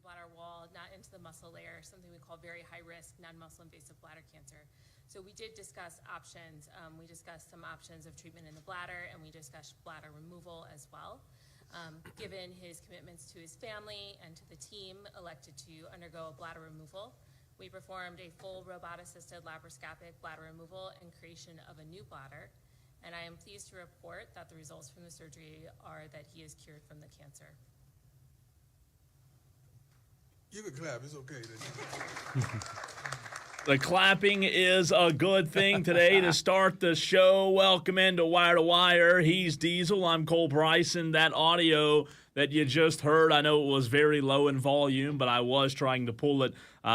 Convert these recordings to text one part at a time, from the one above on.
bladder wall, not into the muscle layer, something we call very high risk, non-muscle invasive bladder cancer. So we did discuss options. We discussed some options of treatment in the bladder, and we discussed bladder removal as well. Given his commitments to his family and to the team, elected to undergo a bladder removal. We performed a full robot-assisted laparoscopic bladder removal and creation of a new bladder. And I am pleased to report that the results from the surgery are that he is cured from the cancer. You can clap, it's okay. The clapping is a good thing today to start the show. Welcome into Wire to Wire. He's Diesel. I'm Cole Bryson. That audio that you just heard, I know it was very low in volume, but I was trying to pull it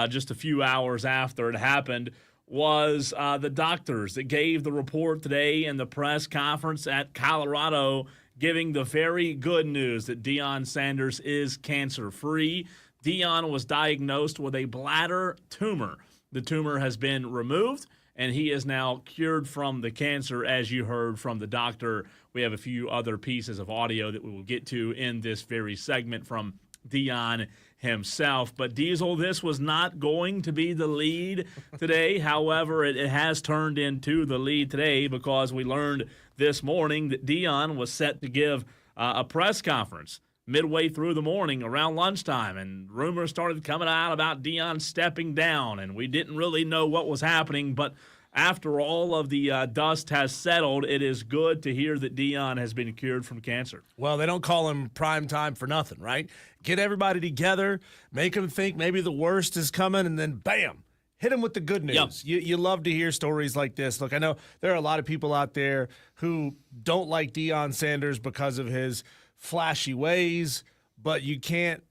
just a few hours after it happened, was the doctors that gave the report today in the press conference at Colorado, giving the very good news that Deion Sanders is cancer-free. Deion was diagnosed with a bladder tumor. The tumor has been removed, and he is now cured from the cancer, as you heard from the doctor. We have a few other pieces of audio that we will get to in this very segment from Deion himself. But Diesel, this was not going to be the lead today. However, it has turned into the lead today because we learned this morning that Deion was set to give a press conference midway through the morning around lunchtime, and rumors started coming out about Deion stepping down, and we didn't really know what was happening. But after all of the dust has settled, it is good to hear that Deion has been cured from cancer. Well, they don't call him prime time for nothing, right? Get everybody together, make them think maybe the worst is coming, and then bam, hit them with the good news. Yep. You love to hear stories like this. Look, I know there are a lot of people out there who don't like Deion Sanders because of his flashy ways, but you can't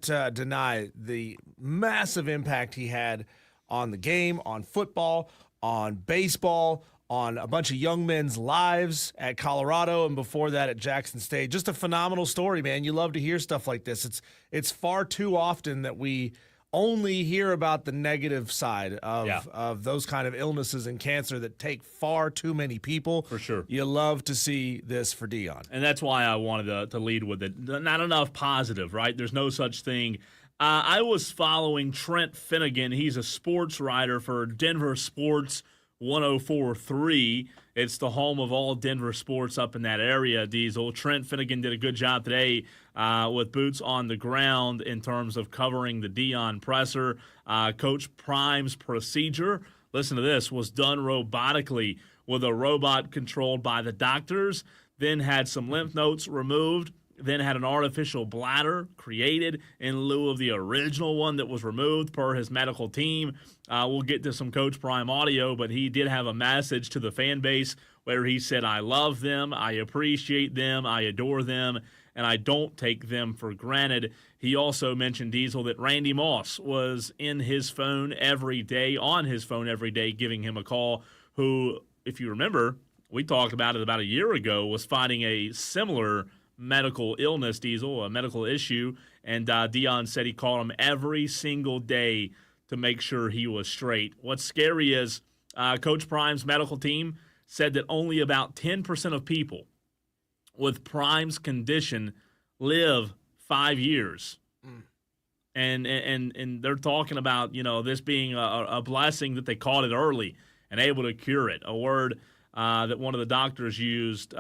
deny the massive impact he had on the game, on football, on baseball, on a bunch of young men's lives at Colorado, and before that at Jackson State. Just a phenomenal story, man. You love to hear stuff like this. It's far too often that we only hear about the negative side of those kind of illnesses and cancer that take far too many people. For sure. You love to see this for Deion. And that's why I wanted to lead with it. Not enough positive, right? There's no such thing. I was following Trent Finnegan. He's a sports writer for Denver Sports 104.3. It's the home of all Denver sports up in that area, Diesel. Trent Finnegan did a good job today with boots on the ground in terms of covering the Deion presser. Coach Prime's procedure, listen to this, was done robotically with a robot controlled by the doctors, then had some lymph nodes removed, then had an artificial bladder created in lieu of the original one that was removed per his medical team. We'll get to some Coach Prime audio, but he did have a message to the fan base where he said, I love them, I appreciate them, I adore them, and I don't take them for granted. He also mentioned, Diesel, that Randy Moss was in his phone every day, on his phone every day, giving him a call, who, if you remember, we talked about it about a year ago, was fighting a similar medical illness, Diesel, a medical issue, and Deion said he called him every single day to make sure he was straight. What's scary is Coach Prime's medical team said that only about 10% of people with Prime's condition live 5 years. And they're talking about, this being a blessing that they caught it early and able to cure it, a word that one of the doctors used.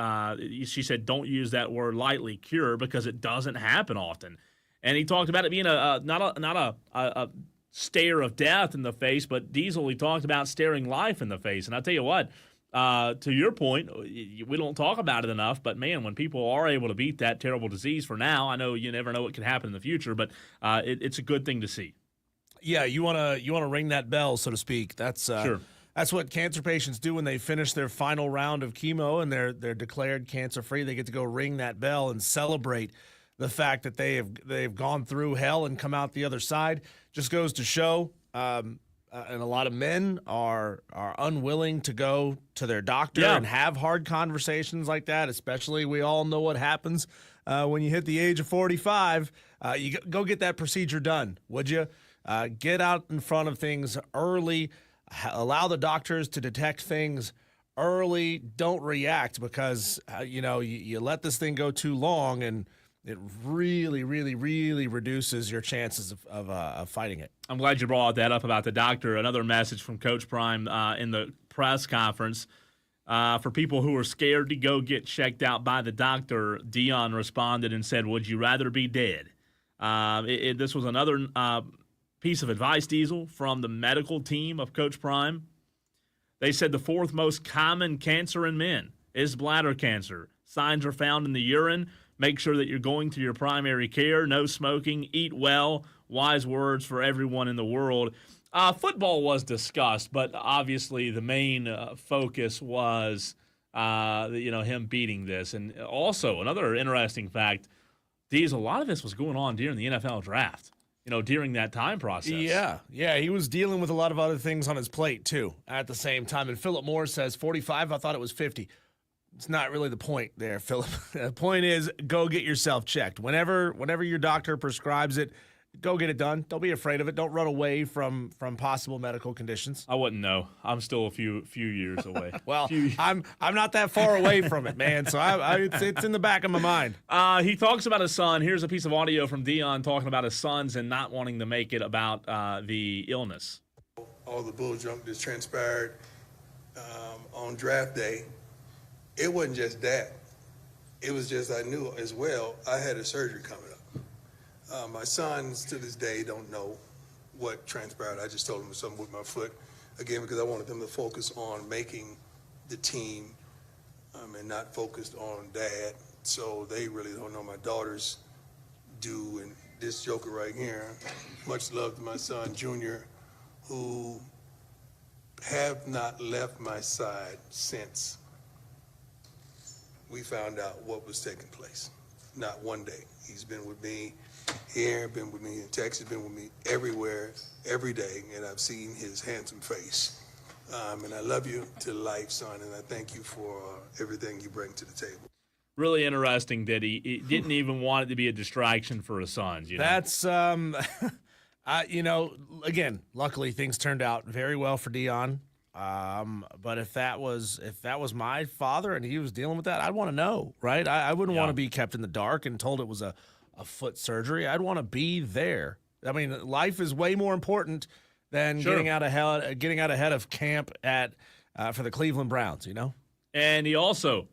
She said, don't use that word lightly, cure, because it doesn't happen often. And he talked about it being not a stare of death in the face, but Diesel, he talked about staring life in the face. And I tell you what, to your point, we don't talk about it enough, but man, when people are able to beat that terrible disease for now, I know you never know what can happen in the future, but it's a good thing to see. Yeah, you wanna ring that bell, so to speak. That's sure. That's what cancer patients do when they finish their final round of chemo and they're declared cancer-free. They get to go ring that bell and celebrate the fact that they've gone through hell and come out the other side. Just goes to show, and a lot of men are unwilling to go to their doctor and have hard conversations like that, especially we all know what happens when you hit the age of 45. You go get that procedure done, would you? Get out in front of things early. Allow the doctors to detect things early. Don't react because, you let this thing go too long and it really, really, really reduces your chances of fighting it. I'm glad you brought that up about the doctor. Another message from Coach Prime in the press conference. For people who are scared to go get checked out by the doctor, Deion responded and said, "Would you rather be dead?" This was another piece of advice, Diesel, from the medical team of Coach Prime. They said the fourth most common cancer in men is bladder cancer. Signs are found in the urine. Make sure that you're going to your primary care. No smoking. Eat well. Wise words for everyone in the world. Football was discussed, but obviously the main focus was, him beating this. And also another interesting fact, a lot of this was going on during the NFL draft. During that time process. Yeah, he was dealing with a lot of other things on his plate, too, at the same time. And Philip Moore says 45. I thought it was 50. It's not really the point there, Philip. The point is, go get yourself checked. Whenever your doctor prescribes it, go get it done. Don't be afraid of it. Don't run away from possible medical conditions. I wouldn't know. I'm still a few years away. Well, I'm not that far away from it, man. So it's in the back of my mind. He talks about his son. Here's a piece of audio from Deion talking about his sons and not wanting to make it about the illness. All the bull junk that's transpired on draft day, it wasn't just that. It was just I knew as well I had a surgery coming up. My sons to this day don't know what transpired. I just told them something with my foot, again, because I wanted them to focus on making the team and not focused on dad. So they really don't know. My daughters do, and this joker right here, much love to my son, Junior, who have not left my side since we found out what was taking place. Not one day. He's been with me here, been with me in Texas, been with me everywhere, every day, and I've seen his handsome face. And I love you to life, son, and I thank you for everything you bring to the table. Really interesting that he didn't even want it to be a distraction for his sons. That's, again, luckily things turned out very well for Deion. But if that was my father and he was dealing with that, I'd want to know, right? I wouldn't want to be kept in the dark and told it was a foot surgery. I'd want to be there. I mean, life is way more important than getting out ahead of camp for the Cleveland Browns, And he also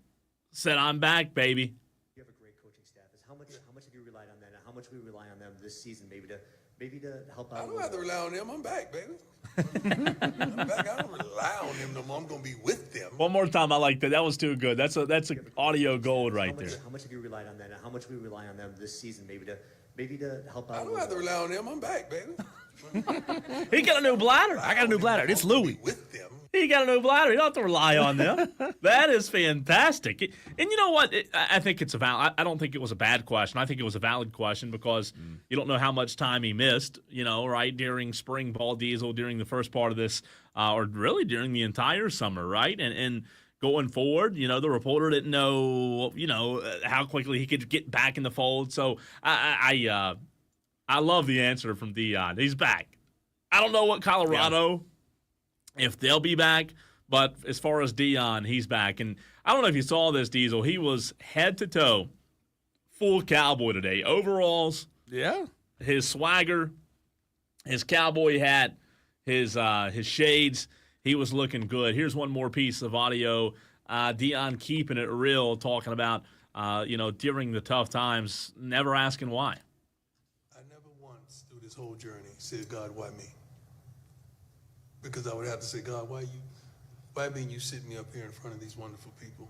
said, "I'm back, baby." You have a great coaching staff. How much have you relied on them? And how much we rely on them this season, maybe to help out? I don't have to rely on them. I'm back, baby. I'm back. I don't rely on them no more. I'm gonna be with them. One more time, I like that. That was too good. That's a audio gold right there. How much have you relied on them? And how much we rely on them this season, maybe to help out? I don't have to rely on them. I'm back, baby. He got a new bladder. I got a new bladder. It's Louis. With them. He got a new bladder. You don't have to rely on them. That is fantastic. And you know what? I think it's I don't think it was a bad question. I think it was a valid question because you don't know how much time he missed, right, during spring ball, Diesel, during the first part of this, or really during the entire summer, right? And going forward, the reporter didn't know, how quickly he could get back in the fold. So I love the answer from Deion. He's back. I don't know what Colorado, if they'll be back, but as far as Deion, he's back. And I don't know if you saw this, Diesel. He was head to toe, full cowboy today. Overalls, his swagger, his cowboy hat, his shades. He was looking good. Here's one more piece of audio. Deion keeping it real, talking about, during the tough times, never asking why. I never once through this whole journey said, God, why me? Because I would have to say, God, why didn't you sit me up here in front of these wonderful people?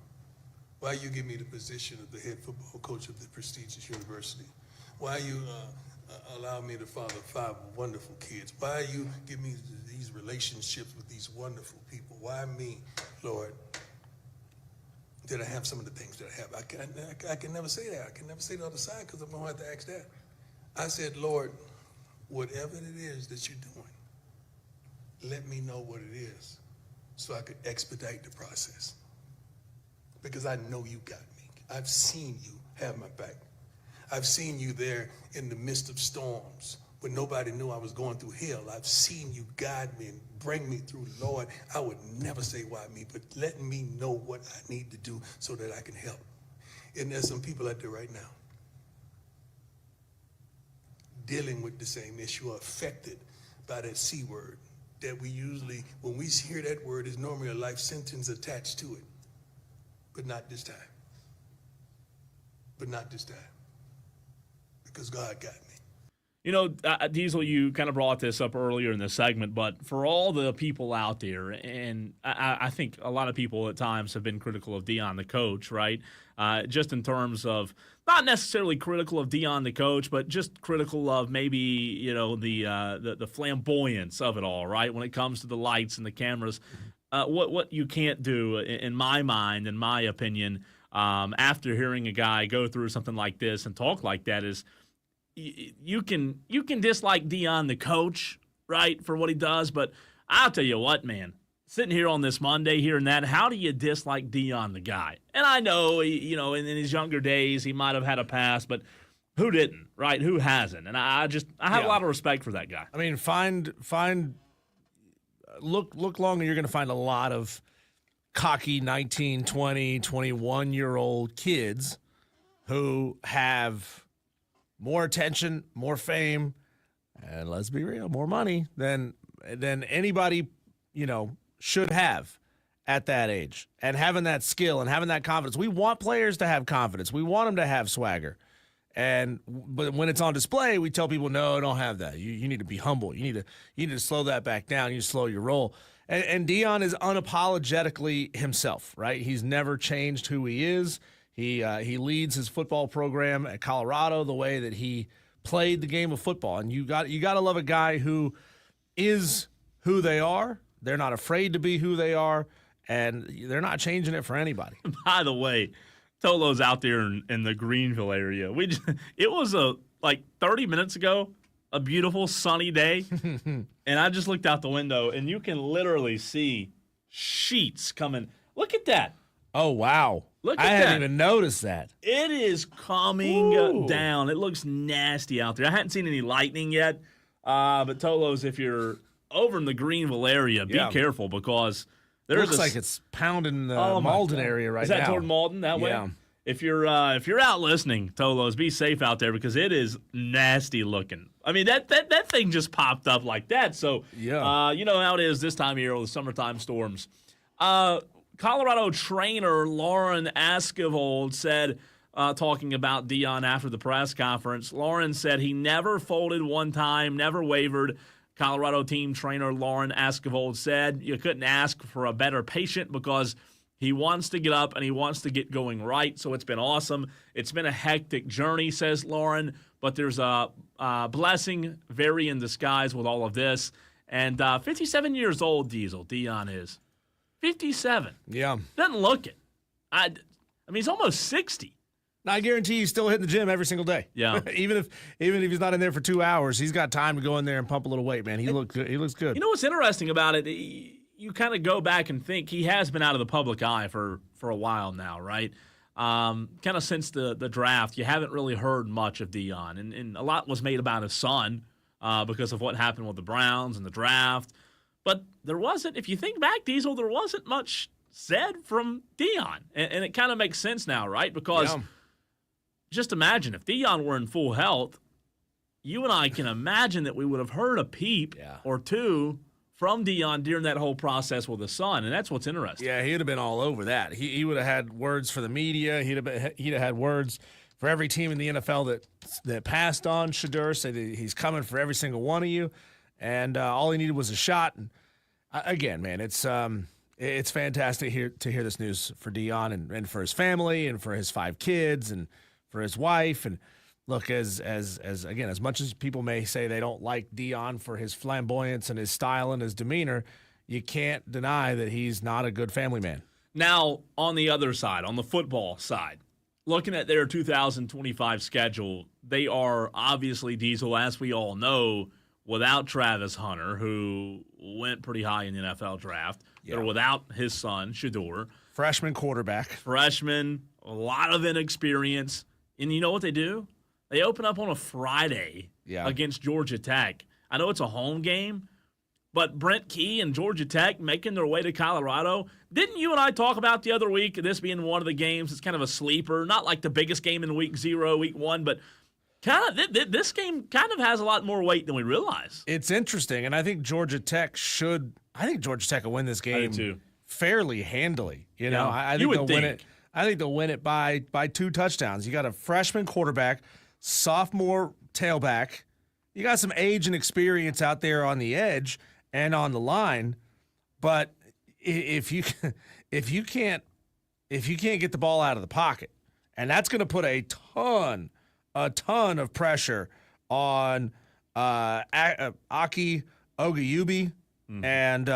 Why you give me the position of the head football coach of the prestigious university? Why you allow me to father 5 wonderful kids? Why you give me these relationships with these wonderful people? Why me, Lord? Did I have some of the things that I have? I can never say that. I can never say the other side because I'm going to have to ask that. I said, Lord, whatever it is that you're doing, let me know what it is so I could expedite the process. Because I know you got me. I've seen you have my back. I've seen you there in the midst of storms when nobody knew I was going through hell. I've seen you guide me and bring me through. Lord, I would never say why me, but let me know what I need to do so that I can help. And there's some people out there right now dealing with the same issue or affected by that C word that we usually, when we hear that word, is normally a life sentence attached to it. But not this time. But not this time. Because God got me. You know, Diesel, you kind of brought this up earlier in the segment, but for all the people out there, and I think a lot of people at times have been critical of Deion, the coach, right? Just in terms of not necessarily critical of Deion, the coach, but just critical of maybe, you know, the flamboyance of it all, right? When it comes to the lights and the cameras, what you can't do, in my mind, in my opinion, after hearing a guy go through something like this and talk like that is, you can dislike Deion, the coach, right, for what he does, but I'll tell you what, man, sitting here on this Monday hearing that, how do you dislike Deion, the guy? And I know, you know, in his younger days he might have had a past, but who didn't, right? Who hasn't? And I have a lot of respect for that guy. I mean, look long and you're going to find a lot of cocky 19, 20, 21-year-old kids who have more attention, more fame, and let's be real, more money than anybody, you know, should have at that age. And having that skill and having that confidence. We want players to have confidence. We want them to have swagger. But when it's on display, we tell people, no, don't have that. You need to be humble. You need to slow that back down. You need to slow your roll. And Deion is unapologetically himself, right? He's never changed who he is. He leads his football program at Colorado the way that he played the game of football. And you got to love a guy who is who they are. They're not afraid to be who they are, and they're not changing it for anybody. By the way, Tolo's out there in the Greenville area. It was like 30 minutes ago, a beautiful sunny day, and I just looked out the window, and you can literally see sheets coming. Look at that. Oh, wow. Look at I that. hadn't even noticed that. It is coming down. It looks nasty out there. I hadn't seen any lightning yet, but Tolos, if you're over in the Greenville area, be careful because there's looks like it's pounding the Malden area right now. Is that toward Malden that way? Yeah. If you're out listening, Tolos, be safe out there because it is nasty looking. I mean, that thing just popped up like that. So, you know how it is this time of year with the summertime storms. Colorado trainer Lauren Askevold said, talking about Deion after the press conference, Lauren said he never folded one time, never wavered. Colorado team trainer Lauren Askevold said you couldn't ask for a better patient because he wants to get up and he wants to get going right. So it's been awesome. It's been a hectic journey, says Lauren, but there's a blessing very in disguise with all of this. And 57 years old, Deion is. 57. Yeah. Doesn't look it. I mean, he's almost 60. I guarantee he's still hitting the gym every single day. Yeah. even if he's not in there for 2 hours, he's got time to go in there and pump a little weight, man. He looks good. He looks good. You know what's interesting about it? You kind of go back and think he has been out of the public eye for a while now, right? Kind of since the draft, you haven't really heard much of Deion. And a lot was made about his son because of what happened with the Browns and the draft. But there wasn't, if you think back, Diesel, there wasn't much said from Deion. And it kind of makes sense now, right? Because just imagine if Deion were in full health, you and I can imagine that we would have heard a peep or two from Deion during that whole process with his son. And that's what's interesting. Yeah, he'd have been all over that. He would have had words for the media. He'd have had words for every team in the NFL that passed on Shadur, said that he's coming for every single one of you. And all he needed was a shot. And again, man, it's fantastic to hear this news for Deion and for his family and for his 5 kids and for his wife. And look, as much as people may say they don't like Deion for his flamboyance and his style and his demeanor, you can't deny that he's not a good family man. Now, on the other side, on the football side, looking at their 2025 schedule, they are obviously, Diesel, as we all know, without Travis Hunter, who went pretty high in the NFL draft. They're without his son, Shadur. Freshman quarterback. Freshman, a lot of inexperience. And you know what they do? They open up on a Friday against Georgia Tech. I know it's a home game, but Brent Key and Georgia Tech making their way to Colorado. Didn't you and I talk about the other week, this being one of the games, it's kind of a sleeper, not like the biggest game in week 0, week 1, but This game kind of has a lot more weight than we realize. It's interesting, and I think Georgia Tech will win this game too. fairly handily. You know, Yeah, I you think would they'll win think. it. I think they'll win it by 2 touchdowns. You got a freshman quarterback, sophomore tailback. You got some age and experience out there on the edge and on the line, but if you can't get the ball out of the pocket, and that's going to put a ton of pressure on Aki Oguyubi and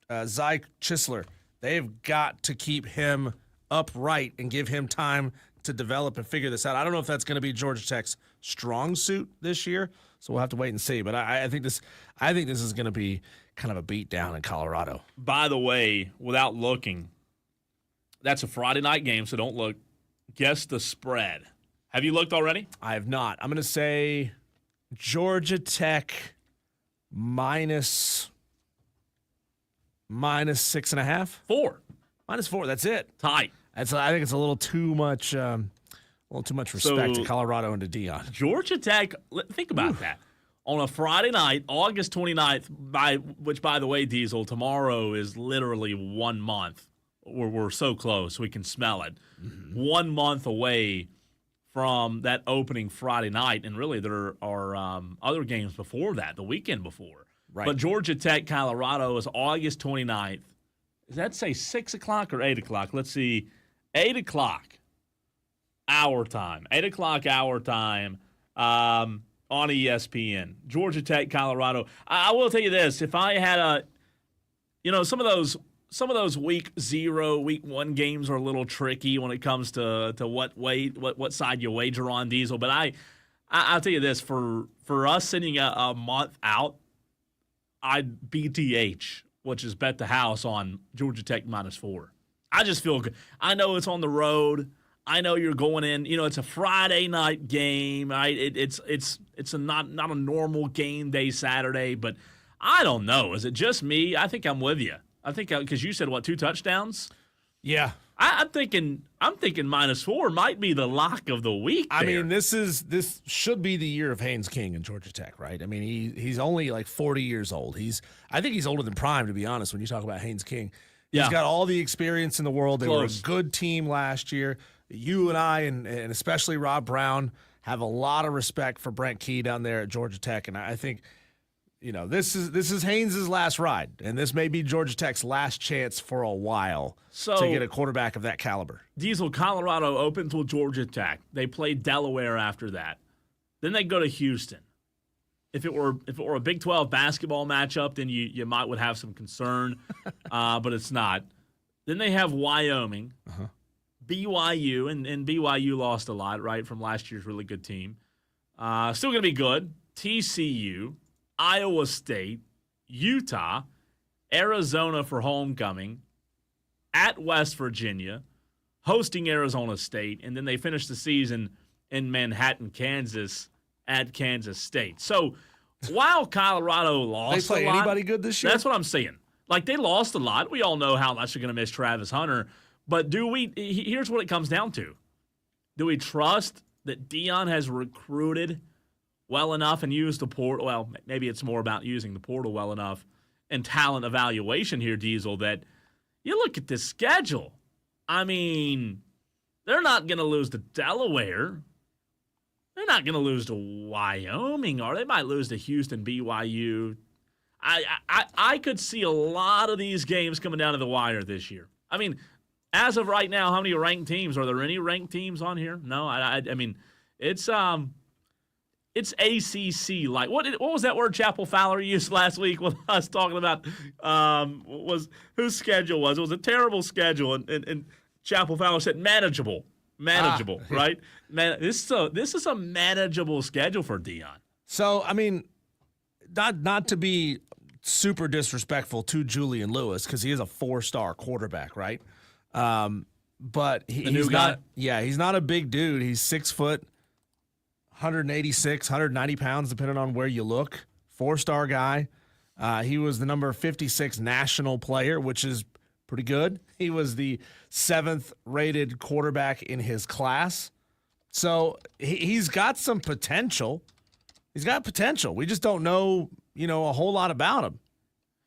Zyke Chisler. They've got to keep him upright and give him time to develop and figure this out. I don't know if that's going to be Georgia Tech's strong suit this year, so we'll have to wait and see. But I think this is going to be kind of a beat down in Colorado. By the way, without looking, that's a Friday night game, so don't look. Guess the spread. Have you looked already? I have not. I'm going to say Georgia Tech minus 6.5. 4. -4. That's it. Tight. I think it's a little too much. A little too much respect to Colorado and to Deion. Georgia Tech, think about that. On a Friday night, August 29th, which, by the way, Diesel, tomorrow is literally 1 month. We're so close, we can smell it. 1 month away from that opening Friday night, and really there are other games before that, the weekend before. Right. But Georgia Tech, Colorado is August 29th. Does that say 6 o'clock or 8 o'clock? Let's see. 8 o'clock our time. 8 o'clock our time on ESPN. Georgia Tech, Colorado. I will tell you this. If I had some of those week 0, week 1 games are a little tricky when it comes to what side you wager on, Diesel. But I'll tell you this, for us sitting a month out, I'd BTH, which is bet the house on Georgia Tech -4. I just feel good. I know it's on the road. I know you're going in. It's a Friday night game. Right? It's not a normal game day Saturday. But I don't know. Is it just me? I think I'm with you. I think because you said 2 touchdowns. Yeah. I'm thinking -4 might be the lock of the week. I there. mean, this should be the year of Haynes King in Georgia Tech, right? I mean, he's only like 40 years old. I think he's older than Prime, to be honest, when you talk about Haynes King. Yeah. He's got all the experience in the world. They Close. were a good team last year. You and I, and especially Rob Brown, have a lot of respect for Brent Key down there at Georgia Tech, and I think this is Haynes' last ride, and this may be Georgia Tech's last chance for a while to get a quarterback of that caliber. Diesel, Colorado open till Georgia Tech. They play Delaware after that. Then they go to Houston. If it were a Big 12 basketball matchup, then you would have some concern, but it's not. Then they have Wyoming, BYU, and BYU lost a lot, right, from last year's really good team. Still going to be good. TCU, Iowa State, Utah, Arizona for homecoming, at West Virginia, hosting Arizona State, and then they finish the season in Manhattan, Kansas, at Kansas State. So while Colorado lost They play a lot, anybody good this year? That's what I'm saying. Like, they lost a lot. We all know how much they're going to miss Travis Hunter. But here's what it comes down to. Do we trust that Deion has recruited well enough and used the portal? Well, maybe it's more about using the portal well enough and talent evaluation here, Diesel, that you look at this schedule. I mean, they're not going to lose to Delaware. They're not going to lose to Wyoming, or they might lose to Houston, BYU. I could see a lot of these games coming down to the wire this year. I mean, as of right now, how many ranked teams? Are there any ranked teams on here? No, I mean, it's ACC like. What was that word Chapel Fowler used last week with us talking about whose schedule was? It was a terrible schedule, and Chapel Fowler said manageable, right? Man, this is a manageable schedule for Deion. So, I mean, not to be super disrespectful to Julian Lewis, because he is a 4-star quarterback, right? But he's not. Yeah, he's not a big dude. He's 6 foot, 186, 190 pounds, depending on where you look. 4-star guy. He was the number 56 national player, which is pretty good. He was the 7th rated quarterback in his class. So he's got some potential. He's got potential. We just don't know, a whole lot about him.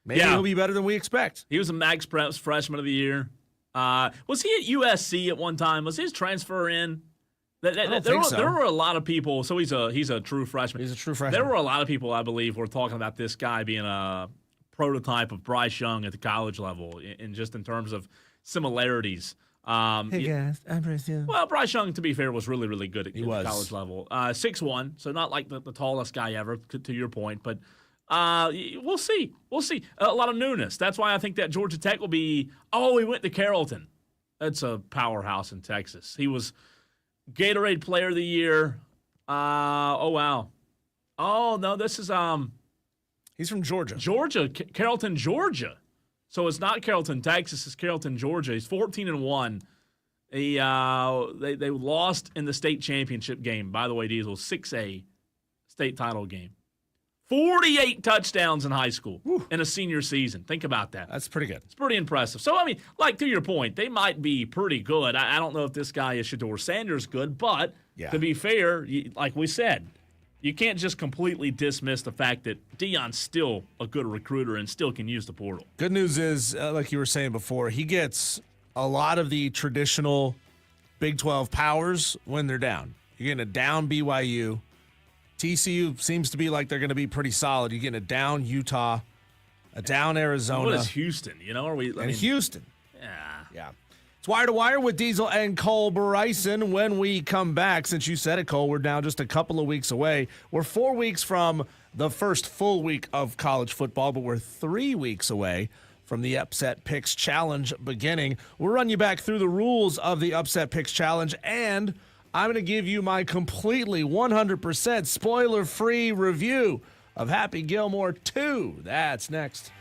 Maybe he'll be better than we expect. He was a Max Preps Freshman of the Year. Was he at USC at one time? Was his transfer in? I don't think so. There were a lot of people. So he's a true freshman. He's a true freshman. There were a lot of people, I believe, were talking about this guy being a prototype of Bryce Young at the college level, in terms of similarities. Hey guys, I'm Bryce Young. Well, Bryce Young, to be fair, was really, really good at the was. college level. 6'1", so not like the tallest guy ever, to your point, but we'll see. We'll see. A lot of newness. That's why I think that Georgia Tech will be. Oh, he went to Carrollton. That's a powerhouse in Texas. He was Gatorade Player of the Year. Oh wow. Oh no, this is He's from Georgia. Carrollton, Georgia. So it's not Carrollton, Texas. It's Carrollton, Georgia. He's 14-1. They lost in the state championship game. By the way, Diesel, 6A state title game. 48 touchdowns in high school in a senior season. Think about that. That's pretty good. It's pretty impressive. So, I mean, like, to your point, they might be pretty good. I don't know if this guy is Shedeur Sanders good, but to be fair, like we said, you can't just completely dismiss the fact that Deion's still a good recruiter and still can use the portal. Good news is, like you were saying before, he gets a lot of the traditional Big 12 powers when they're down. You're getting a down BYU. TCU seems to be like they're going to be pretty solid. You're getting a down Utah, a down Arizona. What is Houston? Houston. Yeah. It's Wire to Wire with Diesel and Cole Bryson. When we come back, since you said it, Cole, we're now just a couple of weeks away. We're 4 weeks from the first full week of college football, but we're 3 weeks away from the Upset Picks Challenge beginning. We'll run you back through the rules of the Upset Picks Challenge, and I'm going to give you my completely 100% spoiler-free review of Happy Gilmore 2. That's next.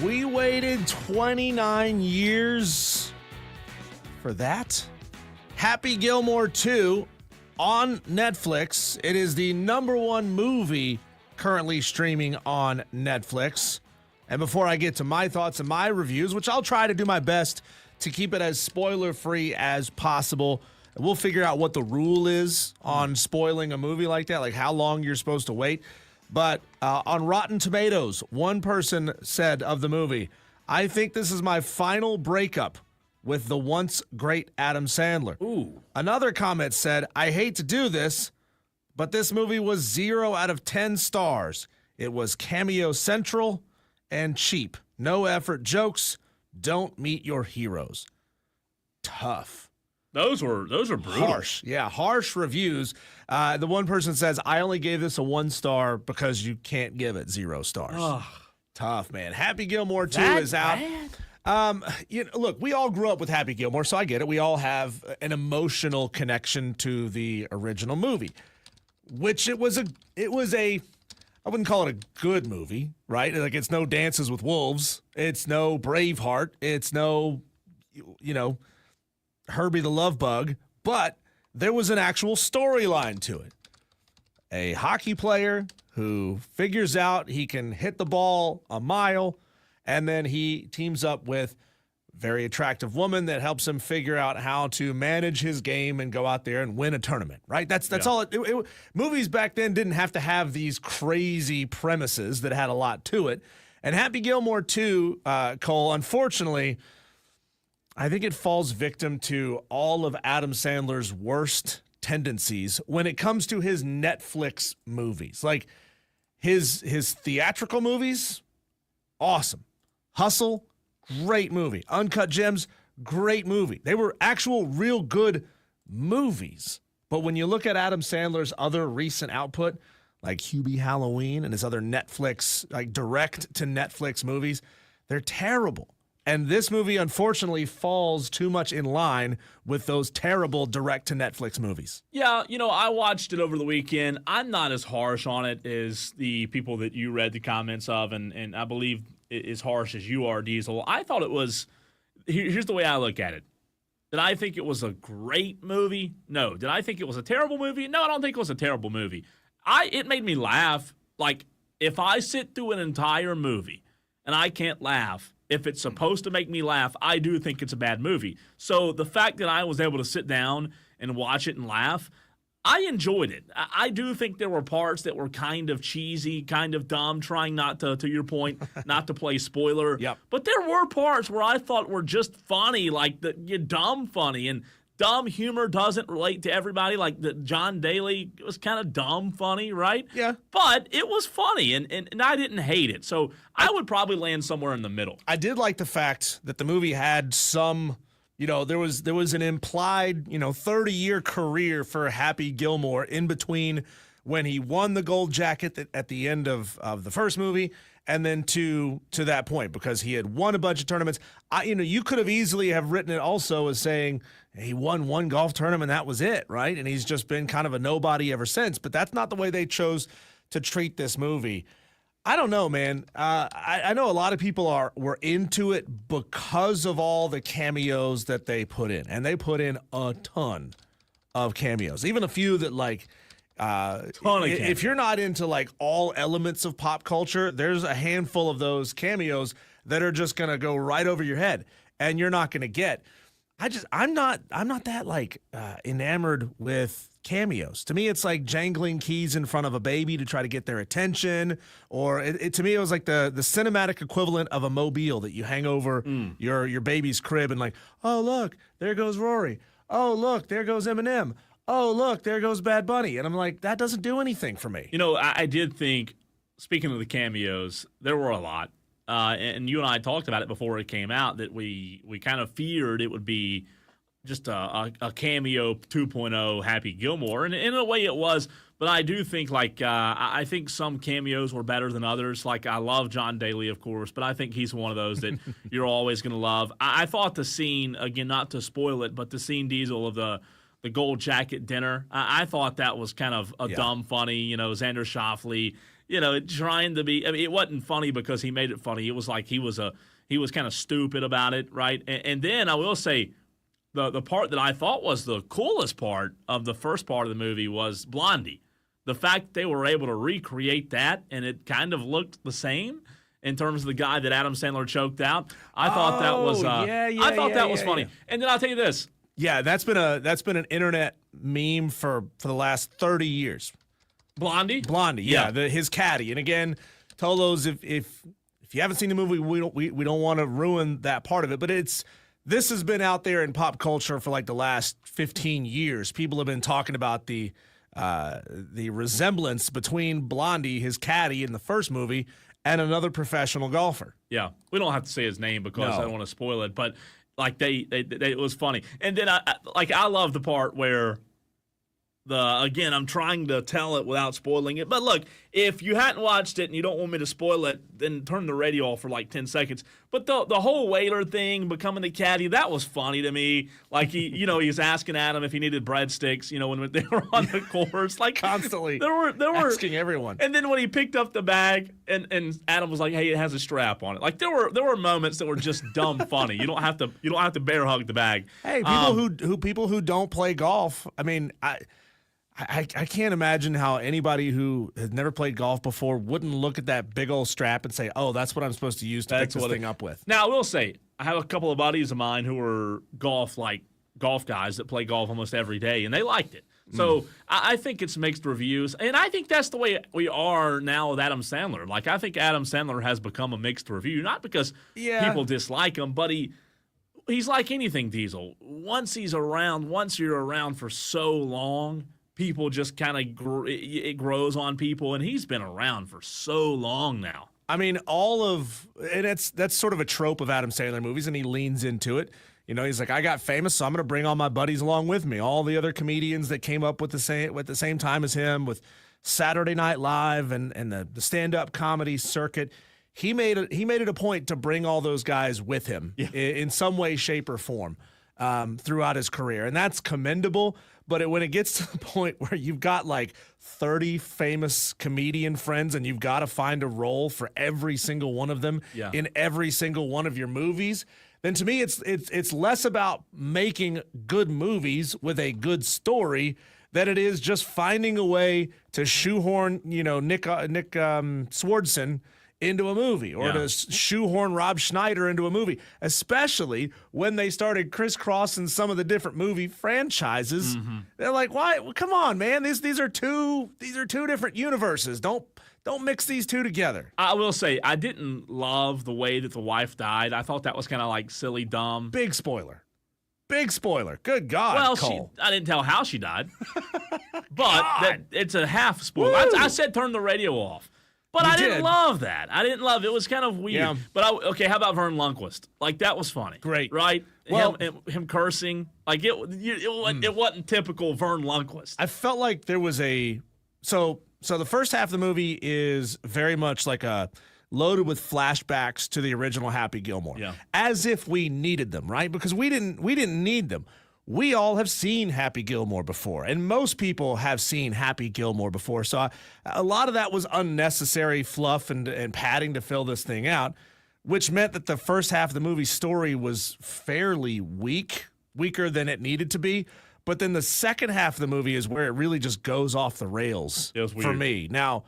We waited 29 years for that. Happy Gilmore 2 on Netflix. It is the #1 movie currently streaming on Netflix. And before I get to my thoughts and my reviews, which I'll try to do my best to keep it as spoiler-free as possible, we'll figure out what the rule is on spoiling a movie like that, like how long you're supposed to wait. But on Rotten Tomatoes, one person said of the movie, "I think this is my final breakup with the once great Adam Sandler." Ooh. Another comment said, "I hate to do this, but this movie was 0 out of 10 stars. It was cameo central and cheap. No effort jokes. Don't meet your heroes." Tough. Those were brutal. Harsh. Yeah, harsh reviews. The one person says, "I only gave this a 1 star because you can't give it 0 stars." Ugh. Tough, man. Happy Gilmore 2 That is out. bad? Look, we all grew up with Happy Gilmore, so I get it. We all have an emotional connection to the original movie, which it was a I wouldn't call it a good movie, right? Like, it's no Dances with Wolves. It's no Braveheart. It's no, Herbie the Love Bug. But there was an actual storyline to it. A hockey player who figures out he can hit the ball a mile, and then he teams up with a very attractive woman that helps him figure out how to manage his game and go out there and win a tournament, right? That's all. Movies back then didn't have to have these crazy premises that had a lot to it. And Happy Gilmore 2, Cole, unfortunately, I think it falls victim to all of Adam Sandler's worst tendencies when it comes to his Netflix movies. Like his theatrical movies, awesome. Hustle, great movie. Uncut Gems, great movie. They were actual real good movies. But when you look at Adam Sandler's other recent output, like Hubie Halloween and his other Netflix, like direct to Netflix movies, they're terrible. And this movie, unfortunately, falls too much in line with those terrible direct-to-Netflix movies. Yeah, I watched it over the weekend. I'm not as harsh on it as the people that you read the comments of, and I believe as harsh as you are, Diesel. I thought it was – here's the way I look at it. Did I think it was a great movie? No. Did I think it was a terrible movie? No, I don't think it was a terrible movie. It made me laugh. Like, if I sit through an entire movie and I can't laugh – if it's supposed to make me laugh, I do think it's a bad movie. So the fact that I was able to sit down and watch it and laugh, I enjoyed it. I do think there were parts that were kind of cheesy, kind of dumb, trying not to your point, not to play spoiler. Yep. But there were parts where I thought were just funny, like dumb funny. And dumb humor doesn't relate to everybody. Like the John Daly was kind of dumb funny, right? Yeah. But it was funny, and I didn't hate it. So I would probably land somewhere in the middle. I did like the fact that the movie had some, there was an implied, 30-year career for Happy Gilmore in between when he won the gold jacket at the end of the first movie and then to that point, because he had won a bunch of tournaments. You could have easily have written it also as saying he won one golf tournament, that was it, right? And he's just been kind of a nobody ever since. But that's not the way they chose to treat this movie. I don't know, man. I know a lot of people were into it because of all the cameos that they put in. And they put in a ton of cameos. Even a few that, like, if you're not into, like, all elements of pop culture, there's a handful of those cameos that are just going to go right over your head. And you're not going to get. I'm not that, like, enamored with cameos. To me, it's like jangling keys in front of a baby to try to get their attention. Or to me, it was like the cinematic equivalent of a mobile that you hang over your baby's crib and like, oh, look, there goes Rory. Oh, look, there goes Eminem. Oh, look, there goes Bad Bunny. And I'm like, that doesn't do anything for me. I did think, speaking of the cameos, there were a lot. And you and I talked about it before it came out, that we kind of feared it would be just a cameo 2.0 Happy Gilmore. And in a way it was, but I do think, like, I think some cameos were better than others. Like, I love John Daly, of course, but I think he's one of those that you're always going to love. I thought the scene, again, not to spoil it, but the scene, Diesel, of the gold jacket dinner, I thought that was kind of a dumb funny, Xander Schauffele trying to be. I mean, it wasn't funny because he made it funny. It was like he was kind of stupid about it, right? And then I will say, the part that I thought was the coolest part of the first part of the movie was Blondie. The fact they were able to recreate that and it kind of looked the same in terms of the guy that Adam Sandler choked out. I thought that was funny. Yeah. And then I'll tell you this. Yeah, that's been an internet meme for the last 30 years. Blondie, yeah. His caddy. And again, Tolos, if you haven't seen the movie, we don't want to ruin that part of it, but this has been out there in pop culture for like the last 15 years. People have been talking about the resemblance between Blondie, his caddy in the first movie, and another professional golfer. Yeah, we don't have to say his name because I don't want to spoil it, but like they it was funny. And then I love the part where again, I'm trying to tell it without spoiling it. But look, if you hadn't watched it and you don't want me to spoil it, then turn the radio off for like 10 seconds. But the whole Whaler thing, becoming the caddy, that was funny to me. Like he's asking Adam if he needed breadsticks, when they were on the course. Like constantly there were asking everyone. And then when he picked up the bag and Adam was like, "Hey, it has a strap on it." Like there were moments that were just dumb funny. You don't have to bear hug the bag. Hey, people who don't play golf, I mean, I can't imagine how anybody who has never played golf before wouldn't look at that big old strap and say, "Oh, that's what I'm supposed to use to pick this thing up with." Now, I will say, I have a couple of buddies of mine who are golf guys that play golf almost every day, and they liked it. So I think it's mixed reviews, and I think that's the way we are now with Adam Sandler. Like, I think Adam Sandler has become a mixed review, not because people dislike him, but he's like anything, Diesel. Once you're around for so long, people just kind of it grows on people, and he's been around for so long now. I mean, and that's sort of a trope of Adam Sandler movies, and he leans into it. He's like, I got famous, so I'm going to bring all my buddies along with me. All the other comedians that came up with the same time as him, with Saturday Night Live and the stand-up comedy circuit. He made it a point to bring all those guys with him in some way, shape, or form throughout his career, and that's commendable. But when it gets to the point where you've got like 30 famous comedian friends and you've got to find a role for every single one of them in every single one of your movies, then to me it's less about making good movies with a good story than it is just finding a way to shoehorn Nick Swardson into a movie or to shoehorn Rob Schneider into a movie, especially when they started crisscrossing some of the different movie franchises. Mm-hmm. They're like, why? Well, come on, man. These are two different universes. Don't mix these two together. I will say, I didn't love the way that the wife died. I thought that was kind of like silly, dumb. Big spoiler. Good God, well, Cole. I didn't tell how she died. But it's a half spoiler. I said turn the radio off. But I didn't love that. It. Was kind of weird. Yeah. But how about Vern Lundquist? Like, that was funny. Great. Right? Well, him cursing. Like, it wasn't typical Vern Lundquist. I felt like there was so the first half of the movie is very much like loaded with flashbacks to the original Happy Gilmore. Yeah. As if we needed them, right? Because we didn't need them. We all have seen Happy Gilmore before, and most people have seen Happy Gilmore before. So a lot of that was unnecessary fluff and padding to fill this thing out, which meant that the first half of the movie's story was fairly weaker than it needed to be. But then the second half of the movie is where it really just goes off the rails for me. Now,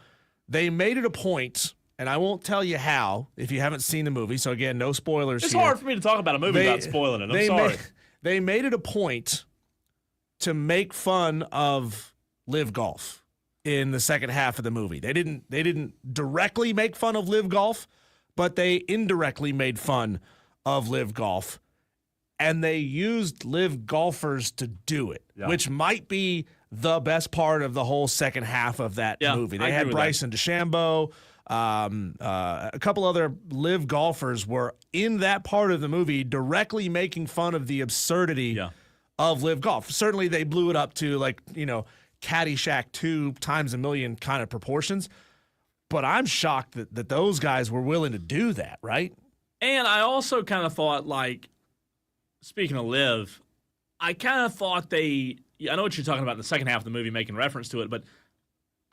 they made it a point, and I won't tell you how if you haven't seen the movie. So again, no spoilers. It's hard for me to talk about a movie without spoiling it. I'm sorry. They made it a point to make fun of Live Golf in the second half of the movie. They didn't directly make fun of Live Golf, but they indirectly made fun of Live Golf. And they used Live Golfers to do it, which might be the best part of the whole second half of that movie. They had Bryson DeChambeau. A couple other Live Golfers were in that part of the movie directly making fun of the absurdity of Live Golf. Certainly they blew it up to Caddyshack 2 times a million kind of proportions. But I'm shocked that those guys were willing to do that, right? And I also kind of thought, speaking of Live, I kind of thought I know what you're talking about in the second half of the movie, making reference to it, but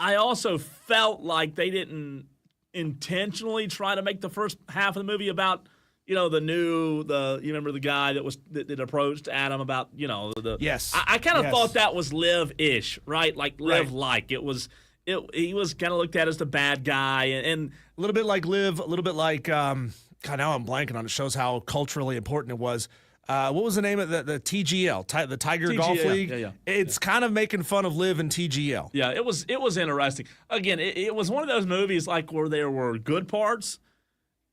I also felt like they didn't intentionally try to make the first half of the movie about, you remember the guy that approached Adam about, Yes. I kind of Yes. thought that was Liv-ish, right? Like Right. Liv-like. He was kind of looked at as the bad guy, and A little bit like Liv, a little bit like, God, now I'm blanking on it. Shows how culturally important it was. What was the name of the TGL, the Tiger TGL, Golf League? yeah. It's kind of making fun of Liv and TGL. yeah, it was interesting. Again, it was one of those movies like where there were good parts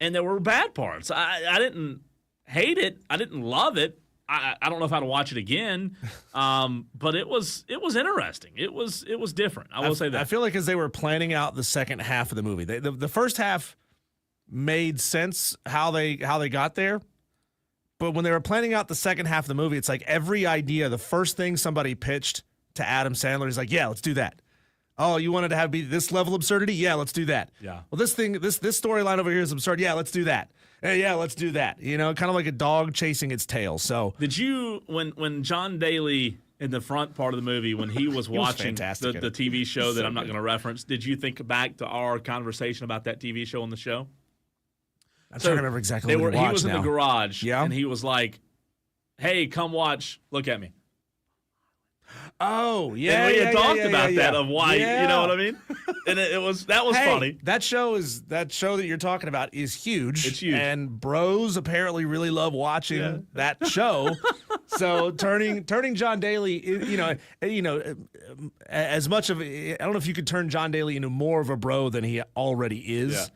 and there were bad parts. I didn't hate it. I didn't love it. I don't know if I'd watch it again, but it was interesting. It was different. I will say that. I feel like as they were planning out the second half of the movie, the first half made sense how they got there, but when they were planning out the second half of the movie, it's like every idea, the first thing somebody pitched to Adam Sandler, he's like, "Yeah, let's do that." Oh, you wanted to be this level of absurdity? Yeah, let's do that. Yeah. Well, this storyline over here is absurd. Yeah, let's do that. Yeah, let's do that. Kind of like a dog chasing its tail. So Did you when John Daly in the front part of the movie when he was watching fantastic the in it. TV show that So I'm not good. going to reference? Did you think back to our conversation about that TV show on the show? I'm trying to remember exactly what we He watched was in now. the garage, Yeah. and he was like, "Hey, come watch. Look at me." Oh, yeah. And we had talked yeah, about yeah. that of why, Yeah. you know what I mean? And that was Hey, funny. that show that you're talking about is huge. It's huge. And bros apparently really love watching that show. So turning John Daly, as much of I don't know if you could turn John Daly into more of a bro than he already is. Yeah.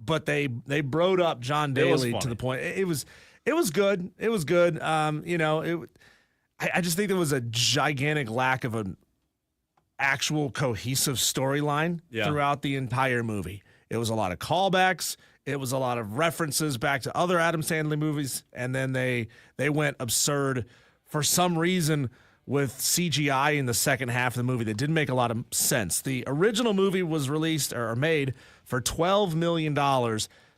But they broed up John It was Daly to funny. the point. It was good. It was good. I just think there was a gigantic lack of an actual cohesive storyline throughout the entire movie. It was a lot of callbacks. It was a lot of references back to other Adam Sandler movies, and then they went absurd for some reason with CGI in the second half of the movie that didn't make a lot of sense. The original movie was released or made for $12 million.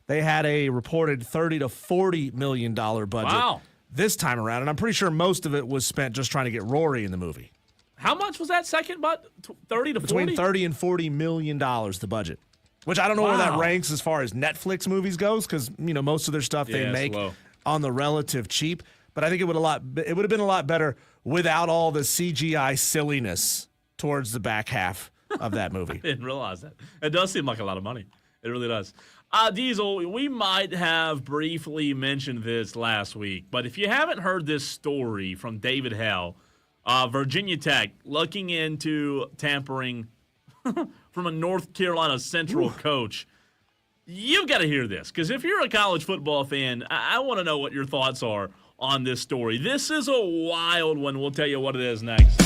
They had a reported $30 to $40 million budget. Wow. This time around, and I'm pretty sure most of it was spent just trying to get Rory in the movie. How much was that second? But 30 to 40? Between $30 and $40 million, the budget. Which I don't know where that Wow. ranks as far as Netflix movies goes, because most of their stuff they Yeah, it's make low. on the relative cheap. But I think it would have been a lot better without all the CGI silliness towards the back half of that movie. Didn't realize that. It does seem like a lot of money. It really does. Diesel, we might have briefly mentioned this last week, but if you haven't heard this story from David Hell, Virginia Tech looking into tampering from a North Carolina Central coach, you've got to hear this, because if you're a college football fan, I want to know what your thoughts are on this story. This is a wild one. We'll tell you what it is next.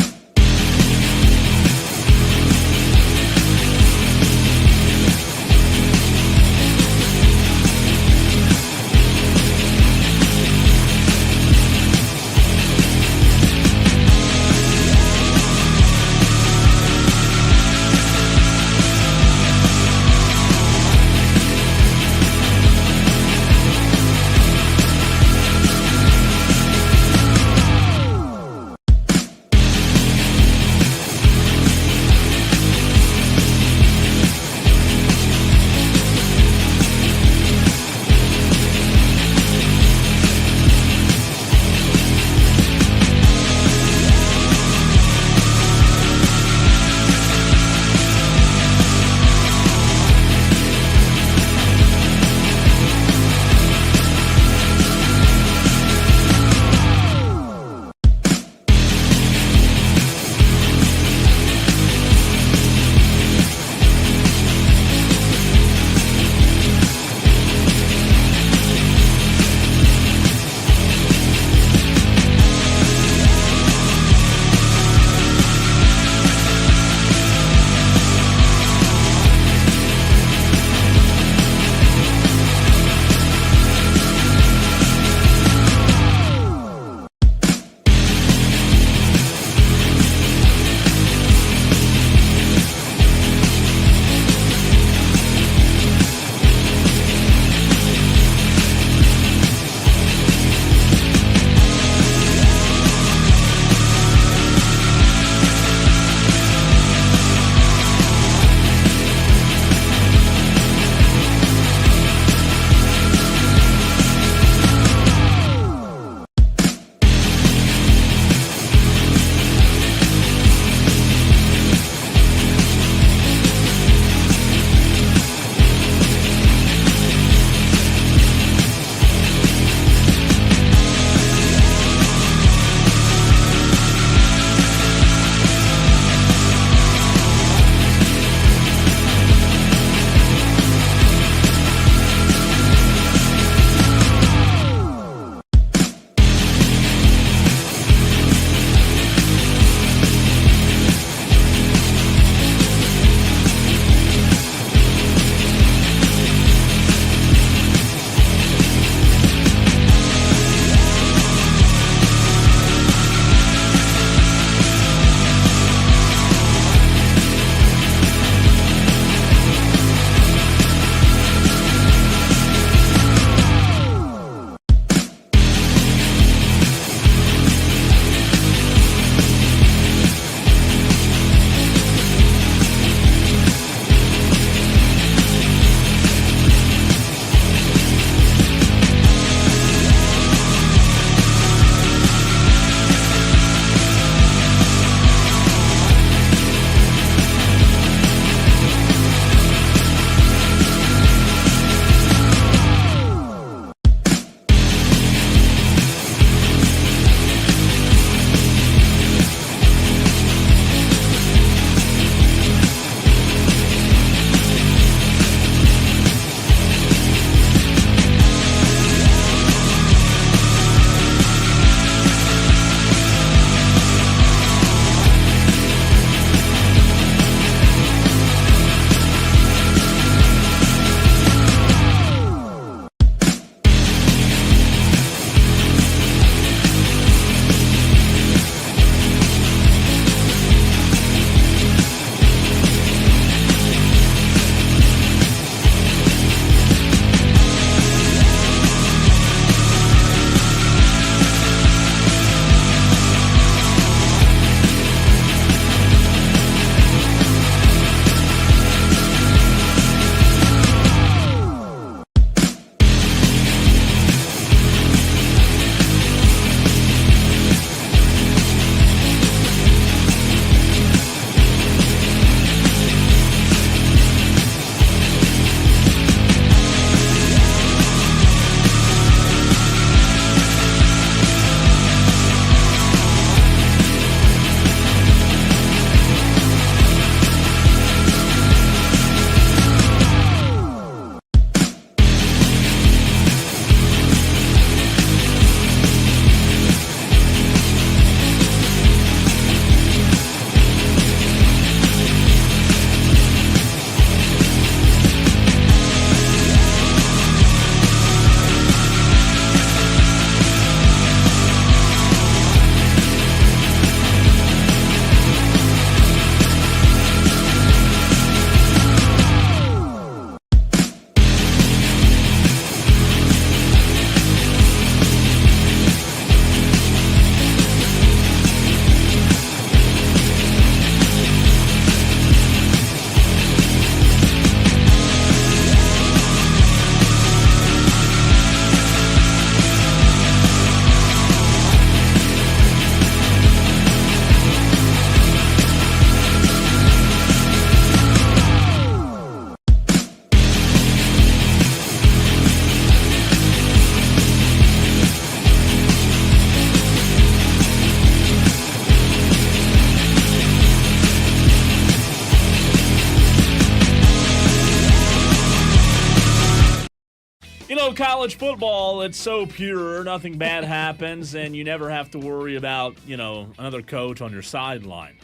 college football, it's so pure, nothing bad happens, and you never have to worry about, another coach on your sideline,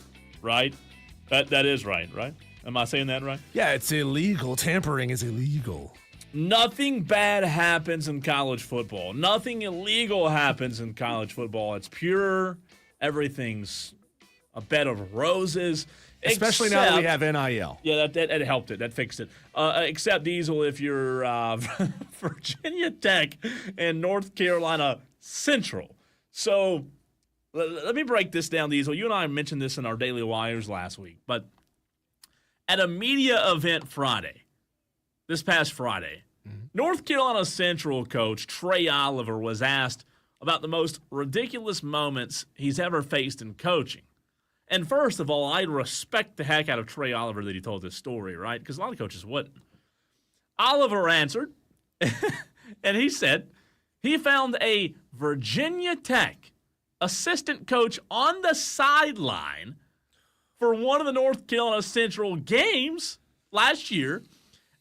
right? That is right? Am I saying that right? Yeah, it's illegal. Tampering is illegal. Nothing bad happens in college football. Nothing illegal happens in college football. It's pure. Everything's a bed of roses. Especially now that we have NIL. Yeah, that helped it. That fixed it. Except, Diesel, if you're Virginia Tech and North Carolina Central. So let me break this down, Diesel. You and I mentioned this in our Daily Wires last week. But at a media event this past Friday, North Carolina Central coach Trey Oliver was asked about the most ridiculous moments he's ever faced in coaching. And first of all, I respect the heck out of Trey Oliver that he told this story, right? Because a lot of coaches wouldn't. Oliver answered, and he said he found a Virginia Tech assistant coach on the sideline for one of the North Carolina Central games last year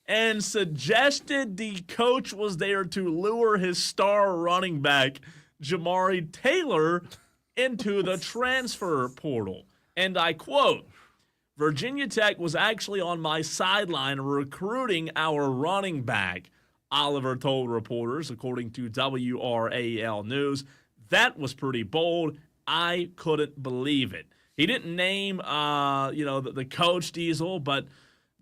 and suggested the coach was there to lure his star running back, Jamari Taylor, into the transfer portal. And I quote, Virginia Tech was actually on my sideline recruiting our running back, Oliver told reporters, according to WRAL News. That was pretty bold. I couldn't believe it. He didn't name, the coach, Diesel, but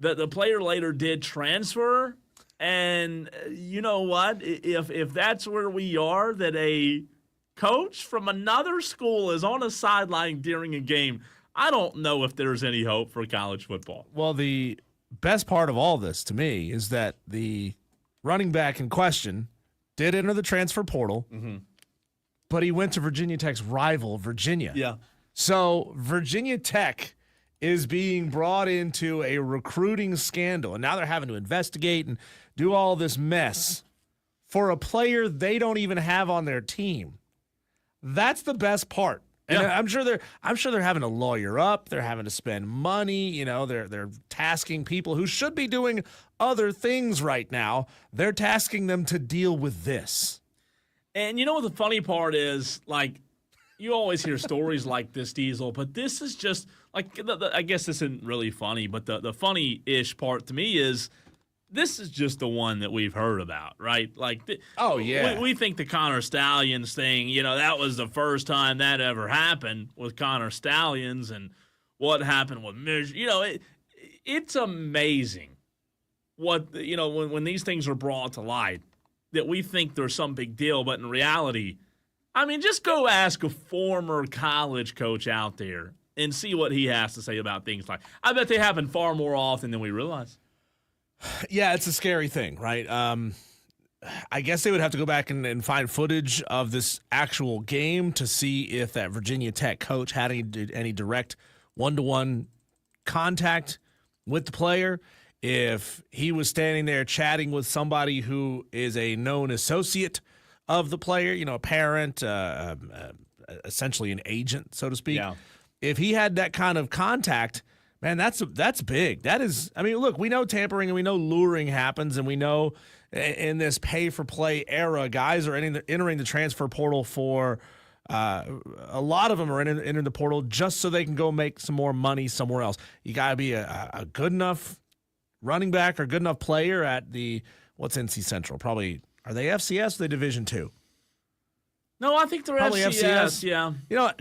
the player later did transfer. And you know what? If that's where we are, that a coach from another school is on a sideline during a game, I don't know if there's any hope for college football. Well, the best part of all this to me is that the running back in question did enter the transfer portal, but he went to Virginia Tech's rival, Virginia. Yeah. So Virginia Tech is being brought into a recruiting scandal, and now they're having to investigate and do all this mess for a player they don't even have on their team. That's the best part. And Yeah. I'm sure they're having to lawyer up. They're having to spend money. They're tasking people who should be doing other things right now. They're tasking them to deal with this. And you know what the funny part is? Like, you always hear stories like this, Diesel, but this is just, like, I guess this isn't really funny, but the funny-ish part to me is this is just the one that we've heard about, right? Like, Oh, yeah. we think the Connor Stallions thing, that was the first time that ever happened with Connor Stallions and what happened with Midge. It's amazing what, when these things are brought to light, that we think there's some big deal, but in reality, I mean, just go ask a former college coach out there and see what he has to say about things like. I bet they happen far more often than we realize. Yeah, it's a scary thing, right? I guess they would have to go back and find footage of this actual game to see if that Virginia Tech coach had any direct one-to-one contact with the player, if he was standing there chatting with somebody who is a known associate of the player, a parent, essentially an agent, so to speak. Yeah. If he had that kind of contact, man, that's big. That is, I mean, look, we know tampering and we know luring happens, and we know in this pay-for-play era, guys are entering the transfer portal for a lot of them are entering the portal just so they can go make some more money somewhere else. You got to be a good enough running back or good enough player at what's NC Central? Probably, are they FCS or are they Division II? No, I think they're Probably FCS. Yeah.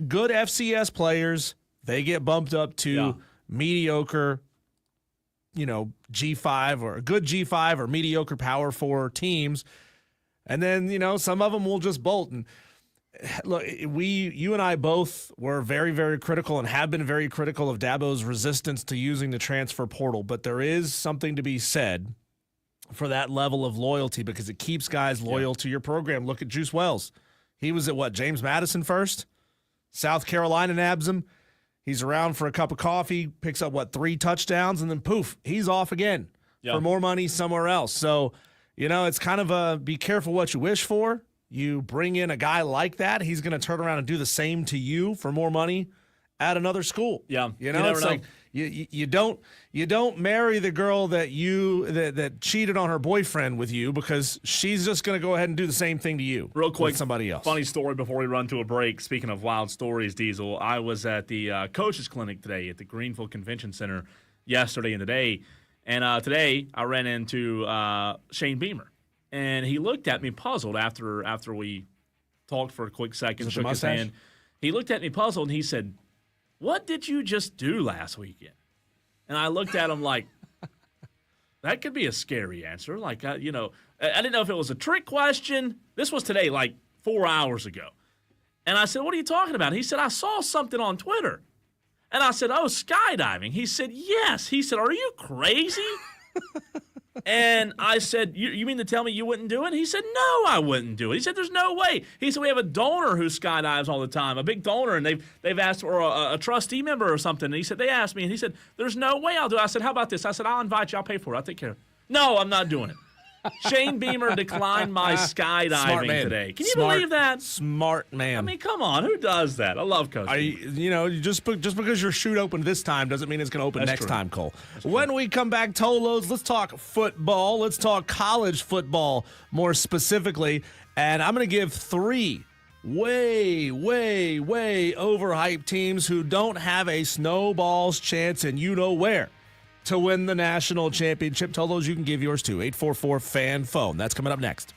Good FCS players, they get bumped up to mediocre, G5 or good G5 or mediocre Power 4 teams. And then, some of them will just bolt. And look, you and I both were very, very critical and have been very critical of Dabo's resistance to using the transfer portal. But there is something to be said for that level of loyalty because it keeps guys loyal to your program. Look at Juice Wells. He was at James Madison first? South Carolina nabs him. He's around for a cup of coffee, picks up 3 touchdowns, and then poof, he's off again for more money somewhere else. So, it's kind of be careful what you wish for. You bring in a guy like that, he's going to turn around and do the same to you for more money at another school. Yeah. It's like you don't marry the girl that cheated on her boyfriend with you because she's just going to go ahead and do the same thing to you. Real quick, with somebody else. Funny story before we run to a break. Speaking of wild stories, Diesel, I was at the coaches clinic today at the Greenville Convention Center yesterday and today, and today I ran into Shane Beamer, and he looked at me puzzled after we talked for a quick second, shook his hand. He looked at me puzzled, and he said, "What did you just do last weekend?" And I looked at him like, that could be a scary answer. Like, I didn't know if it was a trick question. This was today, like 4 hours ago. And I said, "What are you talking about?" He said, "I saw something on Twitter." And I said, "Oh, skydiving." He said, "Yes." He said, "Are you crazy?" And I said, you mean to tell me you wouldn't do it? He said, "No, I wouldn't do it." He said, "There's no way." He said, "We have a donor who skydives all the time, a big donor, and they've asked for a trustee member or something." And he said, "They asked me," and he said, "There's no way I'll do it." I said, "How about this?" I said, "I'll invite you. I'll pay for it. I'll take care of it." "No, I'm not doing it." Shane Beamer declined my skydiving today. Can you believe that? Smart man. I mean, come on. Who does that? I love Coach. Just because your chute opened this time doesn't mean it's going to open next time, Cole. When we come back, Tolos, let's talk football. Let's talk college football more specifically. And I'm going to give 3 way overhyped teams who don't have a snowball's chance and you know where to win the national championship. Tolos, you can give yours too. 844-FAN-PHONE. That's coming up next.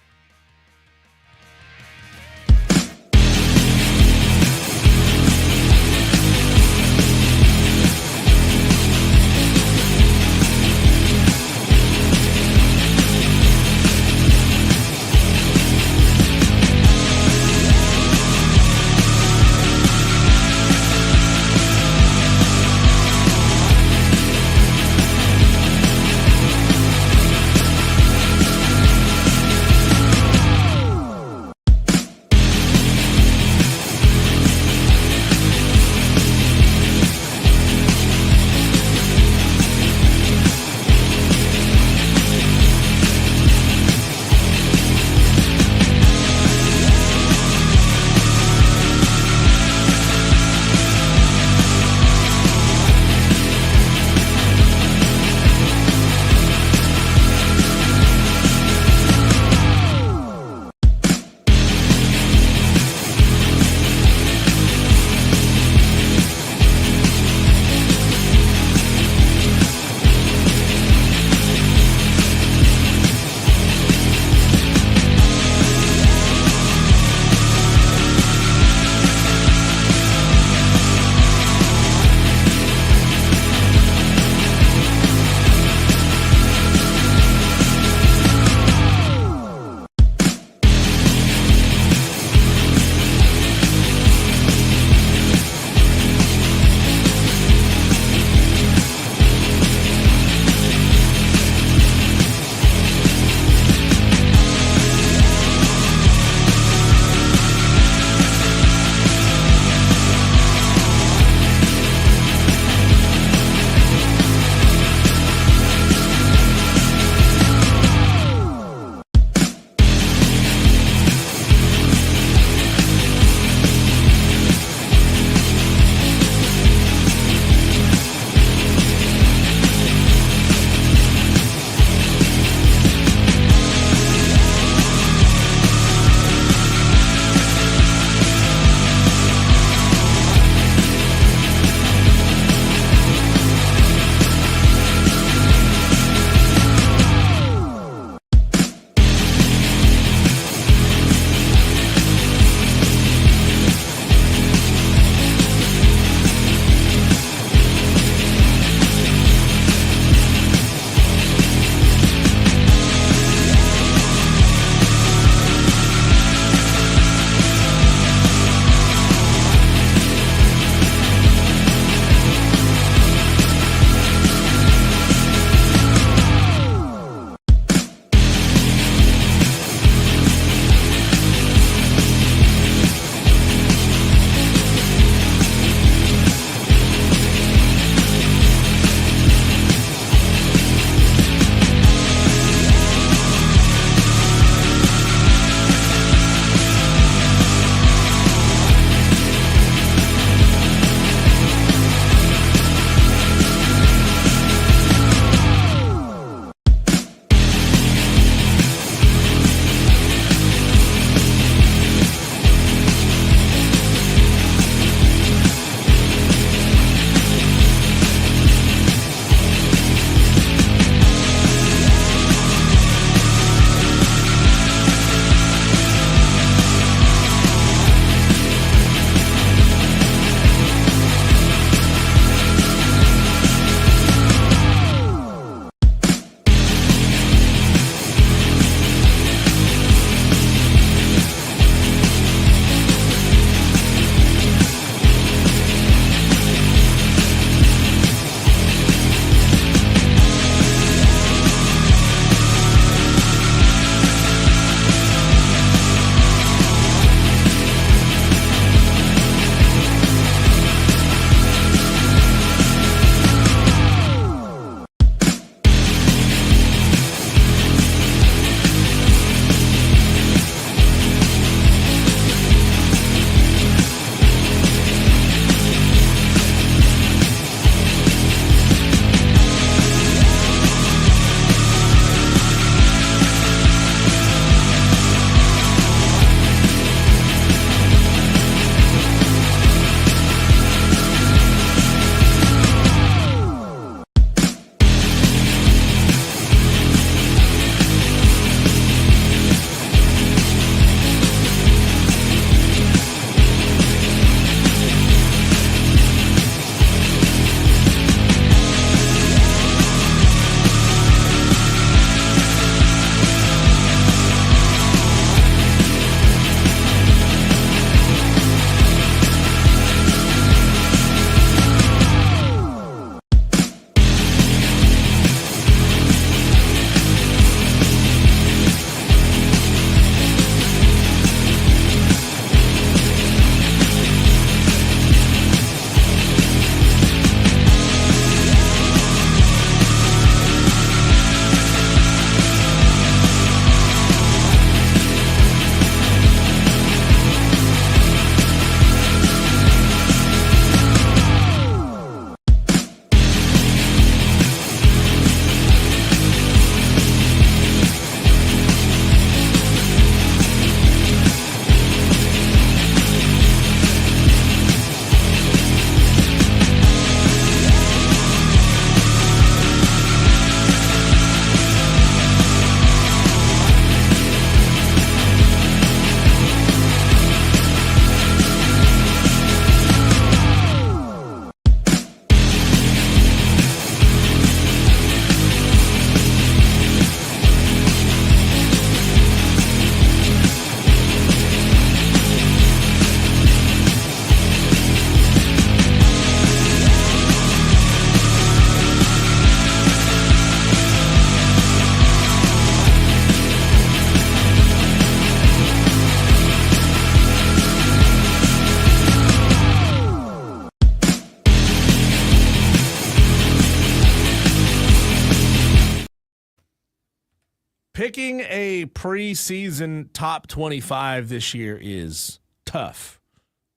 picking a preseason top 25 this year is tough,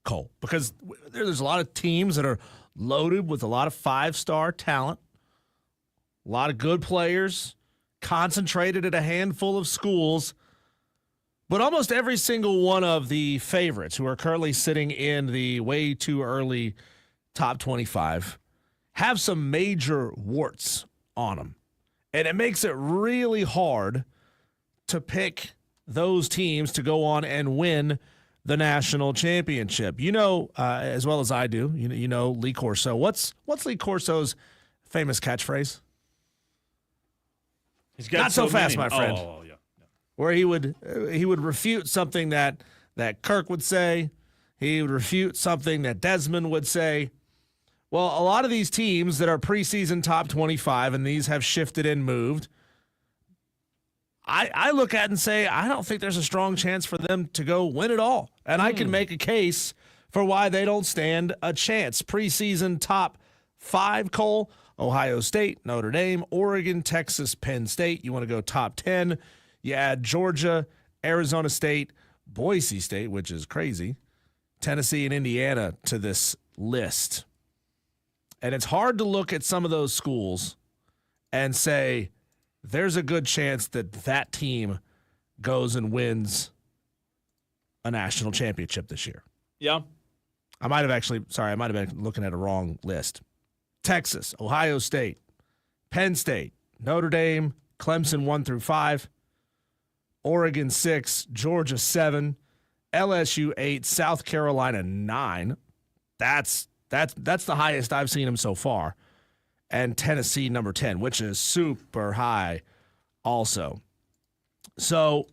Cole, because there's a lot of teams that are loaded with a lot of five-star talent, a lot of good players, concentrated at a handful of schools. But almost every single one of the favorites who are currently sitting in the way too early top 25 have some major warts on them. And it makes it really hard to pick those teams to go on and win the national championship. You know, as well as I do, you know Lee Corso. What's Lee Corso's famous catchphrase? He's got Not so fast, many. my friend. Oh, yeah. Where he would refute something that Kirk would say. He would refute something that Desmond would say. Well, a lot of these teams that are preseason top 25, and these have shifted and moved, I look at and say, I don't think there's a strong chance for them to go win it all. And I can make a case for why they don't stand a chance. Preseason top 5, Cole, Ohio State, Notre Dame, Oregon, Texas, Penn State. You want to go top 10, you add Georgia, Arizona State, Boise State, which is crazy, Tennessee, and Indiana to this list. And it's hard to look at some of those schools and say, there's a good chance that that team goes and wins a national championship this year. Yeah. I might have been looking at a wrong list. Texas, Ohio State, Penn State, Notre Dame, Clemson 1 through 5, Oregon 6, Georgia 7, LSU 8, South Carolina 9. That's the highest I've seen them so far. And Tennessee number 10, which is super high also. So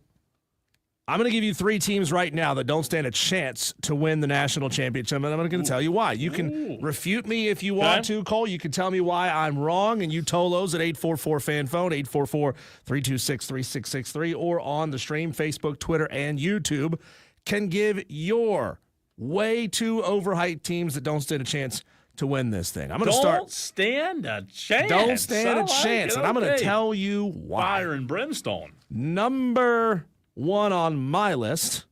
I'm going to give you 3 teams right now that don't stand a chance to win the national championship, and I'm going to tell you why. You can refute me if you want to, Cole. You can tell me why I'm wrong, and you Tolos at 844-FAN-PHONE, 844-326-3663, or on the stream, Facebook, Twitter, and YouTube, can give your way too overhyped teams that don't stand a chance to win this thing. I'm going to start. Don't stand a chance. Don't stand a I like chance, it. and I'm going to Okay. tell you why. Fire and brimstone. Number 1 on my list,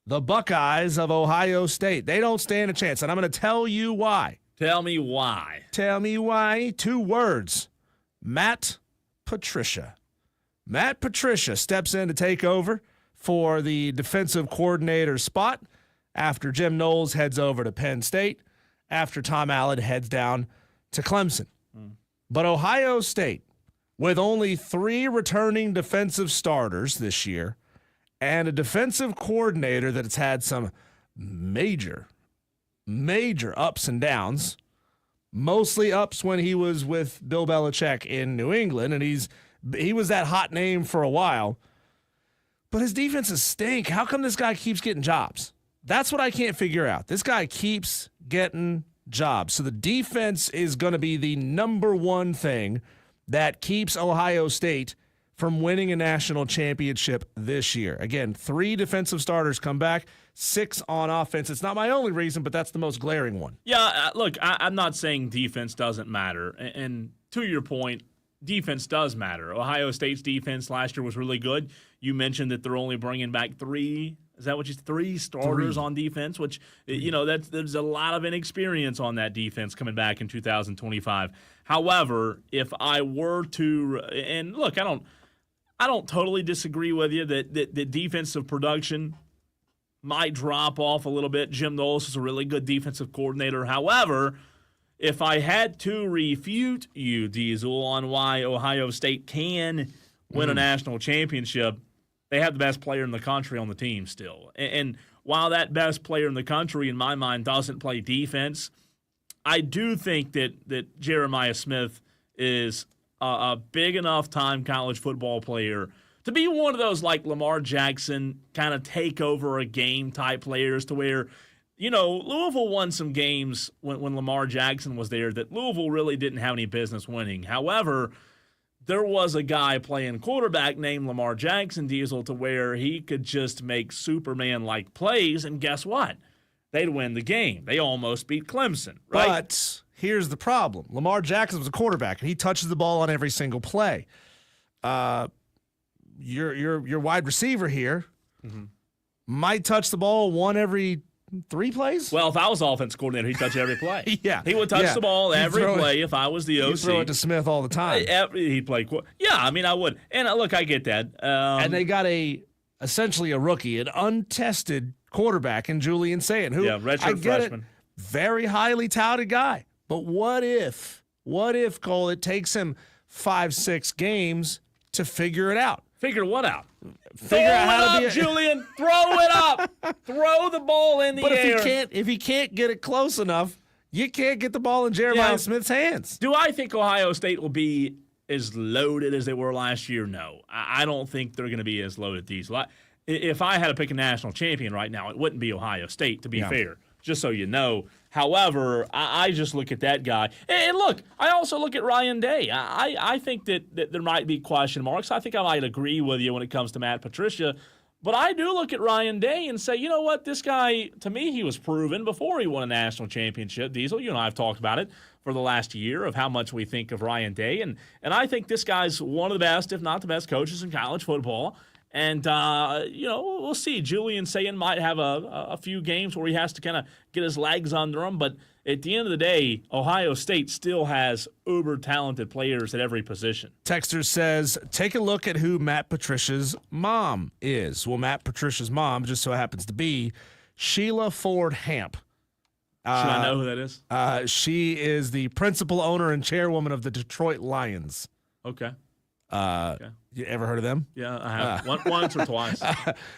the Buckeyes of Ohio State. They don't stand a chance, and I'm going to tell you why. Tell me why. Tell me why. 2 words. Matt Patricia. Matt Patricia steps in to take over for the defensive coordinator spot after Jim Knowles heads over to Penn State, after Tom Allen heads down to Clemson. But Ohio State, with only 3 returning defensive starters this year and a defensive coordinator that has had some major ups and downs, mostly ups when he was with Bill Belichick in New England, and he was that hot name for a while. But his defenses stink. How come this guy keeps getting jobs? That's what I can't figure out. This guy keeps getting jobs. So the defense is going to be the number one thing that keeps Ohio State from winning a national championship this year. Again, 3 defensive starters come back, 6 on offense. It's not my only reason, but that's the most glaring one. Yeah, look, I'm not saying defense doesn't matter. And to your point, defense does matter. Ohio State's defense last year was really good. You mentioned that they're only bringing back 3. Is that what you 3 starters on defense? Which, you know, there's a lot of inexperience on that defense coming back in 2025. However, if I were to, and look, I don't totally disagree with you that the defensive production might drop off a little bit. Jim Knowles is a really good defensive coordinator. However, if I had to refute you, Diesel, on why Ohio State can win a national championship, they have the best player in the country on the team still. And while that best player in the country, in my mind, doesn't play defense, I do think that Jeremiah Smith is a big enough time college football player to be one of those like Lamar Jackson kind of take over a game type players to where, you know, Louisville won some games when Lamar Jackson was there that Louisville really didn't have any business winning. However, there was a guy playing quarterback named Lamar Jackson, Diesel, to where he could just make Superman-like plays, and guess what? They'd win the game. They almost beat Clemson, right? But here's the problem. Lamar Jackson was a quarterback, and he touches the ball on every single play. your wide receiver here might touch the ball one every 3 plays. Well, if I was offense coordinator, he'd touch every play. Yeah. He would touch the ball He'd every throw it- play if I was the OC. You throw it to Smith all the time. He'd play. Yeah, I mean, I would. And look, I get that. And they got essentially a rookie, an untested quarterback in Julian Sayin, who redshirt I get freshman. it, very highly touted guy. But what if, Cole, it takes him 5-6 games to figure it out? Figure what out? Figure out how to be Julian. Throw it up. Throw the ball in the But air. if he can't get it close enough, you can't get the ball in Jeremiah Smith's hands. Do I think Ohio State will be as loaded as they were last year? No. I don't think they're going to be as loaded these. If I had to pick a national champion right now, it wouldn't be Ohio State, to be fair, just so you know. However, I just look at that guy. And look, I also look at Ryan Day. I think that there might be question marks. I think I might agree with you when it comes to Matt Patricia. But I do look at Ryan Day and say, you know what, this guy, to me, he was proven before he won a national championship. Diesel, you and I have talked about it for the last year of how much we think of Ryan Day. And I think this guy's one of the best, if not the best, coaches in college football. And, we'll see. Julian Sayin might have a few games where he has to kind of get his legs under him. But at the end of the day, Ohio State still has uber-talented players at every position. Texter says, take a look at who Matt Patricia's mom is. Well, Matt Patricia's mom just so happens to be Sheila Ford Hamp. Should I know who that is? She is the principal owner and chairwoman of the Detroit Lions. Okay. You ever heard of them? Yeah, I have. Once or twice.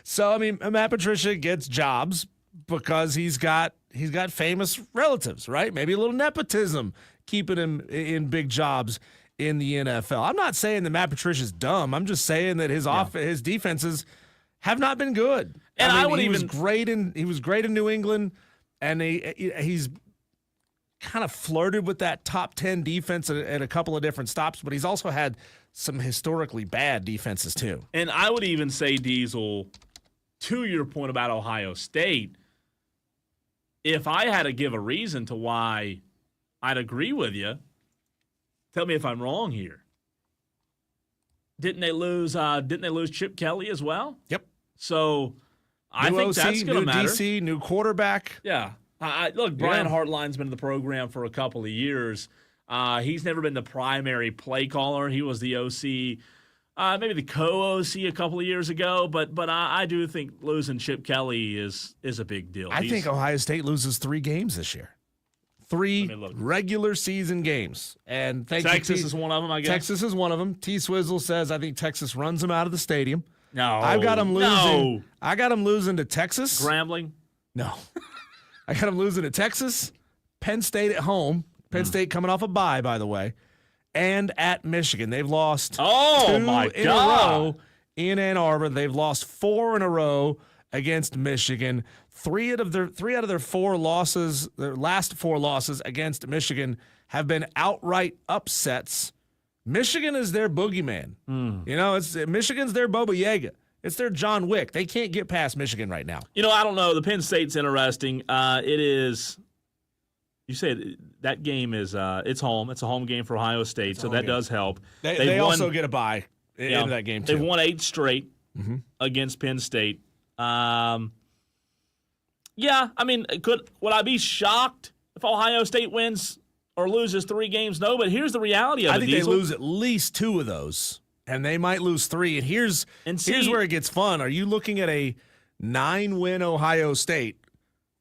So, I mean, Matt Patricia gets jobs because he's got famous relatives, right? Maybe a little nepotism keeping him in big jobs in the NFL. I'm not saying that Matt Patricia's dumb. I'm just saying that his defenses have not been good. And he was great in New England, and he's kind of flirted with that top 10 defense at a couple of different stops, but he's also had some historically bad defenses too. And I would even say, Diesel, to your point about Ohio State, if I had to give a reason to why I'd agree with you, tell me if I'm wrong here. Didn't they lose Chip Kelly as well? Yep. So I think OC, that's going to matter. New DC, new quarterback. Yeah. Look, Brian Hartline's been in the program for a couple of years. He's never been the primary play caller. He was the OC, maybe the co-OC a couple of years ago. But I do think losing Chip Kelly is a big deal. I think Ohio State loses 3 games this year. 3 regular season games. And Texas is one of them, I guess. Texas is one of them. T-Swizzle says, I think Texas runs them out of the stadium. No. I've got them losing. No. I got them losing to Texas. Scrambling? No. I got them losing to Texas, Penn State at home. Penn State coming off a bye, by the way, and at Michigan. They've lost 2 in a row in Ann Arbor. They've lost 4 in a row against Michigan. 3 out of their 4 losses, their last 4 losses against Michigan have been outright upsets. Michigan is their boogeyman. You know, Michigan's their Boba Yaga. It's their John Wick. They can't get past Michigan right now. You know, I don't know. The Penn State's interesting. It is. You say that game is it's home. It's a home game for Ohio State, so that does help. They also get a bye in that game too. They've won 8 straight against Penn State. Yeah, I mean, would I be shocked if Ohio State wins or loses 3 games? No, but here's the reality of it. I think they lose at least 2 of those, and they might lose 3. And here's where it gets fun. Are you looking at a 9-win Ohio State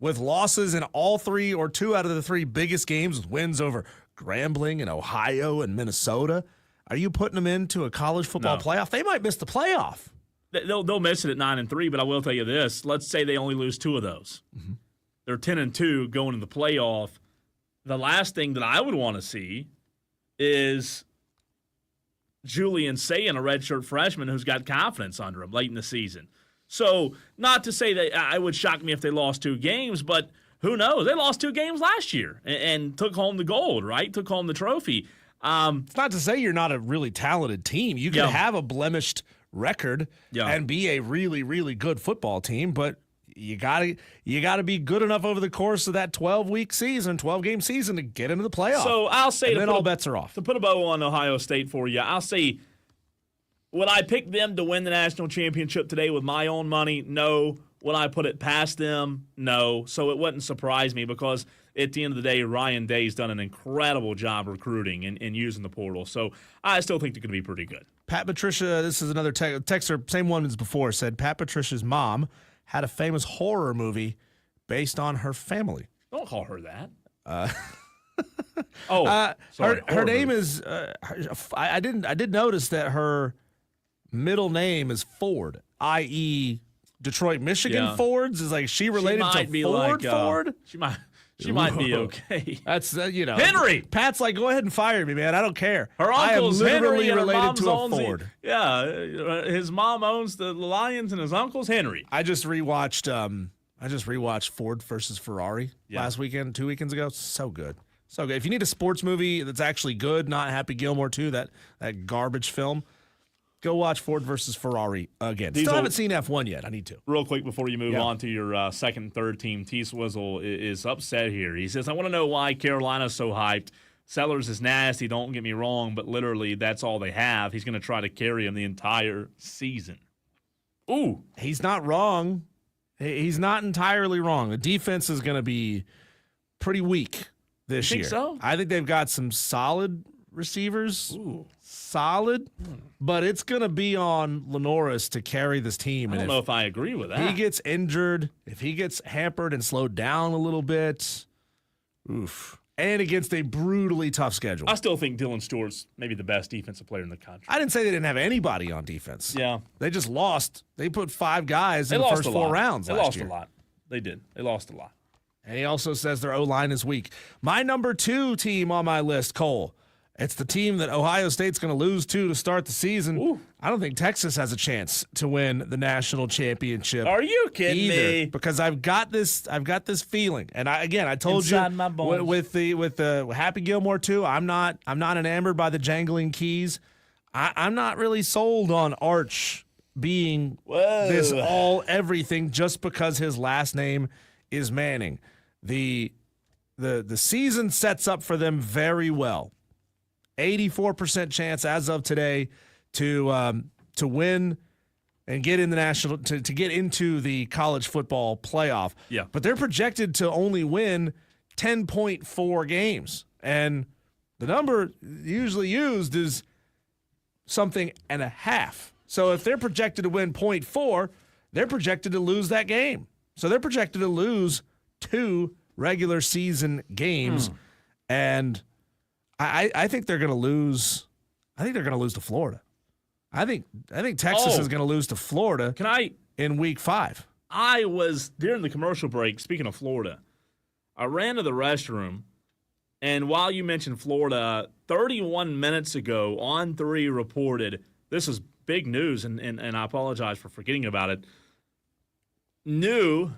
with losses in all 3 or 2 out of the 3 biggest games, with wins over Grambling and Ohio and Minnesota? Are you putting them into a college football playoff? They might miss the playoff. They'll miss it at 9-3, but I will tell you this. Let's say they only lose 2 of those. They're 10-2 going to the playoff. The last thing that I would want to see is Julian Sayin, a redshirt freshman who's got confidence under him late in the season. So not to say that it would shock me if they lost 2 games, but who knows? They lost 2 games last year and took home the gold, right? Took home the trophy. It's not to say you're not a really talented team. You can have a blemished record and be a really, really good football team, but you gotta be good enough over the course of that 12-game season to get into the playoff. So I'll say, and then all bets are off. To put a bow on Ohio State for you, I'll say Would I pick them to win the national championship today with my own money? No. Would I put it past them? No. So it wouldn't surprise me because at the end of the day, Ryan Day's done an incredible job recruiting and using the portal. So I still think they're going to be pretty good. Pat Patricia, this is another texter, same one as before, said Pat Patricia's mom had a famous horror movie based on her family. Don't call her that. Her horror name movie. is. I did notice that her middle name is Ford, i.e., Detroit, Michigan. Yeah. Fords is like she related might to be Ford. like, Ford. She might be okay. That's Henry! Pat's like, go ahead and fire me, man. I don't care. Her I am uncle's literally Henry and her related mom's to a owns Ford. his mom owns the Lions and his uncle's Henry. I just rewatched Ford versus Ferrari last weekend, 2 weekends ago. So good. So good. If you need a sports movie that's actually good, not Happy Gilmore 2, that garbage film, go watch Ford versus Ferrari again. Still haven't seen F1 yet. I need to. Real quick before you move on to your second and third team, T. Swizzle is upset here. He says, I want to know why Carolina's so hyped. Sellers is nasty, don't get me wrong, but literally that's all they have. He's going to try to carry him the entire season. Ooh. He's not wrong. He's not entirely wrong. The defense is going to be pretty weak this year. Think so? I think they've got some solid receivers. Ooh. Solid, but it's going to be on Lenoris to carry this team. I don't know if I agree with that. He gets injured, if he gets hampered and slowed down a little bit, oof. And against a brutally tough schedule. I still think Dylan Stewart's maybe the best defensive player in the country. I didn't say they didn't have anybody on defense. Yeah. They just lost. They put 5 guys in the first 4 rounds They last lost year. a lot. They did. They lost a lot. And he also says their O-line is weak. My number 2 team on my list, Cole. It's the team that Ohio State's going to lose to start the season. Ooh. I don't think Texas has a chance to win the national championship. Are you kidding me? Because I've got this feeling, and I told Inside you my bones. with the Happy Gilmore 2. I'm not enamored by the jangling keys. I'm not really sold on Arch being this all everything just because his last name is Manning. The season sets up for them very well. 84% chance as of today to win and get in the national to get into the college football playoff. Yeah. But they're projected to only win 10.4 games. And the number usually used is something and a half. So if they're projected to win 0.4, they're projected to lose that game. So they're projected to lose 2 regular season games. And I think they're going to lose. I think they're going to lose to Florida. I think Texas is going to lose to Florida. In week 5? I was during the commercial break. Speaking of Florida, I ran to the restroom, and while you mentioned Florida, 31 minutes ago, On 3 reported this is big news, and I apologize for forgetting about it. New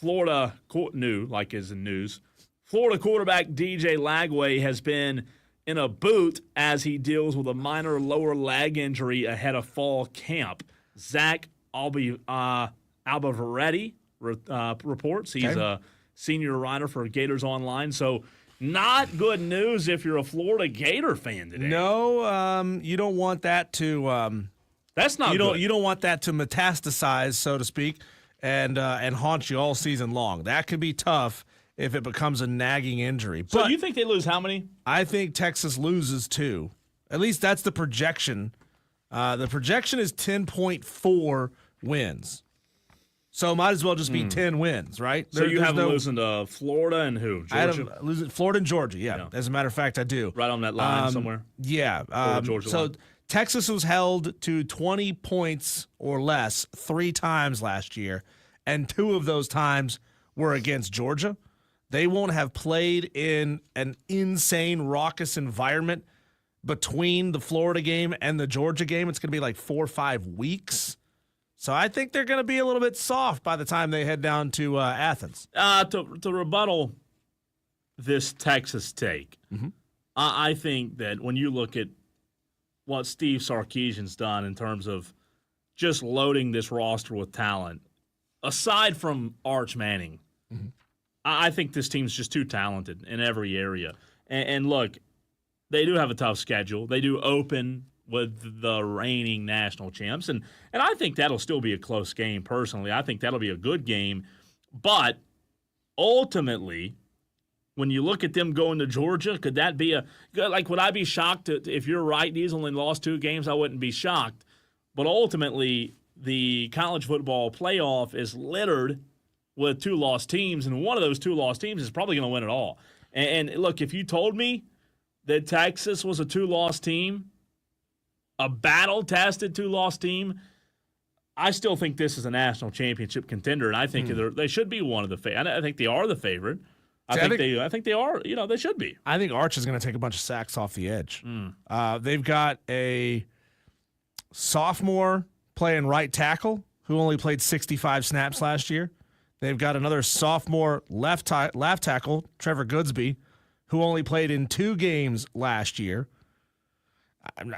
like is in news. Florida quarterback DJ Lagway has been in a boot as he deals with a minor lower leg injury ahead of fall camp. Zach Albaveretti reports. He's a senior writer for Gators Online. So not good news if you're a Florida Gator fan today. No, you don't want that to. That's not good. You don't want that to metastasize, so to speak, and haunt you all season long. That could be tough if it becomes a nagging injury. So but you think they lose how many? I think Texas loses 2. At least that's the projection. The projection is 10.4 wins. So might as well just be 10 wins, right? So you have them losing to Florida and who? Georgia? I have them losing Florida and Georgia, yeah. As a matter of fact, I do. Right on that line somewhere? Yeah. Georgia so line. Texas was held to 20 points or less 3 times last year, and 2 of those times were against Georgia. They won't have played in an insane, raucous environment between the Florida game and the Georgia game. It's going to be like 4 or 5 weeks. So I think they're going to be a little bit soft by the time they head down to Athens. To rebuttal this Texas take, I think that when you look at what Steve Sarkisian's done in terms of just loading this roster with talent, aside from Arch Manning, I think this team's just too talented in every area. And look, they do have a tough schedule. They do open with the reigning national champs. And I think that'll still be a close game, personally. I think that'll be a good game. But ultimately, when you look at them going to Georgia, could that be would I be shocked if you're right, he's only lost 2 games? I wouldn't be shocked. But ultimately, the college football playoff is littered with 2 lost teams, and one of those 2 lost teams is probably going to win it all. And look, if you told me that Texas was a 2-loss team, a battle-tested 2-loss team, I still think this is a national championship contender, and I think they should be one of the favorites. I think they are the favorite. I think they are. They should be. I think Arch is going to take a bunch of sacks off the edge. They've got a sophomore playing right tackle who only played 65 snaps last year. They've got another sophomore left tackle, Trevor Goodsby, who only played in 2 games last year.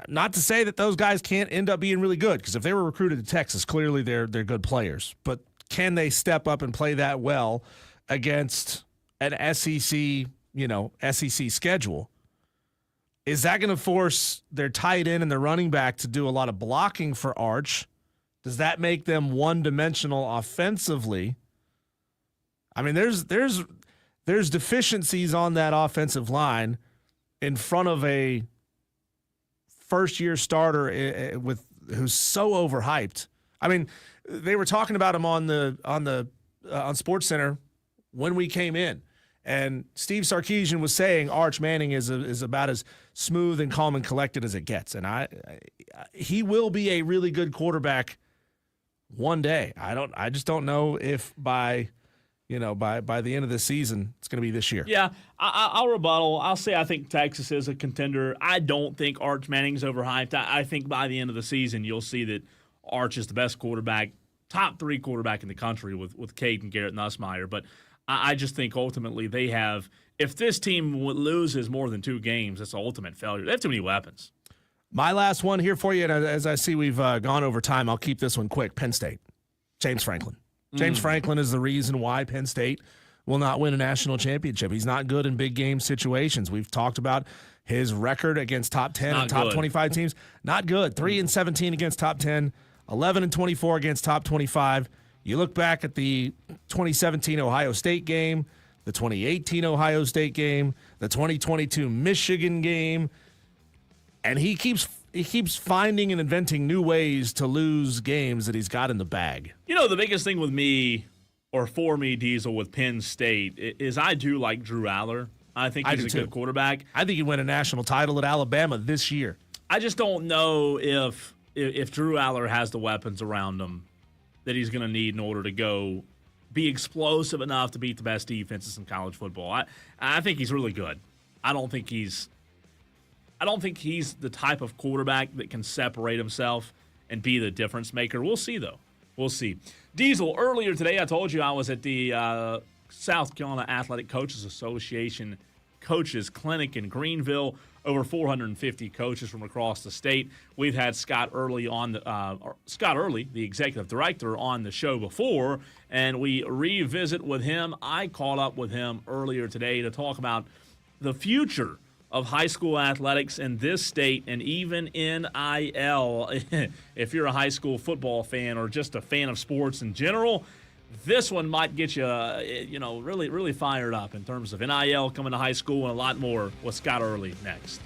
Not to say that those guys can't end up being really good, because if they were recruited to Texas, clearly they're good players. But can they step up and play that well against an SEC schedule? Is that going to force their tight end and their running back to do a lot of blocking for Arch? Does that make them one-dimensional offensively? I mean, there's deficiencies on that offensive line in front of a first-year starter who's so overhyped. I mean, they were talking about him on SportsCenter when we came in. And Steve Sarkisian was saying Arch Manning is about as smooth and calm and collected as it gets. And he will be a really good quarterback one day. I just don't know if by the end of the season it's going to be this year. Yeah, I'll rebuttal. I'll say I think Texas is a contender. I don't think Arch Manning's overhyped. I think by the end of the season you'll see that Arch is the best quarterback, top 3 quarterback in the country with Caden, Garrett, and Nussmeier. But I just think ultimately they have – if this team loses more than 2 games, that's the ultimate failure. They have too many weapons. My last one here for you, and as I see we've gone over time, I'll keep this one quick. Penn State, James Franklin. James Franklin is the reason why Penn State will not win a national championship. He's not good in big game situations. We've talked about his record against top 10 and top 25 teams. Not good. 3-17 against top 10, 11-24 against top 25. You look back at the 2017 Ohio State game, the 2018 Ohio State game, the 2022 Michigan game, and he keeps finding and inventing new ways to lose games that he's got in the bag. The biggest thing with me, or for me, Diesel, with Penn State, is I do like Drew Aller. I think he's a good quarterback. I think he'd win a national title at Alabama this year. I just don't know if Drew Aller has the weapons around him that he's going to need in order to be explosive enough to beat the best defenses in college football. I think he's really good. I don't think he's the type of quarterback that can separate himself and be the difference maker. We'll see, though. We'll see. Diesel, earlier today I told you I was at the South Carolina Athletic Coaches Association Coaches Clinic in Greenville. Over 450 coaches from across the state. We've had Scott Earley, the executive director, on the show before, and we revisit with him. I caught up with him earlier today to talk about the future of high school athletics in this state and even NIL. If you're a high school football fan or just a fan of sports in general, this one might get you, really, really fired up in terms of NIL coming to high school and a lot more with Scott Earley next.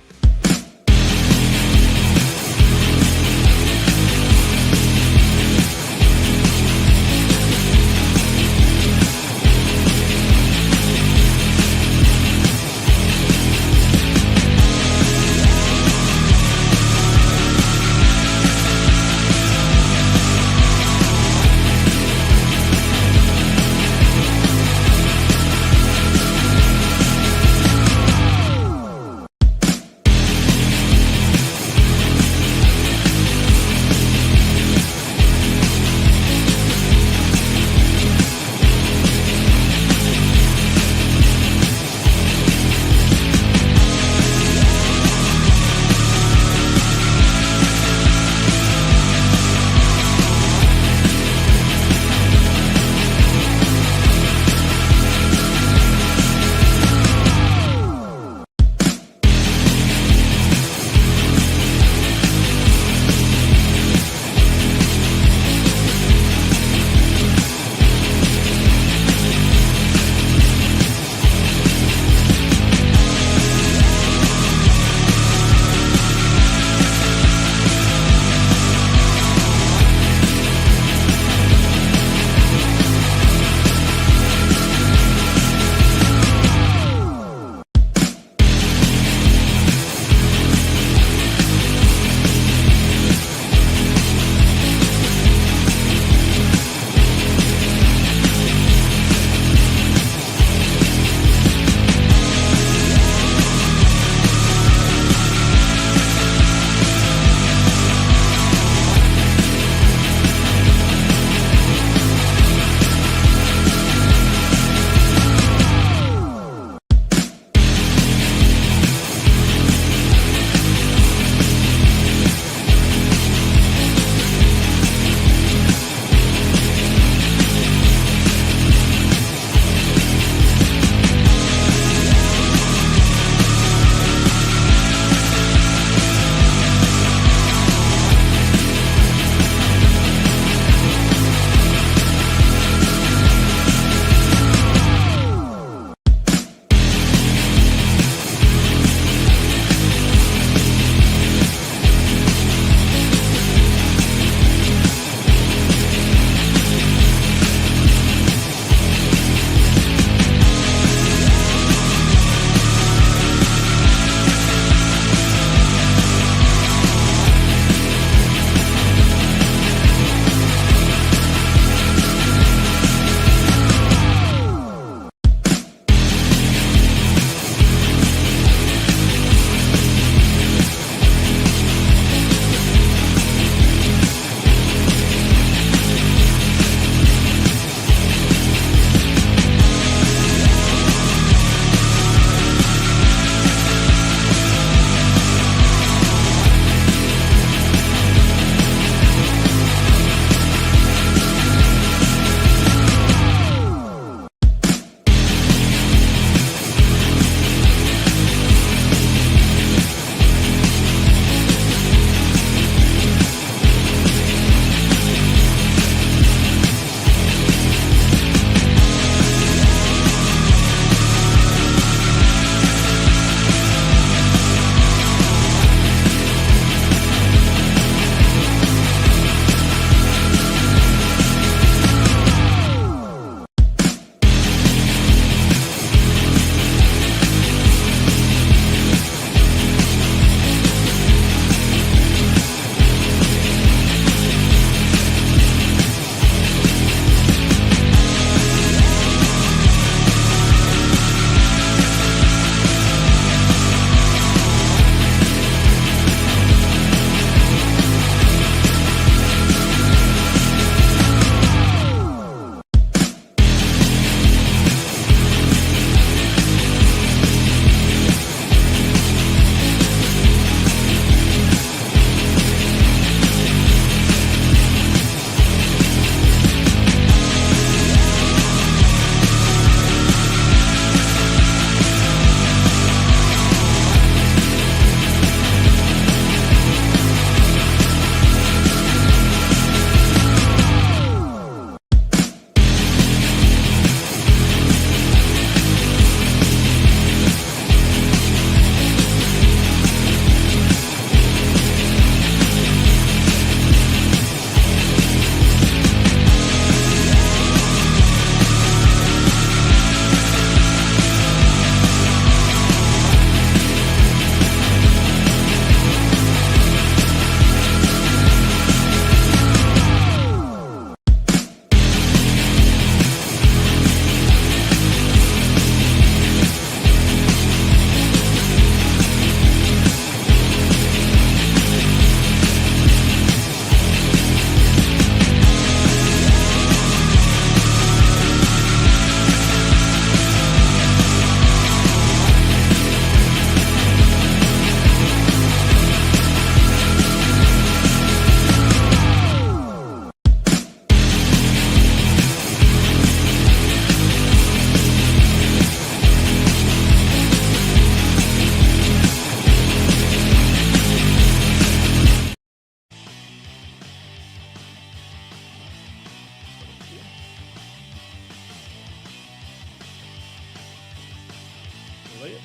Play it.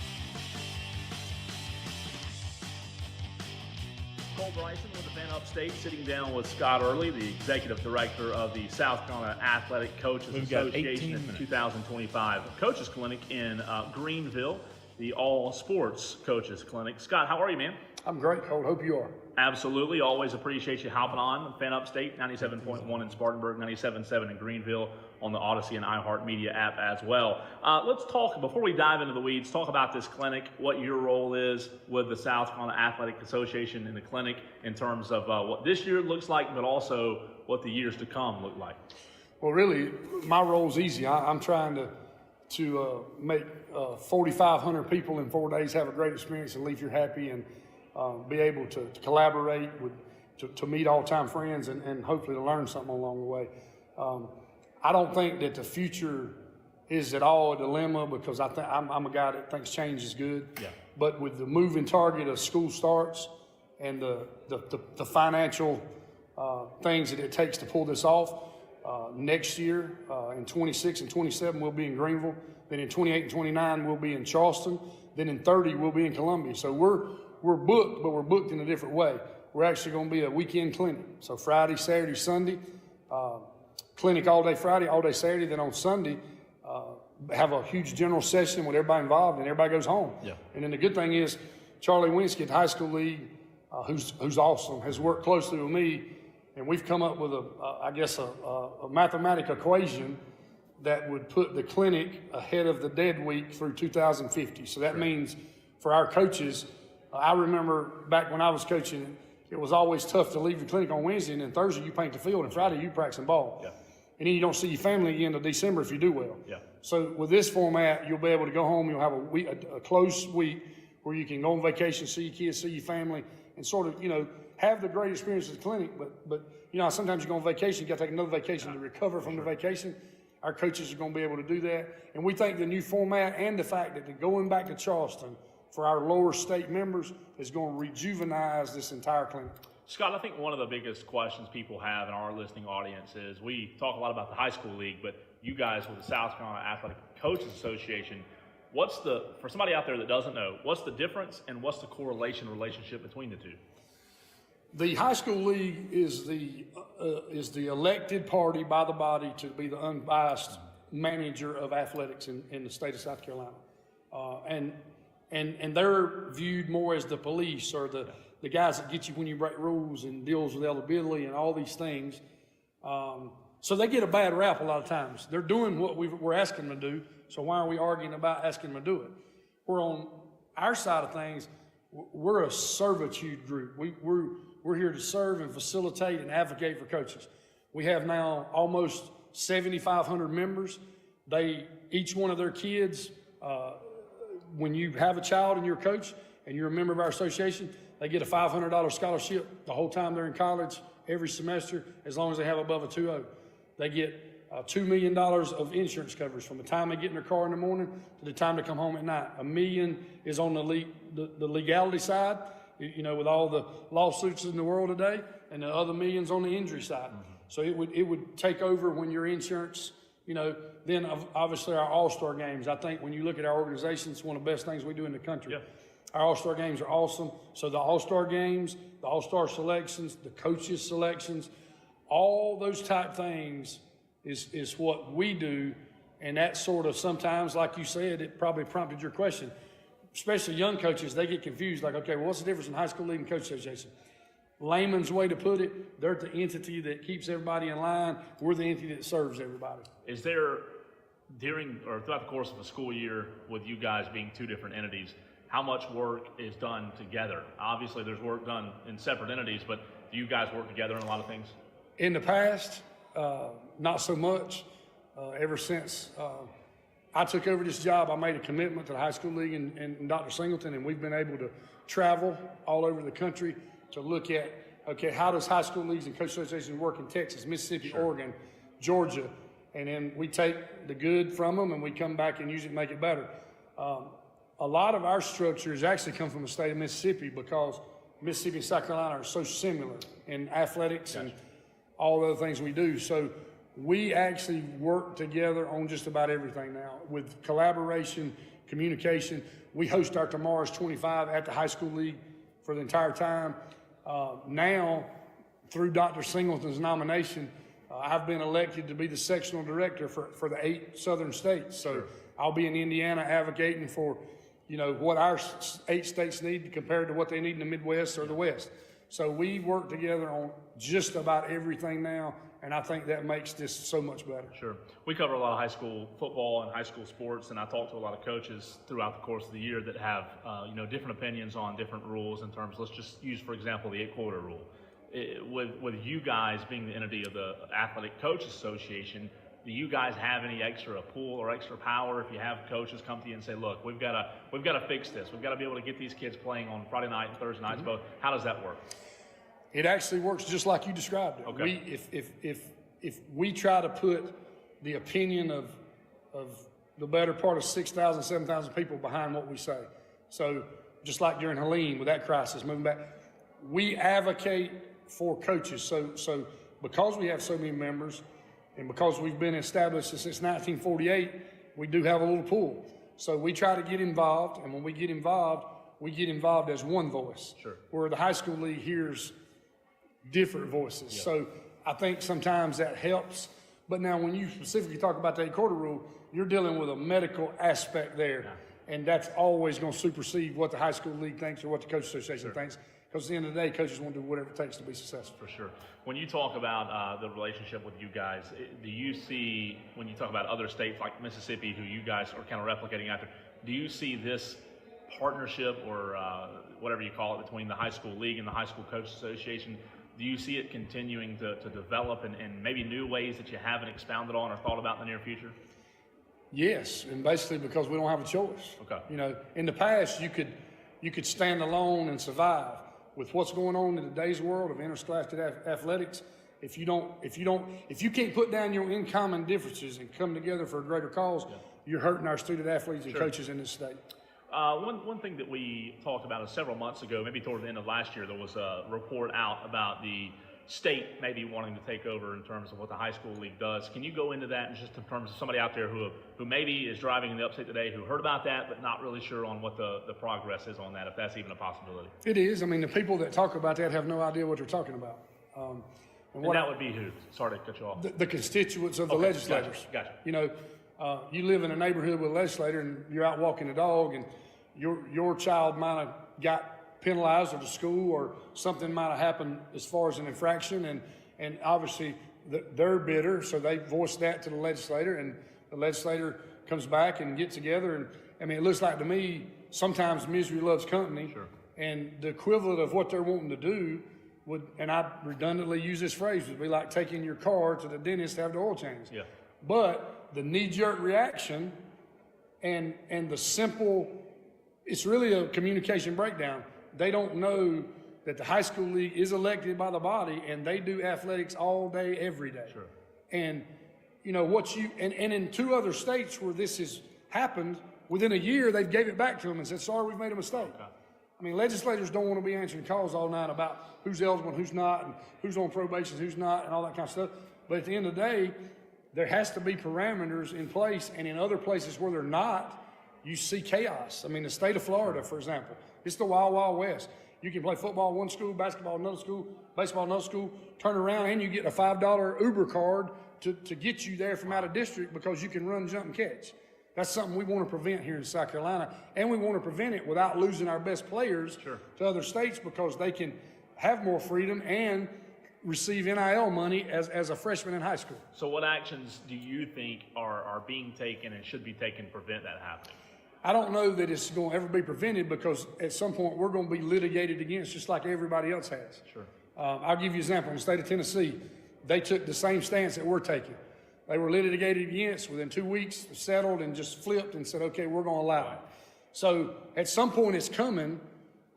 Cole Bryson with the Fan Upstate, sitting down with Scott Earley, the executive director of the South Carolina Athletic Coaches We've got Association 18 in minutes. 2025 Coaches Clinic in Greenville, the All Sports Coaches Clinic. Scott, how are you, man? I'm great, Cole. Hope you are. Absolutely. Always appreciate you hopping on. Fan Upstate, 97.1 in Spartanburg, 97.7 in Greenville on the Odyssey and iHeartMedia app as well. Let's talk, before we dive into the weeds, talk about this clinic, what your role is with the South Carolina Athletic Association in the clinic in terms of what this year looks like, but also what the years to come look like. Well, really, my role's easy. I'm trying to make 4,500 people in 4 days have a great experience and leave here happy and be able to collaborate with, to meet all-time friends and hopefully to learn something along the way. I don't think that the future is at all a dilemma because I'm a guy that thinks change is good. Yeah. But with the moving target of school starts and the financial things that it takes to pull this off, next year in 26 and 27 we'll be in Greenville. Then in 28 and 29 we'll be in Charleston. Then in 30 we'll be in Columbia. So we're booked, but we're booked in a different way. We're actually going to be a weekend clinic. So Friday, Saturday, Sunday, clinic all day Friday, all day Saturday. Then on Sunday, have a huge general session with everybody involved, and everybody goes home. Yeah. And then the good thing is, Charlie Winsky at the high school league, who's awesome, has worked closely with me, and we've come up with a mathematical equation that would put the clinic ahead of the dead week through 2050. So that means for our coaches, I remember back when I was coaching, it was always tough to leave the clinic on Wednesday, and then Thursday you paint the field, and Friday you practicing ball. Yeah. And then you don't see your family again until December if you do well. Yeah. So with this format, you'll be able to go home, you'll have a close week where you can go on vacation, see your kids, see your family, and sort of, have the great experience at the clinic. But sometimes you go on vacation, you got to take another vacation to recover from the vacation. Our coaches are going to be able to do that. And we think the new format and the fact that going back to Charleston for our lower state members is going to rejuvenize this entire clinic. Scott, I think one of the biggest questions people have in our listening audience is we talk a lot about the high school league, but you guys with the South Carolina Athletic Coaches Association, for somebody out there that doesn't know, what's the difference and what's the correlation relationship between the two? The high school league is the elected party by the body to be the unbiased manager of athletics in the state of South Carolina. And they're viewed more as the police or the guys that get you when you break rules and deals with eligibility and all these things. So they get a bad rap a lot of times. They're doing what we're asking them to do, so why are we arguing about asking them to do it? We're on our side of things, we're a servitude group. We're here to serve and facilitate and advocate for coaches. We have now almost 7,500 members. Each one of their kids, when you have a child and you're a coach and you're a member of our association, they get a $500 scholarship the whole time they're in college, every semester, as long as they have above a 2.0. They get $2 million of insurance coverage from the time they get in their car in the morning to the time they come home at night. $1 million is on the legality side, with all the lawsuits in the world today, and the other millions on the injury side. Mm-hmm. So it would take over when your insurance, then obviously our all-star games. I think when you look at our organization, it's one of the best things we do in the country. Yeah. Our all-star games are awesome. So the all-star games, the all-star selections, the coaches selections, all those type things is what we do. And that sort of sometimes, like you said, it probably prompted your question. Especially young coaches, they get confused. Like, okay, well, what's the difference in high school league and coach association? Layman's way to put it, they're the entity that keeps everybody in line. We're the entity that serves everybody. Is there, during or throughout the course of a school year, with you guys being two different entities, how much work is done together? Obviously, there's work done in separate entities, but do you guys work together in a lot of things? In the past, not so much. Ever since I took over this job, I made a commitment to the high school league and Dr. Singleton, and we've been able to travel all over the country to look at, okay, how does high school leagues and coach associations work in Texas, Mississippi, Oregon, Georgia, and then we take the good from them and we come back and use it and make it better. A lot of our structures actually come from the state of Mississippi because Mississippi and South Carolina are so similar in athletics and all the other things we do. So we actually work together on just about everything now with collaboration, communication. We host our Tomorrow's 25 at the high school league for the entire time. Now, through Dr. Singleton's nomination, I've been elected to be the sectional director for the 8 southern states. So I'll be in Indiana advocating for, what our 8 states need compared to what they need in the Midwest or the West. So we work together on just about everything now, and I think that makes this so much better. Sure. We cover a lot of high school football and high school sports, and I talk to a lot of coaches throughout the course of the year that have, different opinions on different rules in terms, let's just use, for example, the 8-quarter rule. With you guys being the entity of the Athletic Coaches Association, do you guys have any extra pull or extra power if you have coaches come to you and say, look, we've got to fix this. We've got to be able to get these kids playing on Friday night and Thursday nights both. How does that work? It actually works just like you described it. Okay. If we try to put the opinion of the better part of 6,000, 7,000 people behind what we say. So just like during Helene with that crisis, moving back, we advocate for coaches. So because we have so many members and because we've been established since 1948, we do have a little pull. So we try to get involved, and when we get involved as one voice. Sure. Where the high school league hears different voices. Yep. So I think sometimes that helps. But now when you specifically talk about the 8-quarter rule, you're dealing with a medical aspect there. Yeah. And that's always going to supersede what the high school league thinks or what the coach association thinks. Because at the end of the day, coaches want to do whatever it takes to be successful. For sure. When you talk about the relationship with you guys, do you see, when you talk about other states like Mississippi, who you guys are kind of replicating after, do you see this partnership or whatever you call it between the high school league and the high school coaches association, do you see it continuing to develop in maybe new ways that you haven't expounded on or thought about in the near future? Yes, and basically because we don't have a choice. Okay. In the past, you could stand alone and survive. With what's going on in today's world of interscholastic athletics, if you can't put down your in-common differences and come together for a greater cause, you're hurting our student athletes and coaches in this state. One thing that we talked about several months ago, maybe toward the end of last year, there was a report out about the state maybe wanting to take over in terms of what the high school league does. Can you go into that and just in terms of somebody out there who maybe is driving in the upstate today who heard about that but not really sure on what the progress is on that, if that's even a possibility? It is. I mean, the people that talk about that have no idea what they're talking about. And that would be who? Sorry to cut you off. The constituents of the legislators. Gotcha. You live in a neighborhood with a legislator and you're out walking a dog and your child might have got penalized at the school or something might have happened as far as an infraction and obviously they're bitter, so they voice that to the legislator and the legislator comes back and gets together and I mean it looks like to me sometimes misery loves company. Sure. And the equivalent of what they're wanting to do would, and I redundantly use this phrase, would be like taking your car to the dentist to have the oil changed. Yeah. But the knee-jerk reaction and the simple, it's really a communication breakdown. They don't know that the high school league is elected by the body and they do athletics all day, every day. Sure. And and in 2 other states where this has happened, within a year they've gave it back to them and said, sorry, we've made a mistake. Okay. I mean, legislators don't want to be answering calls all night about who's eligible and who's not and who's on probation, who's not, and all that kind of stuff. But at the end of the day, there has to be parameters in place, and in other places where they're not, you see chaos. I mean, the state of Florida, for example, it's the wild, wild west. You can play football one school, basketball another school, baseball another school, turn around, and you get a $5 Uber card to get you there from out of district because you can run, jump, and catch. That's something we want to prevent here in South Carolina, and we want to prevent it without losing our best players to other states because they can have more freedom and receive NIL money as a freshman in high school. So what actions do you think are being taken and should be taken to prevent that happening? I don't know that it's going to ever be prevented because at some point we're going to be litigated against just like everybody else has. Sure. I'll give you an example. In the state of Tennessee, they took the same stance that we're taking. They were litigated against within 2 weeks, settled, and just flipped and said, okay, we're going to allow it. So at some point it's coming,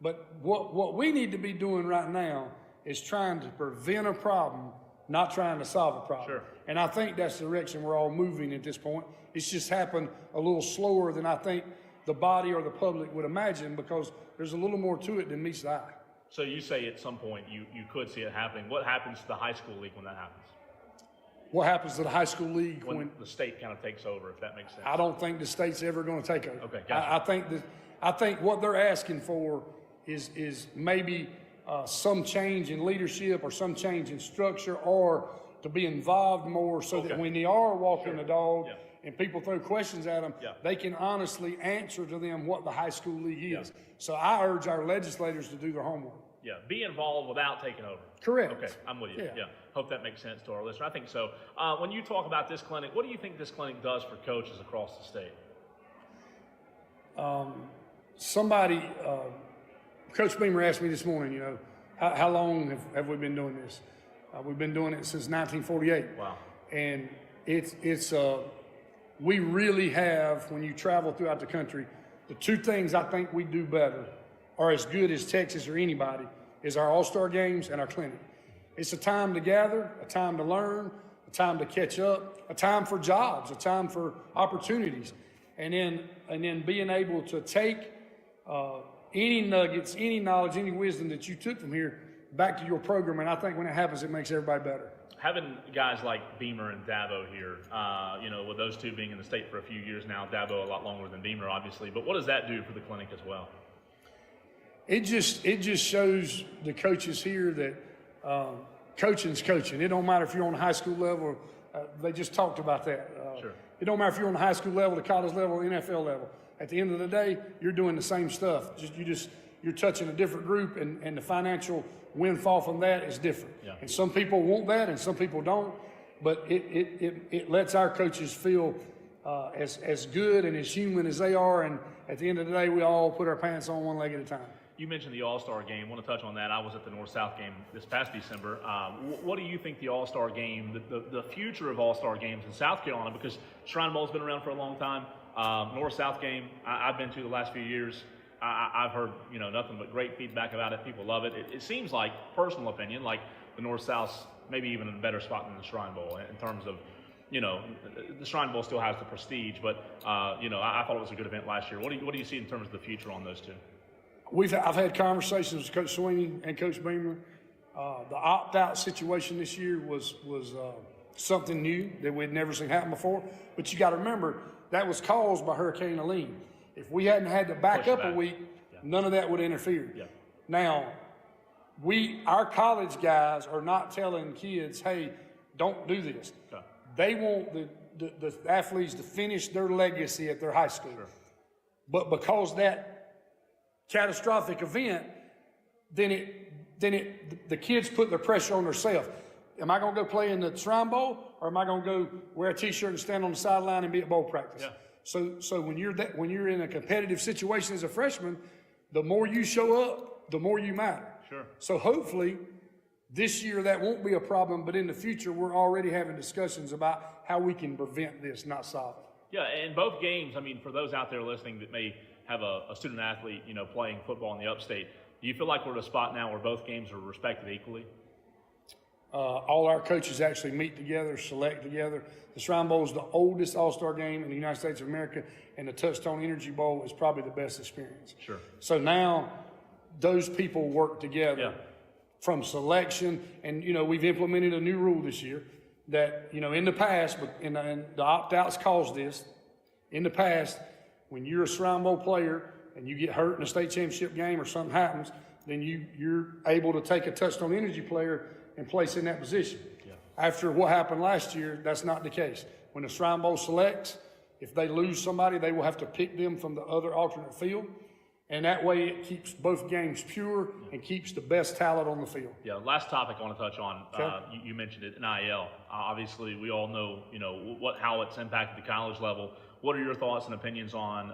but what we need to be doing right now is trying to prevent a problem, not trying to solve a problem. Sure. And I think that's the direction we're all moving at this point. It's just happened a little slower than I think the body or the public would imagine because there's a little more to it than meets the eye. So you say at some point you could see it happening. What happens to the high school league when that happens? what happens to the high school league when when the state kind of takes over, if that makes sense. I don't think the state's ever going to take over. Okay, gotcha. I think what they're asking for is maybe some change in leadership or some change in structure, or to be involved more so that when they are walking the dog and people throw questions at them, they can honestly answer to them what the high school league is. So I urge our legislators to do their homework. Yeah, be involved without taking over. Correct. Okay, I'm with you. Yeah. Yeah. Hope that makes sense to our listener. I think so. When you talk about this clinic, what do you think this clinic does for coaches across the state? Coach Beamer asked me this morning, how long have we been doing this? We've been doing it since 1948. Wow. And we really have, when you travel throughout the country, the two things I think we do better, are as good as Texas or anybody, is our all-star games and our clinic. It's a time to gather, a time to learn, a time to catch up, a time for jobs, a time for opportunities. And then being able to take any nuggets, any knowledge, any wisdom that you took from here back to your program. And I think when it happens, it makes everybody better. Having guys like Beamer and Dabo here, with those two being in the state for a few years now, Dabo a lot longer than Beamer, obviously. But what does that do for the clinic as well? It just shows the coaches here that coaching's coaching. It don't matter if you're on the high school level. They just talked about that. Sure. It don't matter if you're on the high school level, the college level, the NFL level. At the end of the day, you're doing the same stuff. You're touching a different group, and the financial windfall from that is different. Yeah. And some people want that, and some people don't. But it lets our coaches feel as good and as human as they are. And at the end of the day, we all put our pants on one leg at a time. You mentioned the All-Star game. I want to touch on that. I was at the North-South game this past December. What do you think the All-Star game, the future of All-Star games in South Carolina, because Shrine Bowl's been around for a long time. North-South game, I've been to the last few years. I've heard, nothing but great feedback about it. People love it. It seems like, personal opinion, like the North-South's maybe even in a better spot than the Shrine Bowl in terms of, the Shrine Bowl still has the prestige, but, I thought it was a good event last year. What do you see in terms of the future on those two? I've had conversations with Coach Sweeney and Coach Beamer. The opt-out situation this year was something new that we'd never seen happen before. But you got to remember, that was caused by Hurricane Helene. If we hadn't had to back up a week, none of that would interfere. Yeah. Now, our college guys are not telling kids, hey, don't do this. Okay. They want the athletes to finish their legacy at their high school. Sure. But because that catastrophic event, then the kids put their pressure on themselves. Am I going to go play in the Shrine Bowl, or am I going to go wear a T-shirt and stand on the sideline and be at bowl practice? Yeah. So when you're in a competitive situation as a freshman, the more you show up, the more you matter. Sure. So hopefully this year that won't be a problem, but in the future we're already having discussions about how we can prevent this, not solve it. Yeah, and both games, for those out there listening that may have a student athlete, playing football in the upstate, do you feel like we're at a spot now where both games are respected equally? All our coaches actually meet together, select together. The Shrine Bowl is the oldest all-star game in the United States of America, and the Touchstone Energy Bowl is probably the best experience. Sure. So now those people work together from selection, and we've implemented a new rule this year that in the past, and the opt-outs caused this. In the past, when you're a Shrine Bowl player and you get hurt in a state championship game or something happens, then you're able to take a Touchstone Energy player and place in that position. Yeah. After what happened last year, that's not the case. When the Shrine Bowl selects, if they lose somebody, they will have to pick them from the other alternate field. And that way it keeps both games pure and keeps the best talent on the field. Yeah, last topic I want to touch on, okay. You mentioned it, NIL. Obviously, we all know, how it's impacted the college level. What are your thoughts and opinions on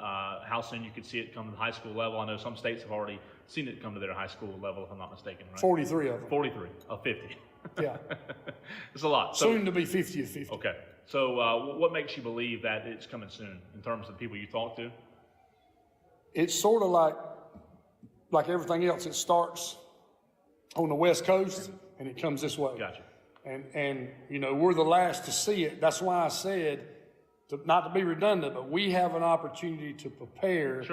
how soon you could see it come to the high school level? I know some states have already seen it come to their high school level, if I'm not mistaken, right? 43 of them. 43 of 50. Yeah. It's a lot. Soon to be 50 of 50. Okay. So what makes you believe that it's coming soon in terms of the people you talk to? It's sort of like everything else. It starts on the West Coast and it comes this way. Gotcha. And we're the last to see it. That's why I said, not to be redundant, but we have an opportunity to prepare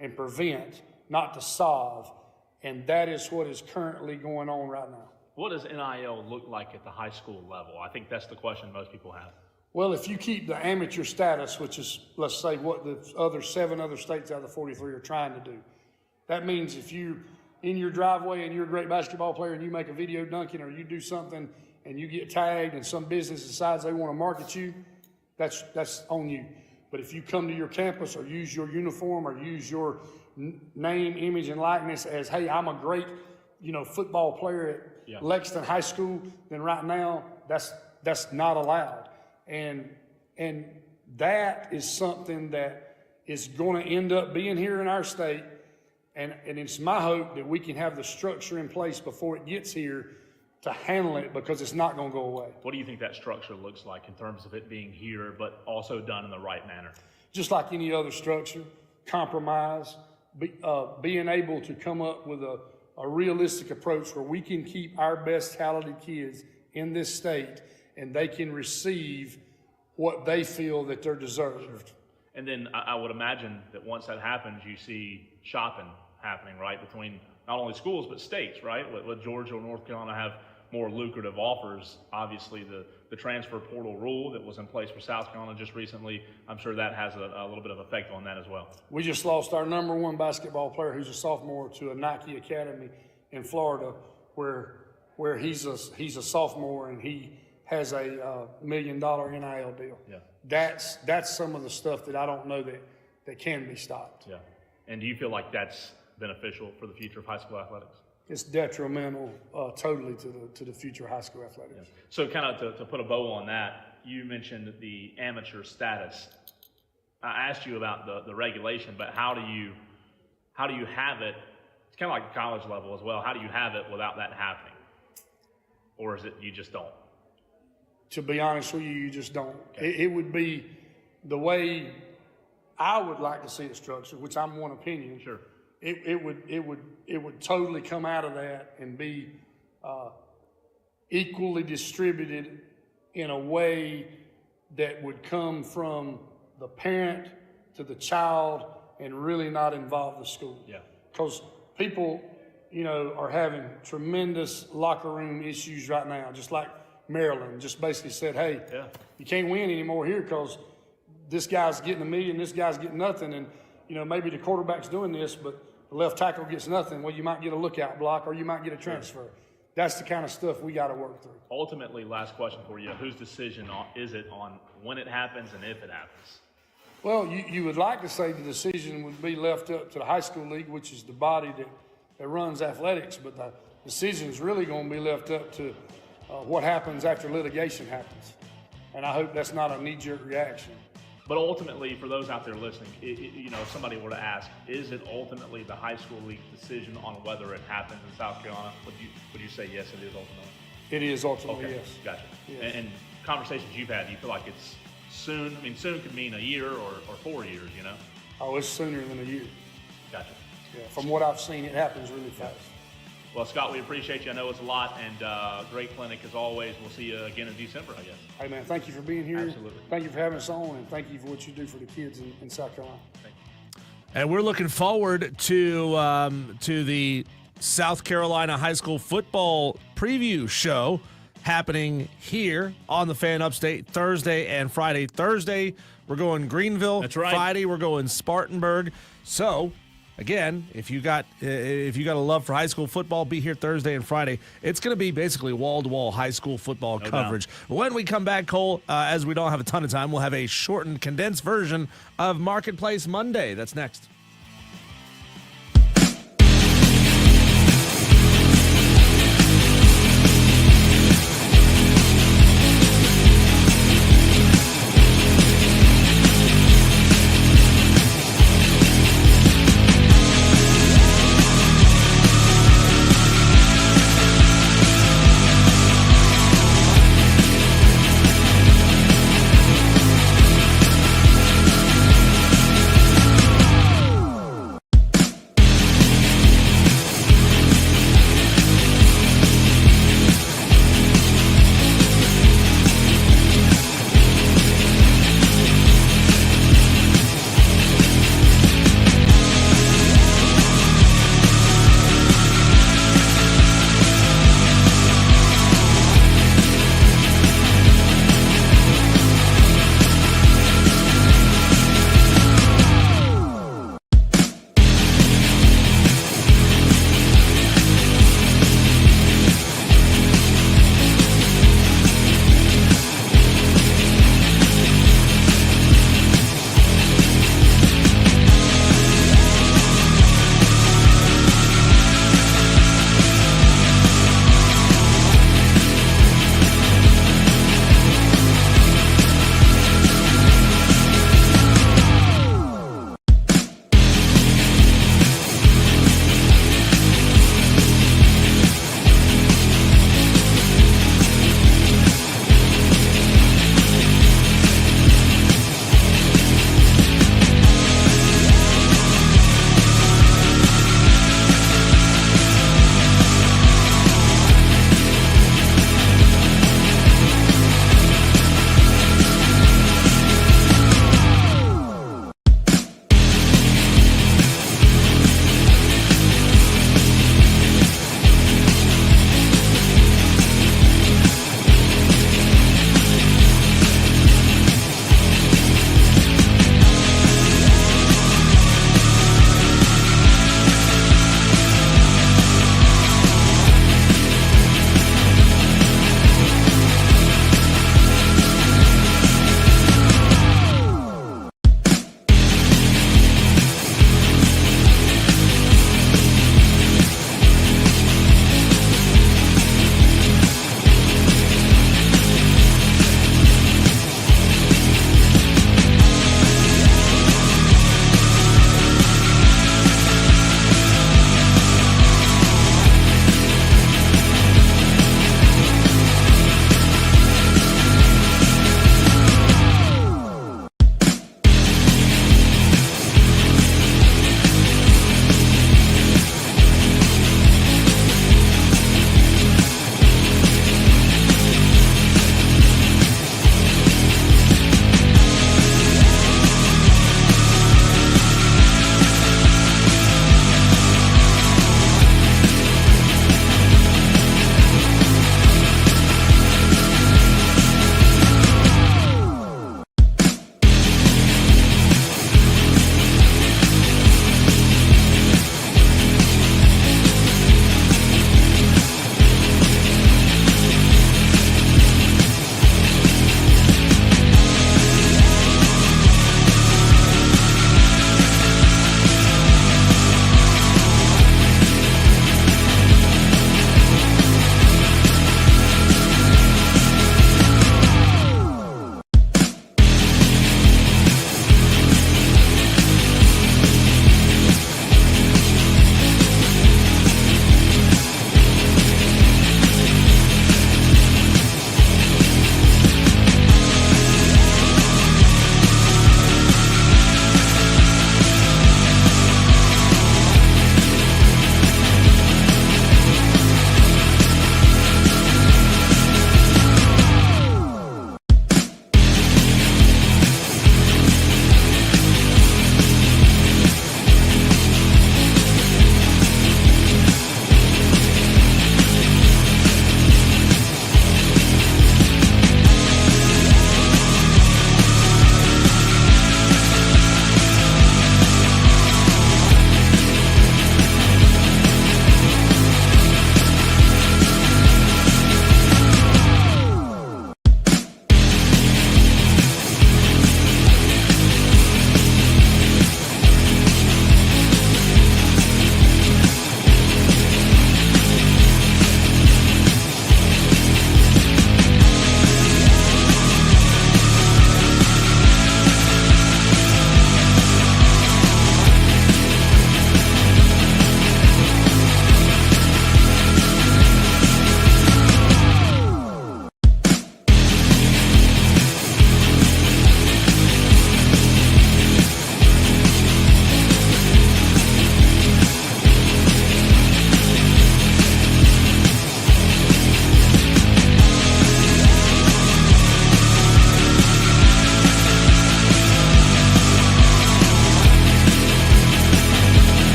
and prevent, not to solve. And that is what is currently going on right now. What does NIL look like at the high school level? I think that's the question most people have. Well, if you keep the amateur status, which is, let's say, what the 7 other states out of the 43 are trying to do, that means if you in your driveway and you're a great basketball player and you make a video dunking or you do something and you get tagged and some business decides they want to market you, that's on you. But if you come to your campus or use your uniform or use your name, image, and likeness as, hey, I'm a great, football player at Lexington High School, then right now that's not allowed. And that is something that is going to end up being here in our state. And it's my hope that we can have the structure in place before it gets here to handle it, because it's not going to go away. What do you think that structure looks like in terms of it being here, but also done in the right manner? Just like any other structure, compromise, being able to come up with a realistic approach where we can keep our best talented kids in this state and they can receive what they feel that they're deserved. Sure. And then I would imagine that once that happens, you see shopping happening, right, between not only schools but states, right? Let Georgia or North Carolina have more lucrative offers. Obviously, the transfer portal rule that was in place for South Carolina just recently, I'm sure that has a little bit of effect on that as well. We just lost our number 1 basketball player who's a sophomore to a Nike Academy in Florida where he's a sophomore and he has a $1 million NIL deal. Yeah. That's some of the stuff that I don't know that can be stopped. Yeah. And do you feel like that's beneficial for the future of high school athletics? It's detrimental totally to the future of high school athletics. Yeah. So kind of to put a bow on that, you mentioned the amateur status. I asked you about the regulation, but how do you have it? It's kind of like the college level as well. How do you have it without that happening? Or is it you just don't? To be honest with you, you just don't. Okay. It would be the way I would like to see it structured, which I'm one opinion. Sure. It would totally come out of that and be equally distributed in a way that would come from the parent to the child and really not involve the school. Yeah. Because people, are having tremendous locker room issues right now, just like Maryland just basically said, hey, you can't win anymore here because this guy's getting $1 million, this guy's getting nothing, and maybe the quarterback's doing this, but the left tackle gets nothing. Well, you might get a lookout block or you might get a transfer. That's the kind of stuff we got to work through. Ultimately, last question for you: whose decision is it on when it happens and if it happens? Well, you would like to say the decision would be left up to the high school league, which is the body that runs athletics, but the decision is really going to be left up to what happens after litigation happens. And I hope that's not a knee-jerk reaction. But ultimately, for those out there listening, if somebody were to ask, is it ultimately the high school league's decision on whether it happens in South Carolina? Would you say yes, it is ultimately? It is ultimately, okay. Yes. Gotcha. Yes. And conversations you've had, do you feel like it's soon? I mean, soon could mean a year or 4 years, Oh, it's sooner than a year. Gotcha. Yeah, from what I've seen, it happens really fast. Well, Scott, we appreciate you. I know it's a lot, and great clinic as always. We'll see you again in December, I guess. Hey, man, thank you for being here. Absolutely. Thank you for having us on, and thank you for what you do for the kids in South Carolina. Thank you. And we're looking forward to the South Carolina high school football preview show happening here on the Fan Upstate Thursday and Friday. Thursday, we're going Greenville. That's right. Friday, we're going Spartanburg. So, again, if you got a love for high school football, be here Thursday and Friday. It's going to be basically wall-to-wall high school football coverage. Doubt. When we come back, Cole, as we don't have a ton of time, we'll have a shortened, condensed version of Marketplace Monday. That's next.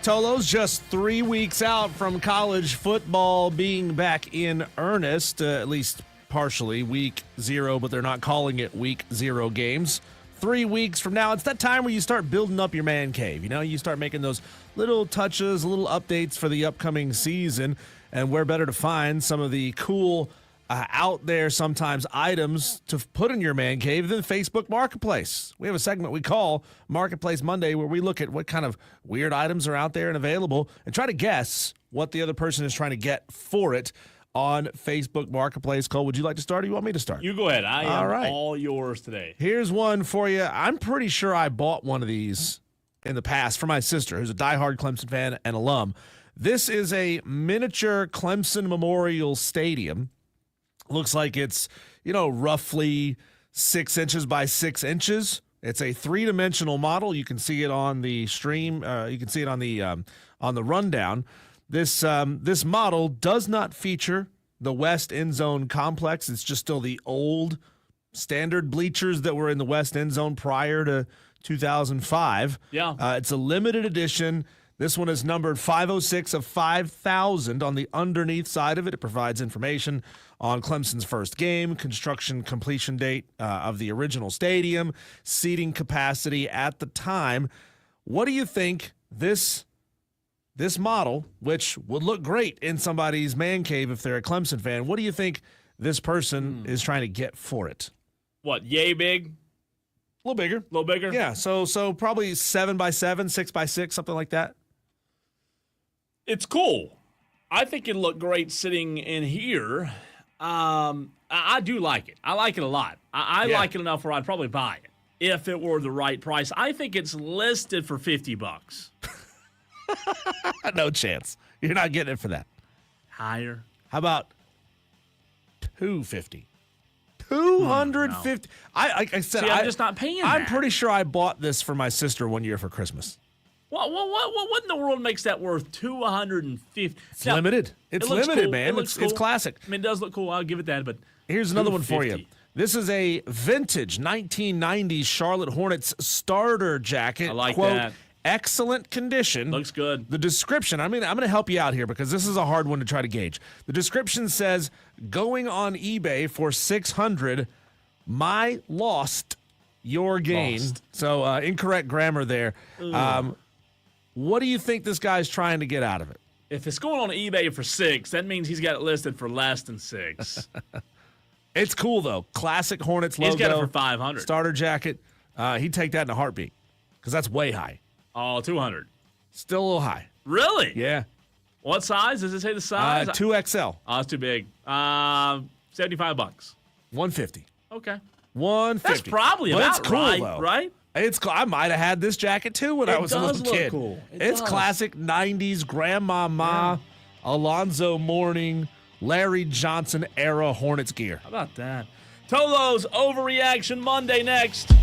Tolos. Just 3 weeks out from college football being back in earnest, at least partially, week 0, but they're not calling it week 0 games. 3 weeks from now, it's that time where you start building up your man cave. You know, you start making those little touches, little updates for the upcoming season, and where better to find some of the cool out there sometimes items to put in your man cave than Facebook Marketplace. We have a segment we call Marketplace Monday where we look at what kind of weird items are out there and available and try to guess what the other person is trying to get for it on Facebook Marketplace. Cole, would you like to start or you want me to start? You go ahead. I All am right. all yours today. Here's one for you. I'm pretty sure I bought one of these in the past for my sister, who's a diehard Clemson fan and alum. This is a miniature Clemson Memorial Stadium. Looks like it's, roughly 6 inches by 6 inches. It's a 3-dimensional model. You can see it on the stream. You can see it on the rundown. This model does not feature the West End Zone complex. It's just still the old standard bleachers that were in the West End Zone prior to 2005. Yeah. It's a limited edition. This one is numbered 506 of 5,000. On the underneath side of it, it provides information on Clemson's first game, construction completion date of the original stadium, seating capacity at the time. What do you think this model, which would look great in somebody's man cave if they're a Clemson fan, what do you think this person is trying to get for it? What, yay big? A little bigger. A little bigger? Yeah, so probably 7 by 7, 6 by 6, something like that. It's cool. I think it'd look great sitting in here. I do like it. I like it a lot. I like it enough where I'd probably buy it if it were the right price. I think it's listed for $50. No chance. You're not getting it for that. Higher. How about $250? $250. No. Like I said, See, I'm just not paying I'm that. pretty sure I bought this for my sister one year for Christmas. What in the world makes that worth $250? It's limited. It's it looks limited, cool. man. It looks It's cool. classic. I mean, it does look cool. I'll give it that. But Here's another one for you. $250. This is a vintage 1990s Charlotte Hornets starter jacket. I like Quote, that. Excellent condition. Looks good. The description, I'm going to help you out here because this is a hard one to try to gauge. The description says, going on eBay for $600, my lost, your gain. Lost. So incorrect grammar there. What do you think this guy's trying to get out of it? If it's going on eBay for $6, that means he's got it listed for less than $6. It's cool, though. Classic Hornets logo. He's got it for $500. Starter jacket. He'd take that in a heartbeat because that's way high. Oh, $200. Still a little high. Really? Yeah. What size? Does it say the size? 2XL. Oh, it's too big. $75. $150. Okay. $150. That's probably But about it's cool, right, though. right? It's cool. I might have had this jacket too when I was a does little look kid. cool. It It's does. classic 90s grandmama, Alonzo Mourning, Larry Johnson era Hornets gear. How about that? Tolo's Overreaction Monday next.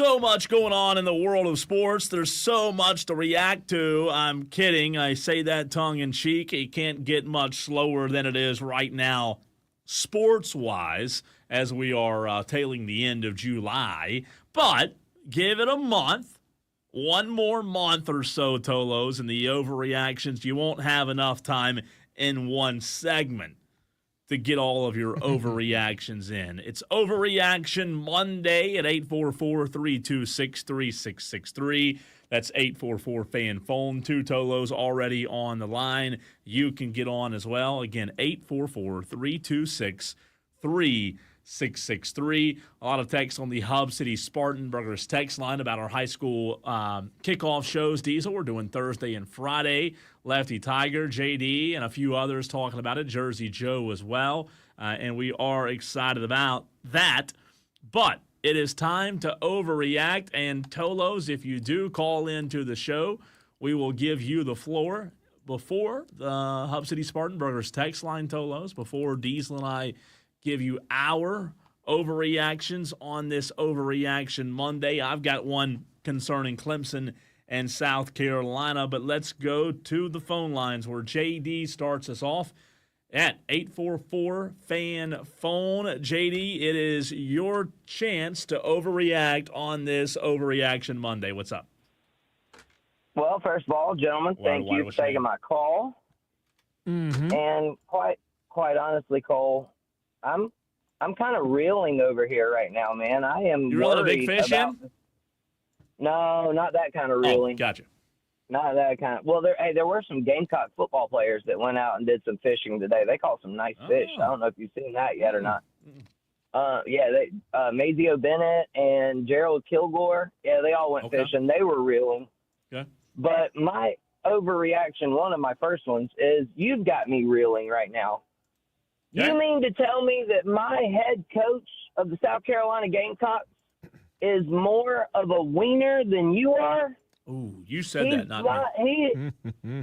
so much going on in the world of sports. There's so much to react to. I'm kidding. I say that tongue in cheek. It can't get much slower than it is right now, sports-wise, as we are tailing the end of July. But give it a month. One more month or so, Tolos, and the overreactions. You won't have enough time in one segment to get all of your overreactions in. It's Overreaction Monday at 844-326-3663. That's 844-FAN-PHONE. 2 Tolos already on the line. You can get on as well. Again, 844-326-3663. A lot of text on the Hub City Spartanburgers text line about our high school kickoff shows. Diesel, we're doing Thursday and Friday. Lefty Tiger, JD, and a few others talking about it. Jersey Joe as well. And we are excited about that. But it is time to overreact. And Tolos, if you do call into the show, we will give you the floor before the Hub City Spartanburgers text line, Tolos, before Diesel and I give you our overreactions on this Overreaction Monday. I've got one concerning Clemson and South Carolina, but let's go to the phone lines where JD starts us off at 844-FAN-PHONE. JD, it is your chance to overreact on this Overreaction Monday. What's up? Well, first of all, gentlemen, thank you for taking my call. Mm-hmm. And quite honestly, Cole, I'm kind of reeling over here right now, man. I am You reeling a big worried fish about in? No, not that kind of Oh, reeling. gotcha. Not that kind of. Well, there were some Gamecock football players that went out and did some fishing today. They caught some nice fish. I don't know if you've seen that yet or not. Mazio Bennett and Gerald Kilgore, they all went fishing. They were reeling. Okay. But my overreaction, one of my first ones, is you've got me reeling right now. Okay. You mean to tell me that my head coach of the South Carolina Gamecocks is more of a wiener than you are? Ooh, you said that, not me.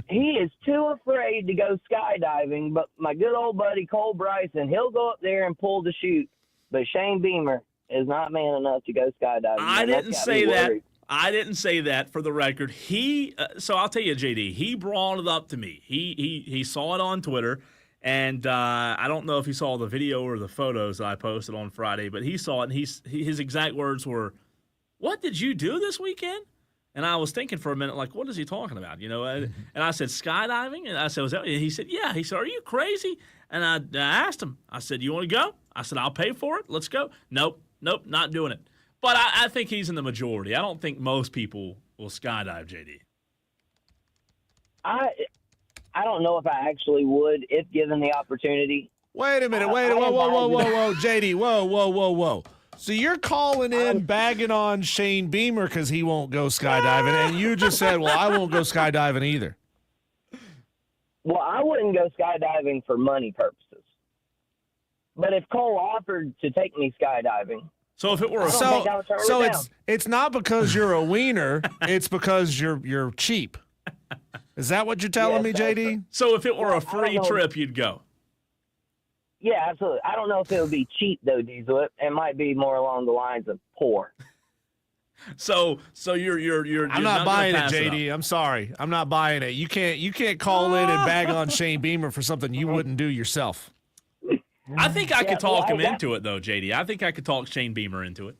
He is too afraid to go skydiving, but my good old buddy Cole Bryson, he'll go up there and pull the chute. But Shane Beamer is not man enough to go skydiving. I didn't say that. I didn't say that, for the record. So I'll tell you, JD, he brought it up to me. He saw it on Twitter, and I don't know if he saw the video or the photos that I posted on Friday, but he saw it, and his exact words were, "What did you do this weekend?" And I was thinking for a minute, like, what is he talking about? You know, and I said, skydiving? And I said, and he said, yeah. He said, are you crazy? And I asked him, I said, you want to go? I said, I'll pay for it. Let's go. Nope, not doing it. But I think he's in the majority. I don't think most people will skydive, JD. I don't know if I actually would, if given the opportunity. Wait a minute. Whoa, JD, whoa. So you're calling in, bagging on Shane Beamer because he won't go skydiving, and you just said, well, I won't go skydiving either. Well, I wouldn't go skydiving for money purposes. But if Cole offered to take me skydiving, so if it were it's not because you're a wiener, it's because you're cheap. Is that what you're telling me, JD? So if it were a free trip, you'd go. Yeah, absolutely. I don't know if it would be cheap though, Diesel. It might be more along the lines of poor. So you're I'm not buying it, JD. I'm sorry. I'm not buying it. You can't call in and bag on Shane Beamer for something you wouldn't do yourself. I think I could talk him into it though, JD. I think I could talk Shane Beamer into it.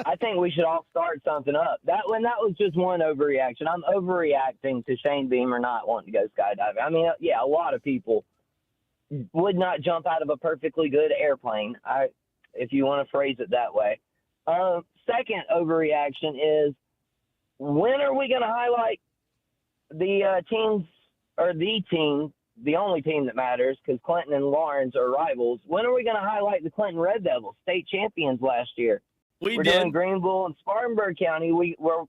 I think we should all start something up. That was just one overreaction. I'm overreacting to Shane Beamer not wanting to go skydiving. I mean, yeah, a lot of people would not jump out of a perfectly good airplane, if you want to phrase it that way. Second overreaction is, when are we going to highlight the teams, or the team, the only team that matters, because Clinton and Lawrence are rivals. When are we going to highlight the Clinton Red Devils, state champions last year? We're doing Greenville and Spartanburg County.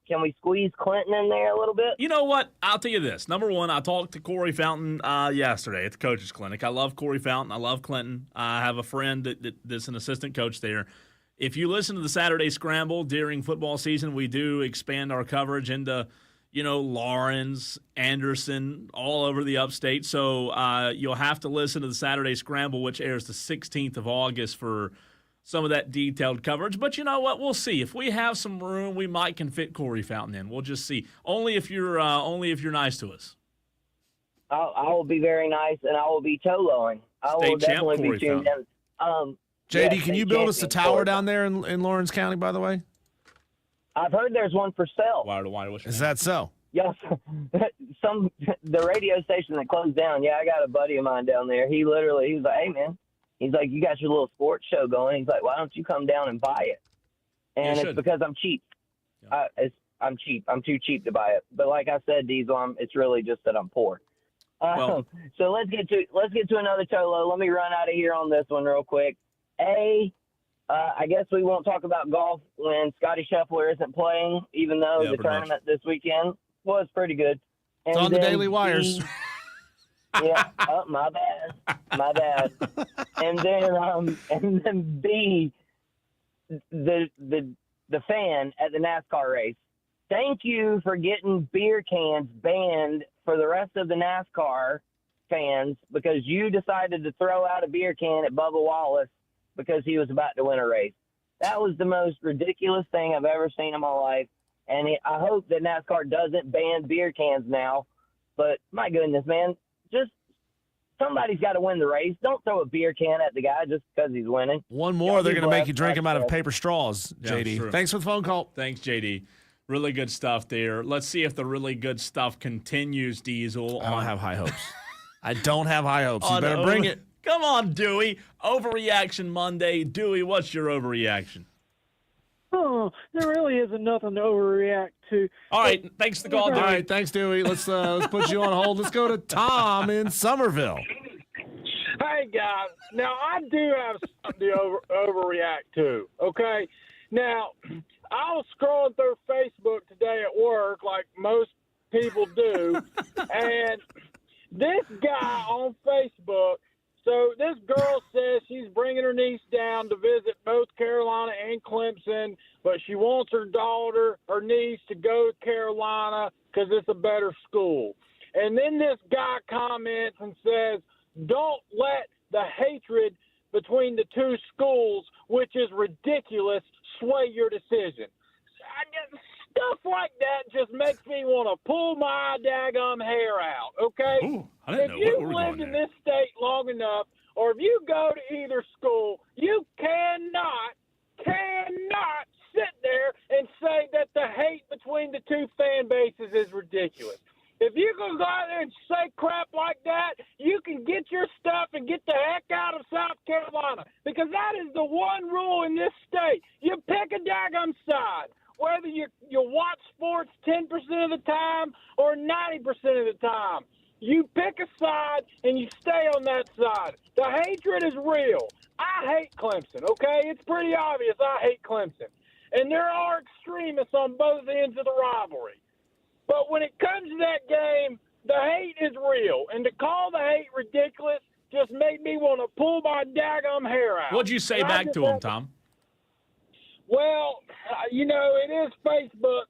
Can we squeeze Clinton in there a little bit? You know what? I'll tell you this. Number one, I talked to Corey Fountain yesterday at the coaches clinic. I love Corey Fountain. I love Clinton. I have a friend that's an assistant coach there. If you listen to the Saturday Scramble during football season, we do expand our coverage into, Lawrence, Anderson, all over the upstate. So you'll have to listen to the Saturday Scramble, which airs the 16th of August for some of that detailed coverage. But you know what? We'll see. If we have some room, we might can fit Corey Fountain in. We'll just see. Only if you're nice to us. I will be very nice, and I will be toloing. I will State champ definitely Corey be tuned in. JD, yeah, can you build us a tower down there in Lawrence County, by the way? I've heard there's one for sale. Is that so? Yes. The radio station that closed down, I got a buddy of mine down there. He was like, hey, man. He's like, you got your little sports show going. He's like, why don't you come down and buy it? And it's because I'm cheap. Yeah. I'm cheap. I'm too cheap to buy it. But like I said, Diesel, it's really just that I'm poor. So let's get to another Tolo. Let me run out of here on this one real quick. I guess we won't talk about golf when Scotty Scheffler isn't playing, even though the tournament this weekend was pretty good. And it's on the Daily Wires. Yeah. Oh, my bad. And then B, the fan at the NASCAR race. Thank you for getting beer cans banned for the rest of the NASCAR fans because you decided to throw out a beer can at Bubba Wallace because he was about to win a race. That was the most ridiculous thing I've ever seen in my life. And I hope that NASCAR doesn't ban beer cans now. But my goodness, man, just somebody's got to win the race. Don't throw a beer can at the guy just because he's winning. One more, they're going to make you drink them out of paper straws, JD. True. Thanks for the phone call. Thanks, JD. Really good stuff there. Let's see if the really good stuff continues, Diesel. I don't have high hopes. I don't have high hopes. You better bring it. Come on, Dewey. Overreaction Monday. Dewey, what's your overreaction? Oh, there really isn't nothing to overreact to. All right, thanks for the call, Dewey. All right, thanks, Dewey. Let's put you on hold. Let's go to Tom in Somerville. Hey, guys. Now, I do have something to overreact to, okay? Now, I was scrolling through Facebook today at work like most people do, and this guy on Facebook, so this girl says she's bringing her niece down to visit both Carolina and Clemson, but she wants her niece to go to Carolina because it's a better school. And then this guy comments and says, don't let the hatred between the two schools, which is ridiculous, sway your decision. Stuff like that just makes me want to pull my daggum hair out, okay? Ooh, I didn't if know you've lived in this state long enough, or if you go to either school, you cannot sit there and say that the hate between the two fan bases is ridiculous. If you can go out there and say crap like that, you can get your stuff and get the heck out of South Carolina, because that is the one rule in this state. You pick a daggum side. Whether you watch sports 10% of the time or 90% of the time, you pick a side and you stay on that side. The hatred is real. I hate Clemson, okay? It's pretty obvious I hate Clemson. And there are extremists on both ends of the rivalry. But when it comes to that game, the hate is real. And to call the hate ridiculous just made me want to pull my daggum hair out. What'd you say back to him, Tom? Well, it is Facebook,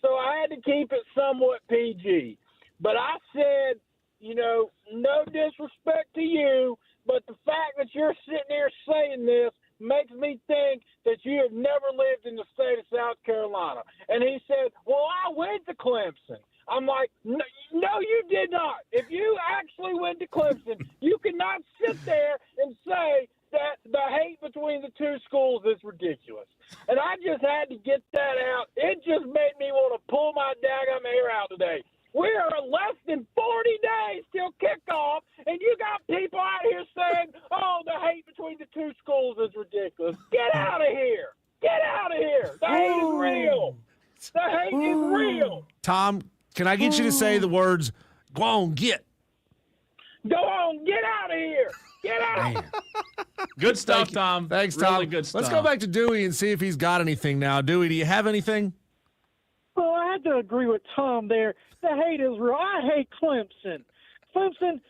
so I had to keep it somewhat PG. But I said, no disrespect to you, but the fact that you're sitting here saying this makes me think that you have never lived in the state of South Carolina. And he said, well, I went to Clemson. I'm like, no, you did not. If you actually went to Clemson, you cannot sit there and say that the hate between the two schools is ridiculous. And I just had to get that out. It just made me want to pull my daggum hair out today. We are less than 40 days till kickoff, and you got people out here saying, oh, the hate between the two schools is ridiculous. Get out of here. Get out of here. The hate is real. The hate is real. Tom, can I get you to say the words, go on, get? Go on, get out of here. Get out. Good stuff, Tom. Thanks, Tom. Really good stuff. Let's go back to Dewey and see if he's got anything now. Dewey, do you have anything? Well, I had to agree with Tom there. The hate is real. I hate Clemson. Clemson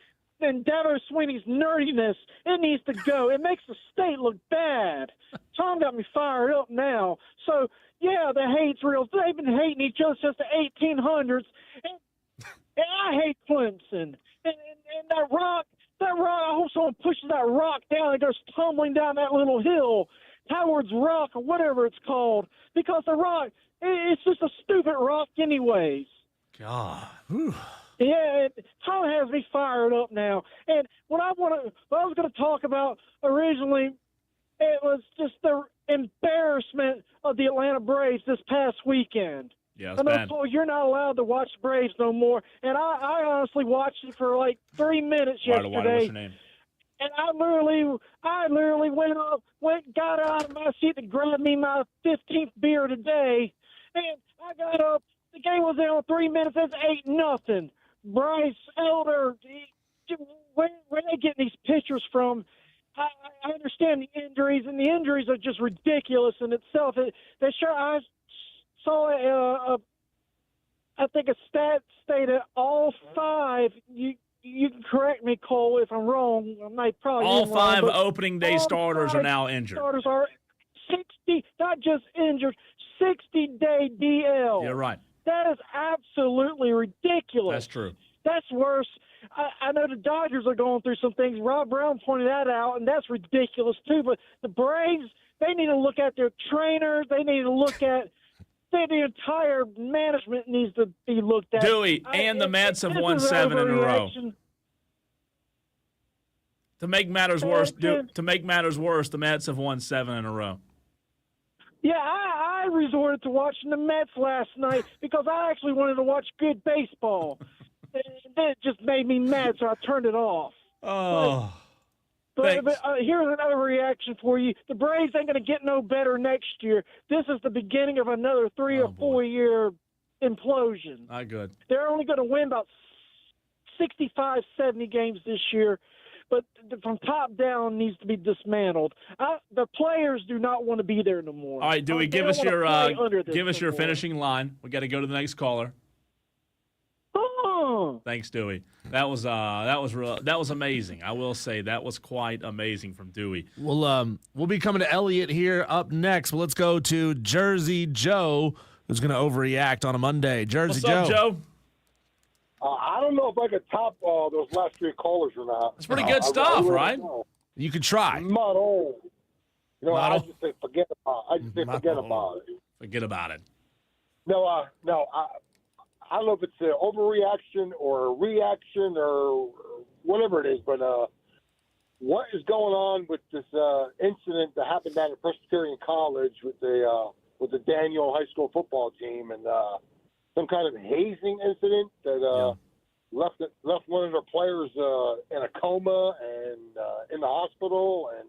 and Dabo Swinney's nerdiness, it needs to go. It makes the state look bad. Tom got me fired up now. So, yeah, the hate's real. They've been hating each other since the 1800s. And I hate Clemson. And that rock, I hope someone pushes that rock down and goes tumbling down that little hill. Howard's Rock or whatever it's called, because the rock, it's just a stupid rock anyways. God. Whew. Yeah, Tom has me fired up now. And what I was going to talk about originally, it was just the embarrassment of the Atlanta Braves this past weekend. Yeah, it's I know, bad. Paul, you're not allowed to watch Braves no more, and I honestly watched it for like 3 minutes Why, what's yesterday. your name? And I literally got out of my seat to grab me my 15th beer today, and I got up. The game was down 3 minutes. It's 8-0. Bryce Elder, where they getting these pitchers from? I understand the injuries, and the injuries are just ridiculous in itself. I saw I think a stat stated all 5. You can correct me, Cole, if I'm wrong. I might probably All be wrong, 5 but opening day all starters are 5 now injured. Starters are 60, not just injured, 60-day DL. You're right. That is absolutely ridiculous. That's true. That's worse. I know the Dodgers are going through some things. Rob Brown pointed that out, and that's ridiculous too. But the Braves, they need to look at their trainers. They need to look at the entire management needs to be looked at. Dewey, and the Mets have won 7 in a row. To make matters worse, the Mets have won 7 in a row. Yeah, I resorted to watching the Mets last night because I actually wanted to watch good baseball. And it just made me mad, so I turned it off. Oh, But here's an overreaction for you. The Braves ain't going to get no better next year. This is the beginning of another 3 or 4 year implosion. not good. They're only going to win about 65, 70 games this year. But from top down needs to be dismantled. The players do not want to be there no more. All right, Dewey, They give don't us wanna your play finishing line. We got to go to the next caller. Oh. Thanks, Dewey. That was amazing. I will say that was quite amazing from Dewey. We'll be coming to Elliot here up next. But let's go to Jersey Joe, who's going to overreact on a Monday. Jersey What's up, Joe? I don't know if I could top those last 3 callers or not. It's pretty good stuff, I really right? don't know. You could try. Not all. You know, Not I all? just say forget about it. Forget about it. No, I don't know if it's an overreaction or a reaction or whatever it is, but what is going on with this incident that happened down at Presbyterian College with the Daniel High School football team and some kind of hazing incident that left one of their players in a coma and in the hospital? And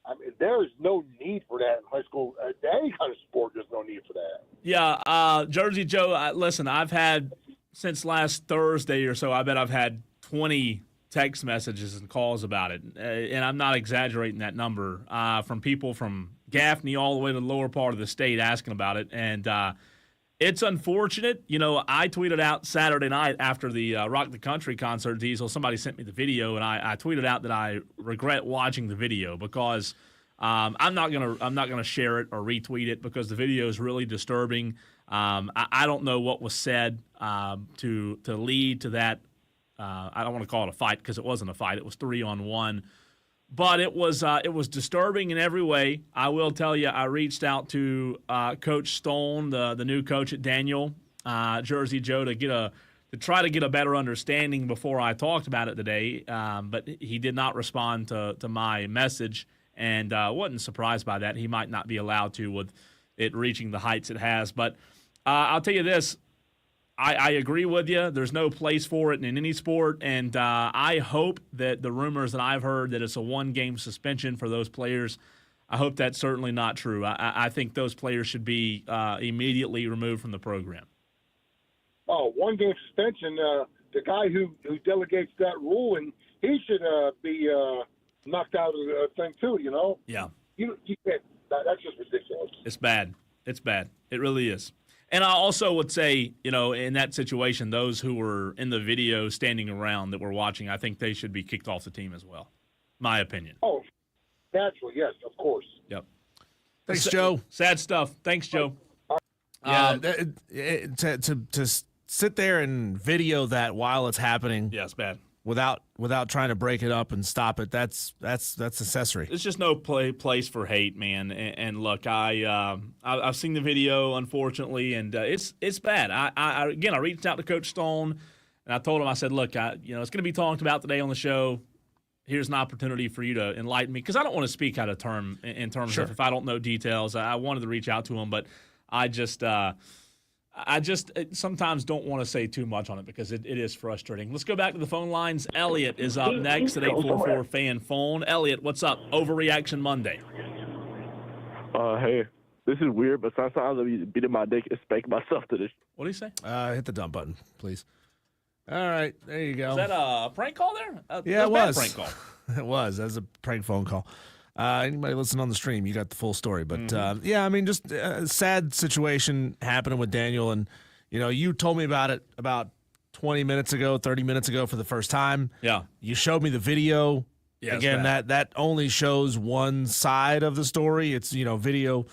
I mean, there is no need for that in high school. Any kind of sport, there's no need for that. Yeah, Jersey Joe, listen, I've had, since last Thursday or so, I bet I've had 20 text messages and calls about it. And I'm not exaggerating that number, from people from Gaffney all the way to the lower part of the state asking about it. And it's unfortunate. You know, I tweeted out Saturday night after the Rock the Country concert, Diesel, somebody sent me the video, and I tweeted out that I regret watching the video because I'm not gonna share it or retweet it because the video is really disturbing. I don't know what was said to lead to that. I don't want to call it a fight because it wasn't a fight. It was 3-on-1. But it was disturbing in every way. I will tell you, I reached out to Coach Stone, the new coach at Daniel, Jersey Joe, to try to get a better understanding before I talked about it today. But he did not respond to my message, and wasn't surprised by that. He might not be allowed to with it reaching the heights it has. But I'll tell you this. I agree with you. There's no place for it in any sport, and I hope that the rumors that I've heard that it's a 1-game suspension for those players, I hope that's certainly not true. I think those players should be immediately removed from the program. Oh, 1-game suspension. The guy who delegates that ruling, he should be knocked out of the thing too. You know? Yeah. You can't. That's just ridiculous. It's bad. It's bad. It really is. And I also would say, you know, in that situation, those who were in the video standing around that were watching, I think they should be kicked off the team as well. My opinion. Oh, naturally, yes, of course. Yep. Thanks, Joe. Sad stuff. Thanks, Joe. Yeah, to sit there and video that while it's happening. Yeah, it's bad. without trying to break it up and stop it. That's accessory. It's just no place for hate, man. And look, I've seen the video, unfortunately, and it's bad. I reached out to Coach Stone, and I told him, I said, look, it's going to be talked about today on the show. Here's an opportunity for you to enlighten me, because I don't want to speak out of term in terms of if I don't know details. I wanted to reach out to him, but I just sometimes don't want to say too much on it because it is frustrating. Let's go back to the phone lines. Elliot is up next at 844-FAN-PHONE. Elliot, what's up? Overreaction Monday. Hey, this is weird, but sometimes I be beating my dick and spank myself to this. What do you say? Hit the dump button, please. All right, there you go. Was that a prank call there? Yeah, it was. Prank call. It was. That was a prank phone call. Anybody listening on the stream, you got the full story. But, yeah, I mean, just a sad situation happening with Daniel. And, you told me about it about 20 minutes ago, 30 minutes ago for the first time. Yeah. You showed me the video. Yeah, again, that only shows one side of the story. It's, video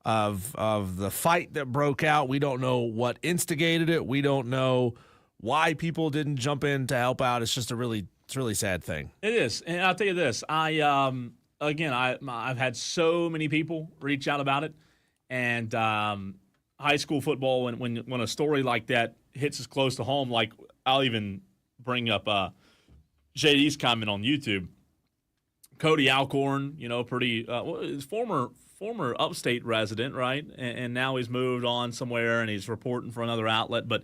of the fight that broke out. We don't know what instigated it. We don't know why people didn't jump in to help out. It's just it's a really sad thing. It is. And I'll tell you this. I've had so many people reach out about it. And high school football, when a story like that hits us close to home, like I'll even bring up JD's comment on YouTube. Cody Alcorn, pretty former upstate resident, right? And now he's moved on somewhere and he's reporting for another outlet. But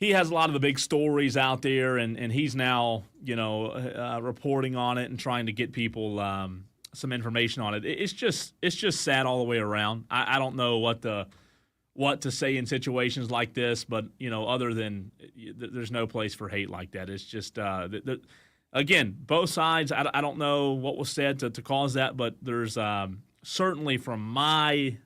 he has a lot of the big stories out there, and he's now, reporting on it and trying to get people some information on it. It's just sad all the way around. I don't know what to say in situations like this, but other than there's no place for hate like that. It's just again, both sides. I don't know what was said to cause that, but there's certainly from my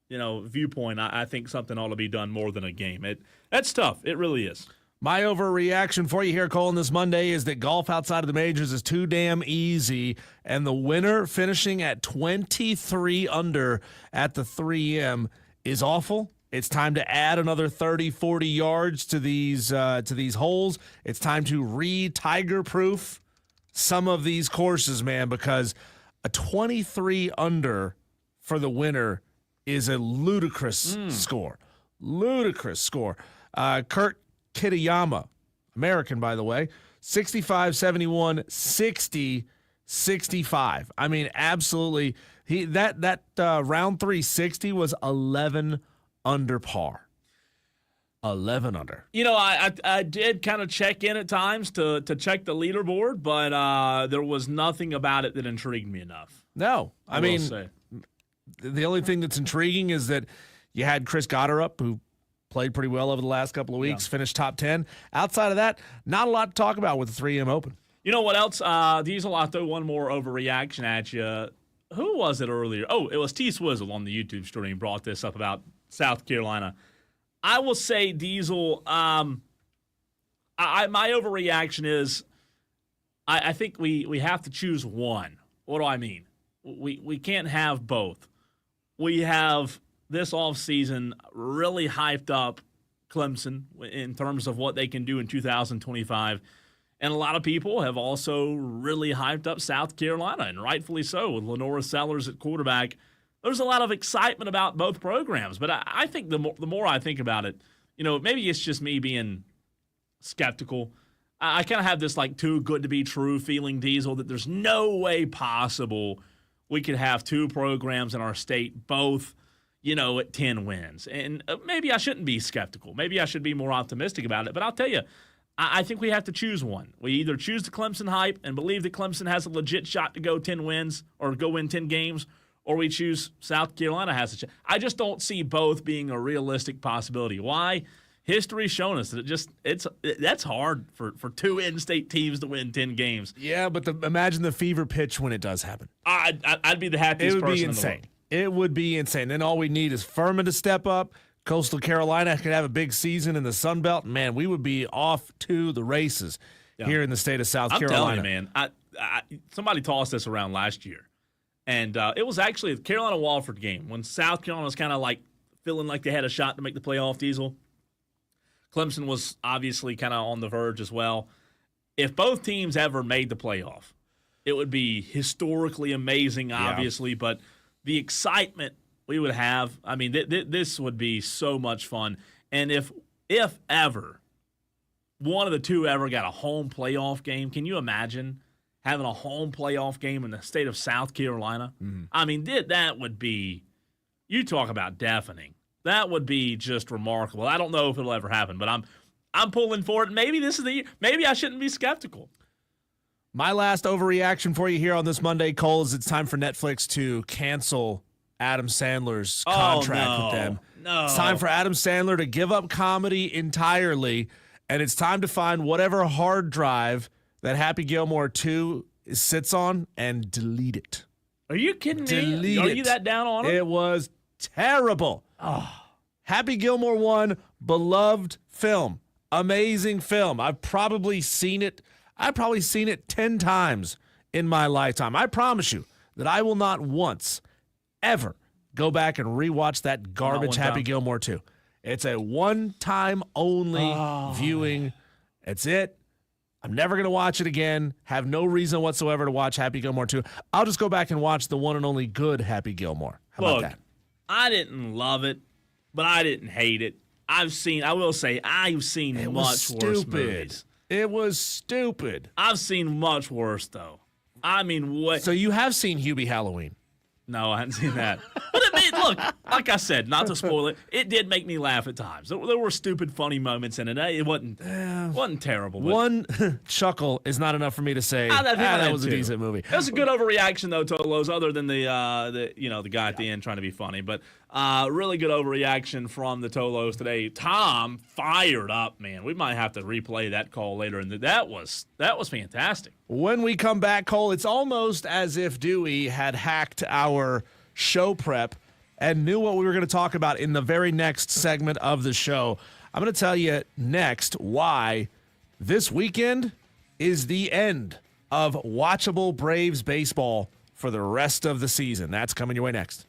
viewpoint, I think something ought to be done more than a game. That's tough. It really is. My overreaction for you here, Colin, this Monday is that golf outside of the majors is too damn easy, and the winner finishing at 23 under at the 3M is awful. It's time to add another 30, 40 yards to these holes. It's time to re-tiger-proof some of these courses, man, because a 23 under for the winner is a ludicrous score. Ludicrous score. Kurt Kitayama, American, by the way, 65, 71, 60, 65. I mean, absolutely. That round 360 was 11 under par. 11 under. I did kind of check in at times to check the leaderboard, but there was nothing about it that intrigued me enough. No. I mean, the only thing that's intriguing is that you had Chris Gotterup, who played pretty well over the last couple of weeks, finished top 10. Outside of that, not a lot to talk about with the 3M Open. You know what else? Diesel, I'll throw one more overreaction at you. Who was it earlier? Oh, it was T Swizzle on the YouTube stream brought this up about South Carolina. I will say, Diesel, my overreaction is I think we have to choose one. What do I mean? We can't have both. We have this offseason really hyped up Clemson in terms of what they can do in 2025. And a lot of people have also really hyped up South Carolina, and rightfully so, with Lenora Sellers at quarterback. There's a lot of excitement about both programs. But I think the more I think about it, maybe it's just me being skeptical. I kind of have this too good to be true feeling, Diesel, that there's no way possible we could have two programs in our state both at 10 wins. And maybe I shouldn't be skeptical. Maybe I should be more optimistic about it. But I'll tell you, I think we have to choose one. We either choose the Clemson hype and believe that Clemson has a legit shot to go 10 wins or go win 10 games, or we choose South Carolina has a chance. I just don't see both being a realistic possibility. Why? History's shown us that that's hard for two in-state teams to win 10 games. Yeah, but imagine the fever pitch when it does happen. I'd be the happiest person in the world. It would be insane. It would be insane. Then all we need is Furman to step up. Coastal Carolina could have a big season in the Sun Belt. Man, we would be off to the races here in the state of South Carolina. I'm telling you, man. Somebody tossed this around last year. And it was actually the Carolina-Wofford game when South Carolina was kind of feeling like they had a shot to make the playoff, Diesel. Clemson was obviously kind of on the verge as well. if both teams ever made the playoff, it would be historically amazing, obviously, but the excitement we would have, I mean, this would be so much fun. And if ever one of the two ever got a home playoff game, can you imagine having a home playoff game in the state of South Carolina? Mm-hmm. I mean, that would be, you talk about deafening. That would be just remarkable. I don't know if it'll ever happen, but I'm pulling for it. Maybe this is the year. Maybe I shouldn't be skeptical. My last overreaction for you here on this Monday, Cole, is it's time for Netflix to cancel Adam Sandler's contract with them. No. It's time for Adam Sandler to give up comedy entirely, and it's time to find whatever hard drive that Happy Gilmore 2 sits on and delete it. Are you kidding me? Delete Are it. you that down on him? It was terrible. Oh. Happy Gilmore 1, beloved film, amazing film. I've probably seen it 10 times in my lifetime. I promise you that I will not once, ever go back and rewatch that garbage Happy Gilmore 2. It's a one-time only viewing. That's it. I'm never going to watch it again. Have no reason whatsoever to watch Happy Gilmore 2. I'll just go back and watch the one and only good Happy Gilmore. How about that? I didn't love it, but I didn't hate it. I've seen much worse movies. It was stupid. I've seen much worse, though. I mean, what? So you have seen Hubie Halloween? No, I hadn't seen that. But look, like I said, not to spoil it, it did make me laugh at times. There were stupid, funny moments in it. It wasn't terrible. But one chuckle is not enough for me to say that was a decent movie. It was a good overreaction, though, Tolos, other than the guy at the end trying to be funny. But really good overreaction from the Tolos today. Tom fired up, man. We might have to replay that call later. And that was fantastic. When we come back, Cole, it's almost as if Dewey had hacked our show prep and knew what we were going to talk about in the very next segment of the show. I'm going to tell you next why this weekend is the end of watchable Braves baseball for the rest of the season. That's coming your way next.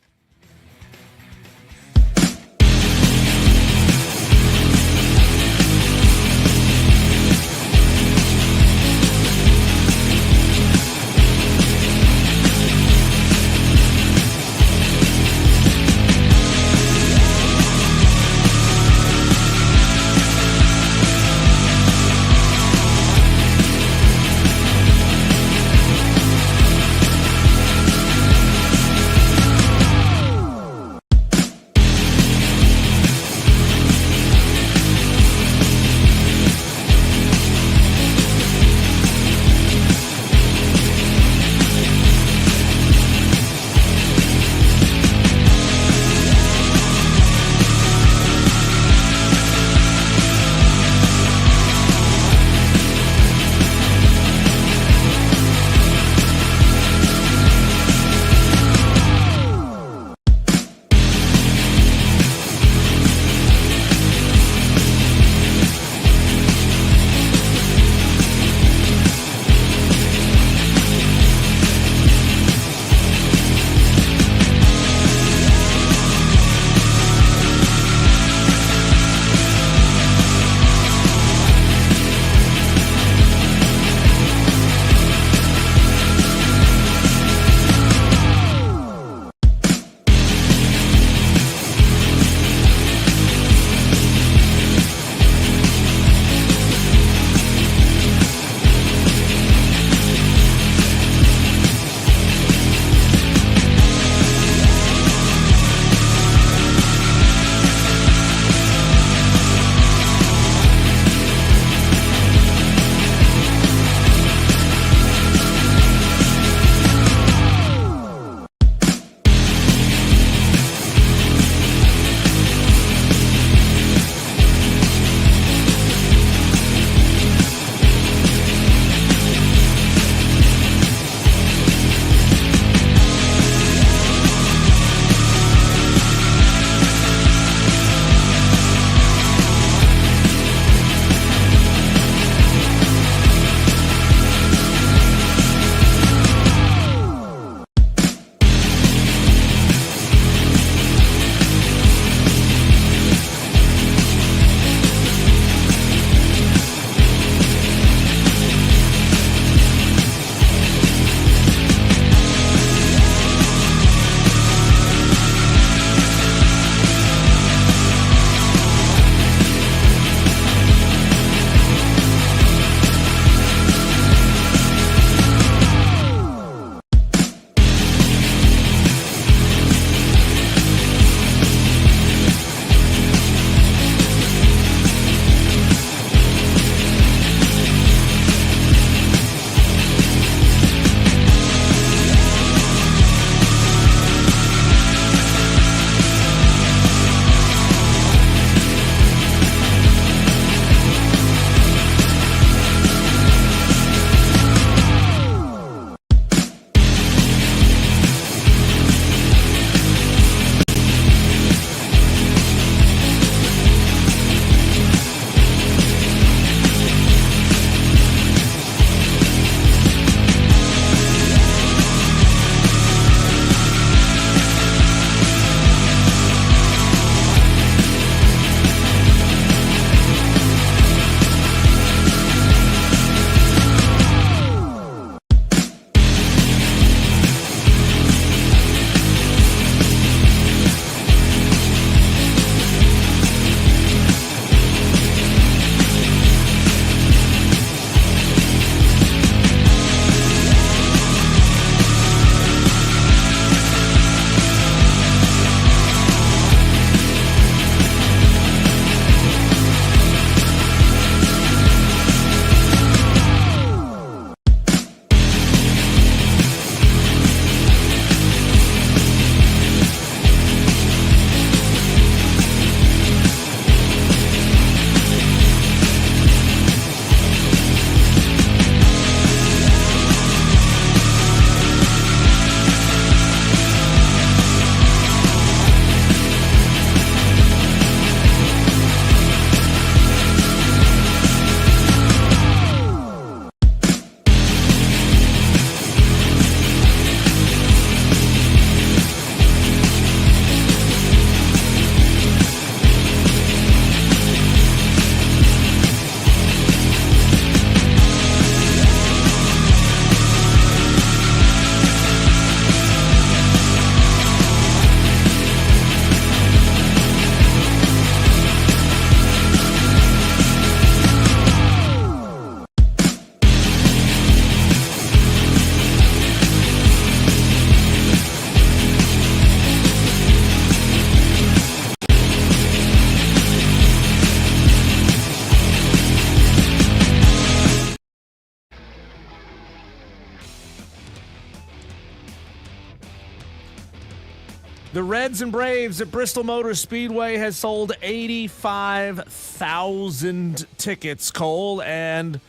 The Reds and Braves at Bristol Motor Speedway has sold 85,000 tickets, Cole, and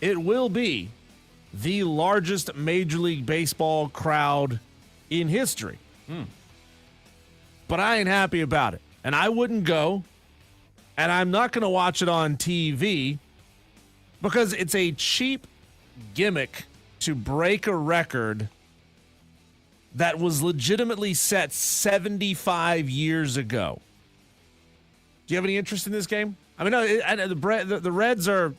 it will be the largest Major League Baseball crowd in history. But I ain't happy about it. And I wouldn't go, and I'm not going to watch it on TV because it's a cheap gimmick to break a record that was legitimately set 75 years ago. Do you have any interest in this game? I mean, no, the Reds are,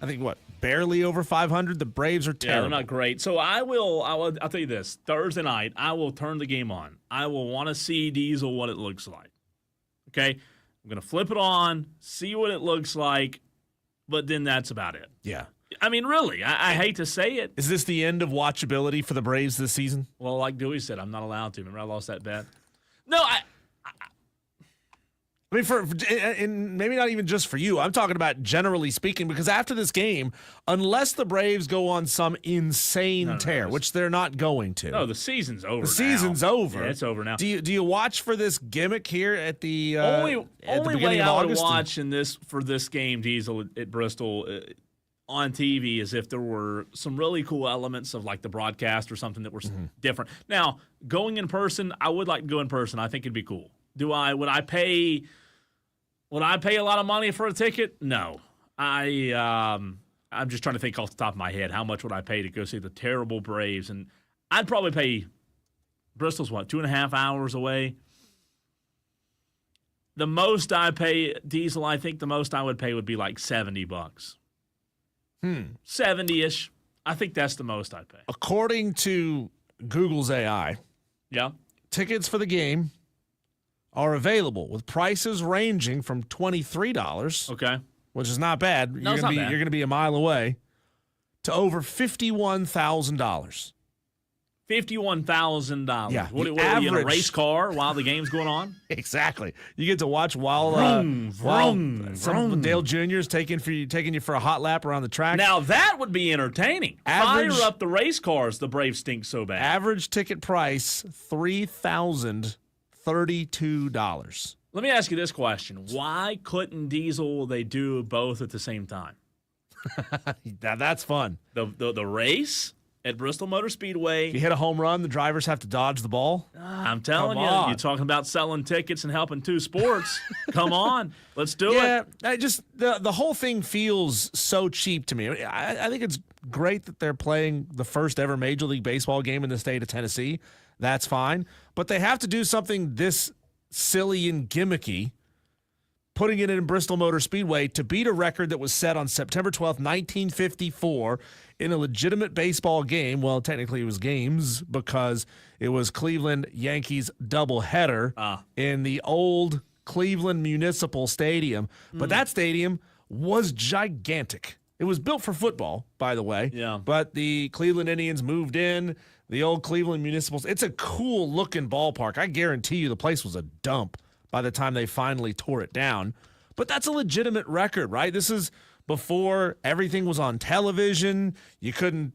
I think, barely over 500. The Braves are terrible. Yeah, they're not great. So I'll tell you this. Thursday night, I will turn the game on. I will want to see Diesel what it looks like. Okay? I'm going to flip it on, see what it looks like, but then that's about it. Yeah. I mean, really, I hate to say it. Is this the end of watchability for the Braves this season? Well, like Dewey said, I'm not allowed to. Remember I lost that bet? No, I mean, and maybe not even just for you. I'm talking about generally speaking, because after this game, unless the Braves go on some insane tear, which they're not going to. No, the season's over. The season's over. Yeah, it's over now. Do you watch for this gimmick here at the only way I would August? watch for this game, Diesel at Bristol on TV, is if there were some really cool elements of like the broadcast or something that were different. Now, going in person, I would like to go in person. I think it'd be cool. Would I pay a lot of money for a ticket? No. I'm just trying to think off the top of my head. How much would I pay to go see the terrible Braves? And I'd probably pay. Bristol's 2.5 hours away. The most I pay, Diesel, I think the most I would pay would be like $70. 70-ish. I think that's the most I'd pay. According to Google's AI, yeah, tickets for the game are available with prices ranging from $23, okay, which is not bad. No, it's not bad. You're going to be a mile away, to over $51,000. $51,000. Yeah, What are you in a race car while the game's going on? Exactly. You get to watch while some Dale Jr.'s taking you for a hot lap around the track. Now that would be entertaining. Fire up the race cars. The Braves stink so bad. Average ticket price $3,032. Let me ask you this question: why couldn't they do both at the same time? Now that's fun. The race at Bristol Motor Speedway. If you hit a home run, the drivers have to dodge the ball. I'm telling you, you're talking about selling tickets and helping two sports. Come on, let's do it. Yeah, the whole thing feels so cheap to me. I think it's great that they're playing the first ever Major League Baseball game in the state of Tennessee. That's fine. But they have to do something this silly and gimmicky, putting it in Bristol Motor Speedway to beat a record that was set on September 12th, 1954 in a legitimate baseball game. Well, technically it was games because it was Cleveland Yankees doubleheader in the old Cleveland Municipal Stadium. But that stadium was gigantic. It was built for football, by the way. Yeah. But the Cleveland Indians moved in. The old Cleveland Municipals. It's a cool looking ballpark. I guarantee you the place was a dump by the time they finally tore it down. But that's a legitimate record, right? This is before everything was on television. You couldn't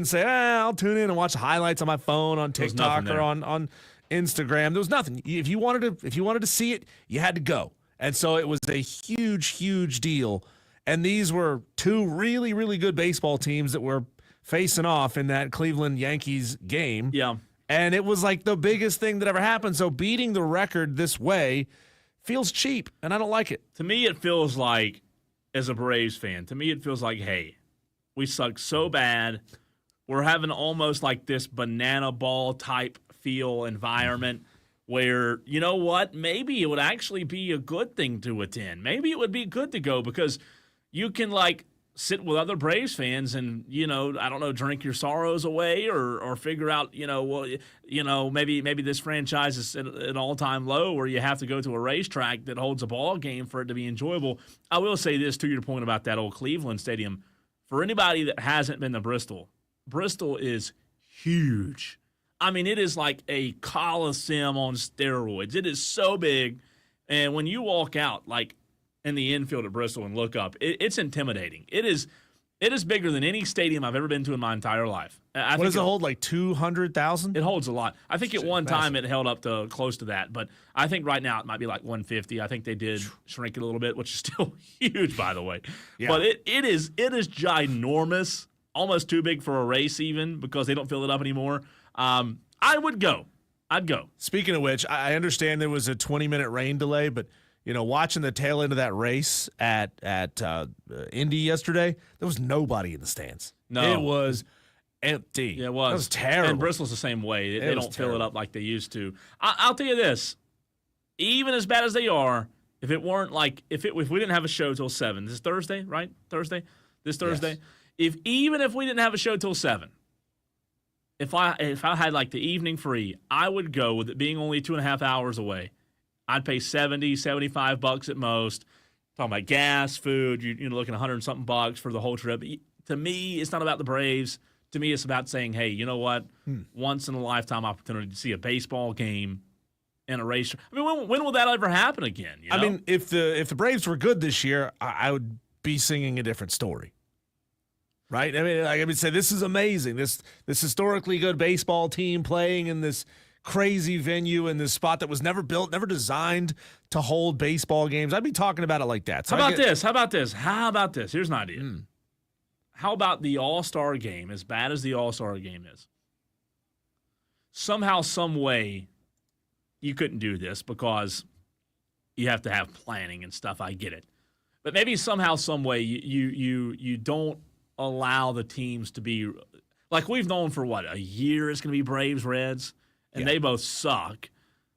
say, I'll tune in and watch the highlights on my phone, on TikTok or on Instagram. There was nothing. If you wanted to see it, you had to go. And so it was a huge, huge deal. And these were two really, really good baseball teams that were facing off in that Cleveland Yankees game. Yeah. And it was like the biggest thing that ever happened. So beating the record this way feels cheap, and I don't like it. To me, it feels like, as a Braves fan, hey, we suck so bad. We're having almost like this banana ball type feel environment where, you know what, maybe it would actually be a good thing to attend. Maybe it would be good to go because you can sit with other Braves fans and, drink your sorrows away or figure out, maybe this franchise is at an all-time low where you have to go to a racetrack that holds a ball game for it to be enjoyable. I will say this to your point about that old Cleveland Stadium. For anybody that hasn't been to Bristol, Bristol is huge. I mean, it is like a coliseum on steroids. It is so big. And when you walk out, in the infield at Bristol and look up, it's intimidating. It is It is bigger than any stadium I've ever been to in my entire life. What does it hold, like 200,000? It holds a lot. I think at one massive. time it held up to close to that, but I think right now it might be like 150. I think they did shrink it a little bit, which is still huge, by the way. Yeah. But it is ginormous, almost too big for a race even, because they don't fill it up anymore. I would go. I'd go. Speaking of which, I understand there was a 20-minute rain delay, but watching the tail end of that race at Indy yesterday, there was nobody in the stands. No. It was empty. Yeah, it was. That was terrible. And Bristol's the same way. They was don't fill it terrible. up like they used to. I'll tell you this. Even as bad as they are, if it weren't like if we didn't have a show till 7. This is Thursday, right? This Thursday. Yes. Even if we didn't have a show till 7, if I had like the evening free, I would go with it being only 2.5 hours away. I'd pay $75 at most. Talking about gas, food, you're looking $100 and something bucks for the whole trip. To me, it's not about the Braves. To me, it's about saying, hey, you know what? Once in a lifetime opportunity to see a baseball game and a race. I mean, when will that ever happen again? I mean, if the Braves were good this year, I would be singing a different story. Right? I mean, I would say this is amazing. This historically good baseball team playing in this crazy venue in this spot that was never built, never designed to hold baseball games. I'd be talking about it like that. So How about this? Here's an idea. How about the All-Star game, as bad as the All-Star game is? Somehow, some way, you couldn't do this because you have to have planning and stuff. I get it. But maybe somehow, some way, you don't allow the teams to be like we've known for a year. It's going to be Braves, Reds, and they both suck.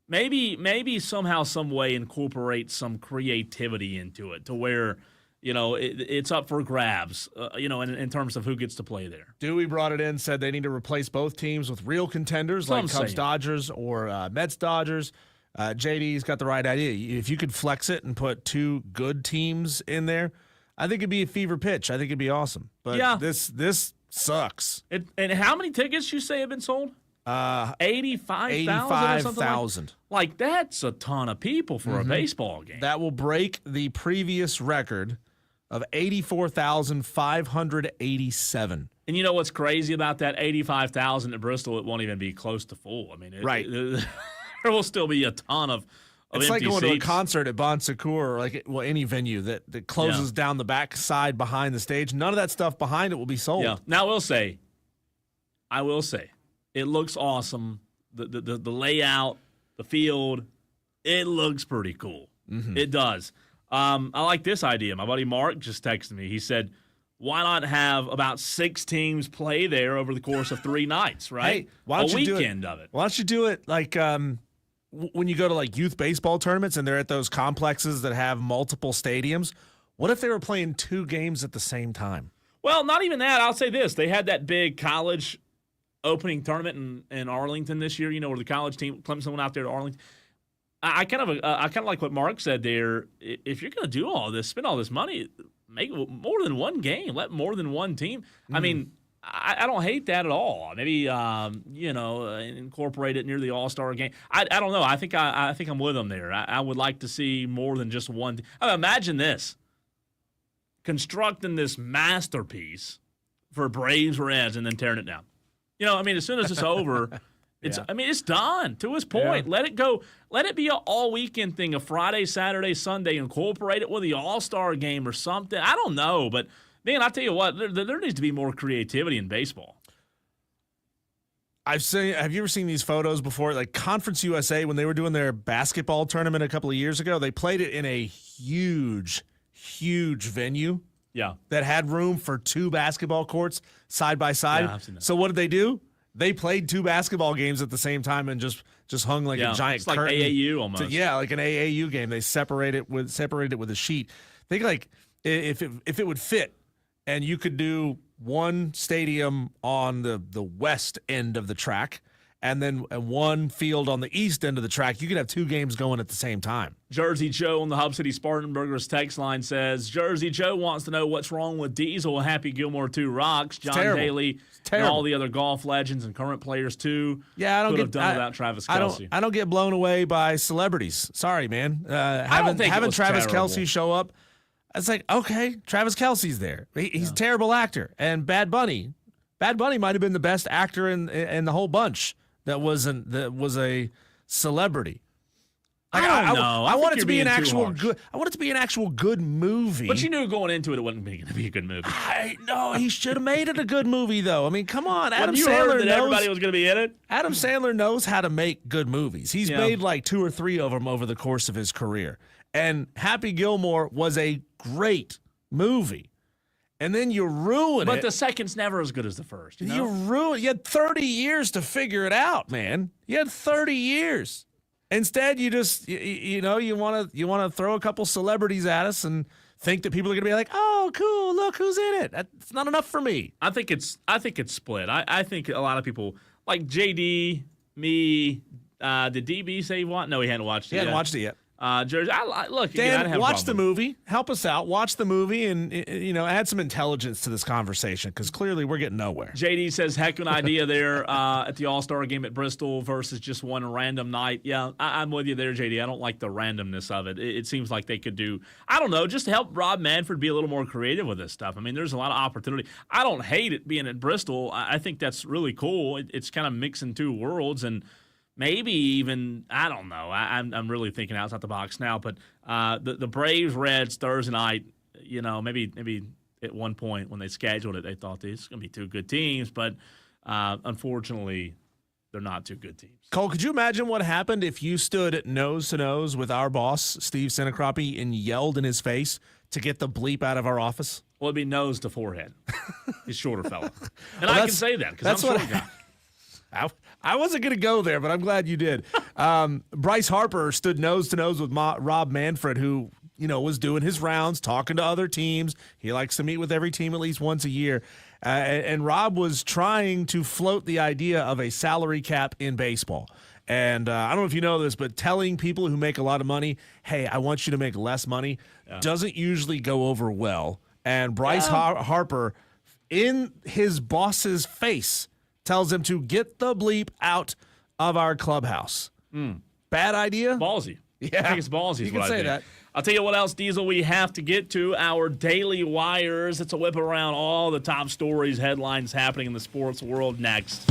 Maybe somehow, some way, incorporate some creativity into it to where it's up for grabs. In terms of who gets to play there. Dewey brought it in, said they need to replace both teams with real contenders like Cubs Dodgers or Mets Dodgers. JD's got the right idea. If you could flex it and put two good teams in there, I think it'd be a fever pitch. I think it'd be awesome. But this sucks. And how many tickets you say have been sold? 85,000. Like that's a ton of people for a baseball game. That will break the previous record of 84,587. And you know what's crazy about that 85,000 at Bristol? It won't even be close to full. I mean, there will still be a ton of it's empty like going seats. to a concert at Bon Secours or any venue that closes down the back side behind the stage. None of that stuff behind it will be sold. Yeah. Now I will say, it looks awesome. The layout, the field, it looks pretty cool. It does. I like this idea. My buddy Mark just texted me. He said, why not have about 6 teams play there over the course of 3 nights, right? Hey, why don't a you weekend do it? of it. Why don't you do it like when you go to like youth baseball tournaments and they're at those complexes that have multiple stadiums? What if they were playing 2 games at the same time? Well, not even that. I'll say this. They had that big college opening tournament in Arlington this year, where the college team, Clemson, went out there to Arlington. I kind of like what Mark said there. If you're going to do all this, spend all this money, make more than one game. Let more than one team. I mean, I don't hate that at all. Maybe incorporate it near the All-Star game. I don't know. I think I'm with them there. I would like to see more than just one. Imagine this: constructing this masterpiece for Braves, Reds, and then tearing it down. As soon as it's over. It's done. To his point, let it go. Let it be an all-weekend thing, a Friday, Saturday, Sunday. Incorporate it with the All-Star game or something. I don't know, but man, I tell you what, there needs to be more creativity in baseball. Have you ever seen these photos before? Like Conference USA, when they were doing their basketball tournament a couple of years ago, they played it in a huge venue. Yeah, that had room for 2 basketball courts side by side. Yeah, I've seen that. So what did they do? They played 2 basketball games at the same time and just hung like a giant curtain. Like AAU almost. Like an AAU game. They separated it with a sheet. Think like if it would fit, and you could do one stadium on the west end of the track, and then one field on the east end of the track, you could have 2 games going at the same time. Jersey Joe on the Hub City Spartanburgers text line says, Jersey Joe wants to know what's wrong with Diesel. Happy Gilmore 2 rocks. John Daly and all the other golf legends and current players too. Yeah, I don't could get have done without Travis Kelce. I don't get blown away by celebrities. Sorry, man. Having Travis Kelce show up, It's like, okay, Travis Kelce's there. He's a terrible actor. And Bad Bunny might have been the best actor in the whole bunch that was a celebrity. I don't know. I want it think to be you're an being too actual harsh. good. I want it to be an actual good movie. But you knew going into it wasn't going to be a good movie. No, he should have made it a good movie, though. I mean, come on, Adam When you Sandler heard that knows. everybody was going to be in it? Adam Sandler knows how to make good movies. He's Yeah. made like 2 or 3 of them over the course of his career. And Happy Gilmore was a great movie. And then you ruin it. But the second's never as good as the first. You had 30 years to figure it out, man. You had 30 years. Instead, you just you want to throw a couple celebrities at us and think that people are going to be like, "Oh, cool, look who's in it." That's not enough for me. I think it's split. I think a lot of people like JD, me. Did DB say he watched? No, he hadn't watched it. He hadn't watched it yet. Jersey, look. Dan, again, I didn't have a watch the problem. movie. Help us out. Watch the movie and add some intelligence to this conversation because clearly we're getting nowhere. JD says, heck of an idea there at the All-Star game at Bristol versus just one random night. Yeah, I'm with you there, JD. I don't like the randomness of it. It seems like they could do, I don't know, just to help Rob Manfred be a little more creative with this stuff. I mean, there's a lot of opportunity. I don't hate it being at Bristol. I think that's really cool. It's kind of mixing two worlds and maybe even, I don't know. I'm really thinking outside the box now. But the Braves Reds Thursday night, maybe at one point when they scheduled it, they thought these are going to be two good teams. But unfortunately, they're not two good teams. Cole, could you imagine what happened if you stood nose to nose with our boss, Steve Senecrapi, and yelled in his face to get the bleep out of our office? Well, it'd be nose to forehead. He's a shorter fella. And I can say that because I'm a short guy. I wasn't going to go there, but I'm glad you did. Bryce Harper stood nose to nose with Rob Manfred, who was doing his rounds, talking to other teams. He likes to meet with every team at least once a year. And Rob was trying to float the idea of a salary cap in baseball. And I don't know if you know this, but telling people who make a lot of money, hey, I want you to make less money, doesn't usually go over well. And Bryce Harper, in his boss's face, tells him to get the bleep out of our clubhouse. Bad idea? Ballsy. Yeah. I think it's ballsy. You can say that. I'll tell you what else, Diesel, we have to get to our daily wires. It's a whip around all the top stories, headlines happening in the sports world next.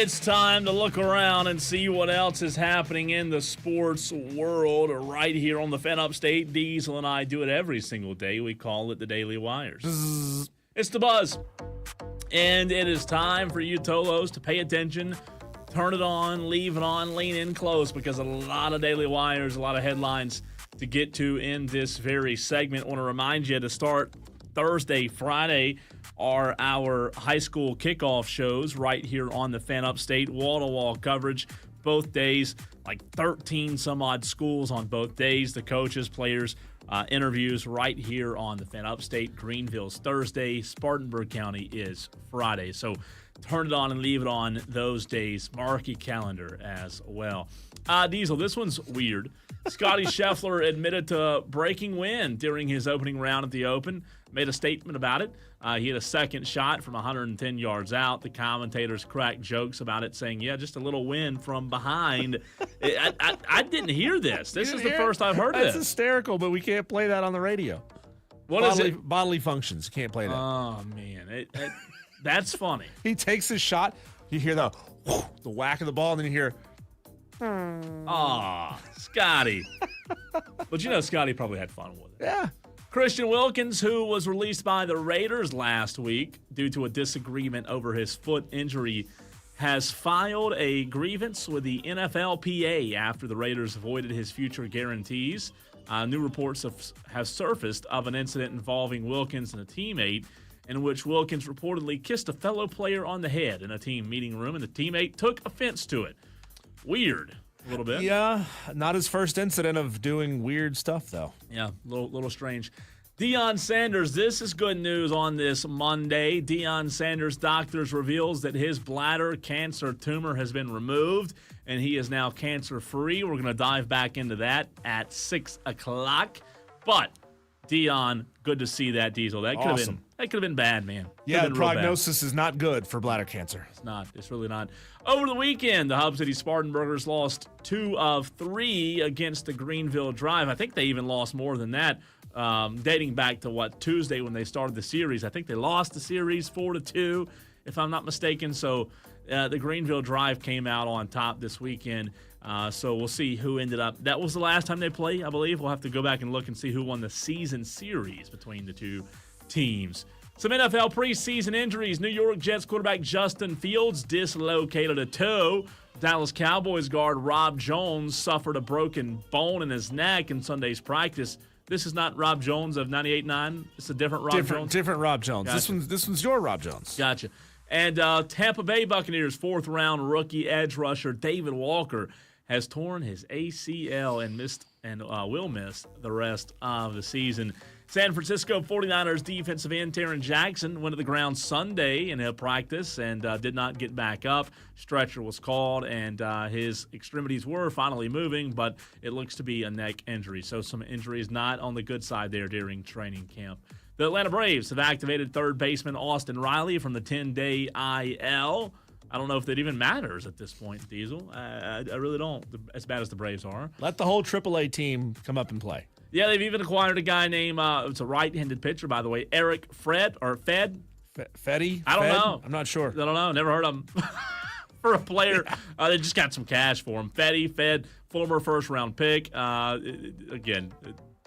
It's time to look around and see what else is happening in the sports world right here on the Fan Upstate. Diesel and I do it every single day. We call it the Daily Wires. It's the buzz. And it is time for you Tolos to pay attention, turn it on, leave it on, lean in close, because a lot of Daily Wires, a lot of headlines to get to in this very segment. I want to remind you to start Thursday, Friday are our high school kickoff shows right here on the Fan Upstate. Wall-to-wall coverage both days, like 13 some odd schools on both days. The coaches, players, interviews right here on the Fan Upstate. Greenville's Thursday. Spartanburg County is Friday. So turn it on and leave it on those days. Mark your calendar as well. Diesel, this one's weird. Scotty Scheffler admitted to breaking wind during his opening round at the Open, made a statement about it. He had a second shot from 110 yards out. The commentators cracked jokes about it, saying, yeah, just a little wind from behind. I didn't hear this. This is the first I've heard That's this. hysterical, but we can't play that on the radio. What is it? Bodily functions. Can't play that. Oh, man. That's funny. He takes his shot. You hear the whack of the ball, and then you hear, Aw, Scotty. But you know Scotty probably had fun with it. yeah. Christian Wilkins, who was released by the Raiders last week due to a disagreement over his foot injury, has filed a grievance with the NFLPA after the Raiders avoided his future guarantees. New reports have surfaced of an incident involving Wilkins and a teammate in which Wilkins reportedly kissed a fellow player on the head in a team meeting room, and the teammate took offense to it. Weird, a little bit. Yeah, not his first incident of doing weird stuff, though. Yeah, little strange. Deion Sanders, this is good news on this Monday. Deion Sanders' doctors reveals that his bladder cancer tumor has been removed, and he is now cancer-free. We're going to dive back into that at 6 o'clock. But, Deion, good to see that, Diesel. That could have been bad, man. Yeah, the prognosis is not good for bladder cancer. It's not. It's really not. Over the weekend, the Hub City Spartanburgers lost 2 of 3 against the Greenville Drive. I think they even lost more than that, dating back to, Tuesday when they started the series. I think they lost the series 4-2, if I'm not mistaken. So the Greenville Drive came out on top this weekend. So we'll see who ended up. That was the last time they played, I believe. We'll have to go back and look and see who won the season series between the two teams. Some NFL preseason injuries. New York Jets quarterback Justin Fields dislocated a toe. Dallas Cowboys guard Rob Jones suffered a broken bone in his neck in Sunday's practice. This is not Rob Jones of 98.9. It's a different Rob Jones. Different Rob Jones. Gotcha. This one's your Rob Jones. Gotcha. And Tampa Bay Buccaneers 4th-round rookie edge rusher David Walker has torn his ACL and will miss the rest of the season. San Francisco 49ers defensive end Taron Jackson went to the ground Sunday in a practice and did not get back up. Stretcher was called, and his extremities were finally moving, but it looks to be a neck injury. So some injuries not on the good side there during training camp. The Atlanta Braves have activated third baseman Austin Riley from the 10-day IL. I don't know if that even matters at this point, Diesel. I really don't, as bad as the Braves are. Let the whole AAA team come up and play. Yeah, they've even acquired a guy named, it's a right-handed pitcher, by the way, Eric Fed. Fetty? I don't know. I'm not sure. I don't know. Never heard of him. For a player, they just got some cash for him. Fed, former first-round pick. Again,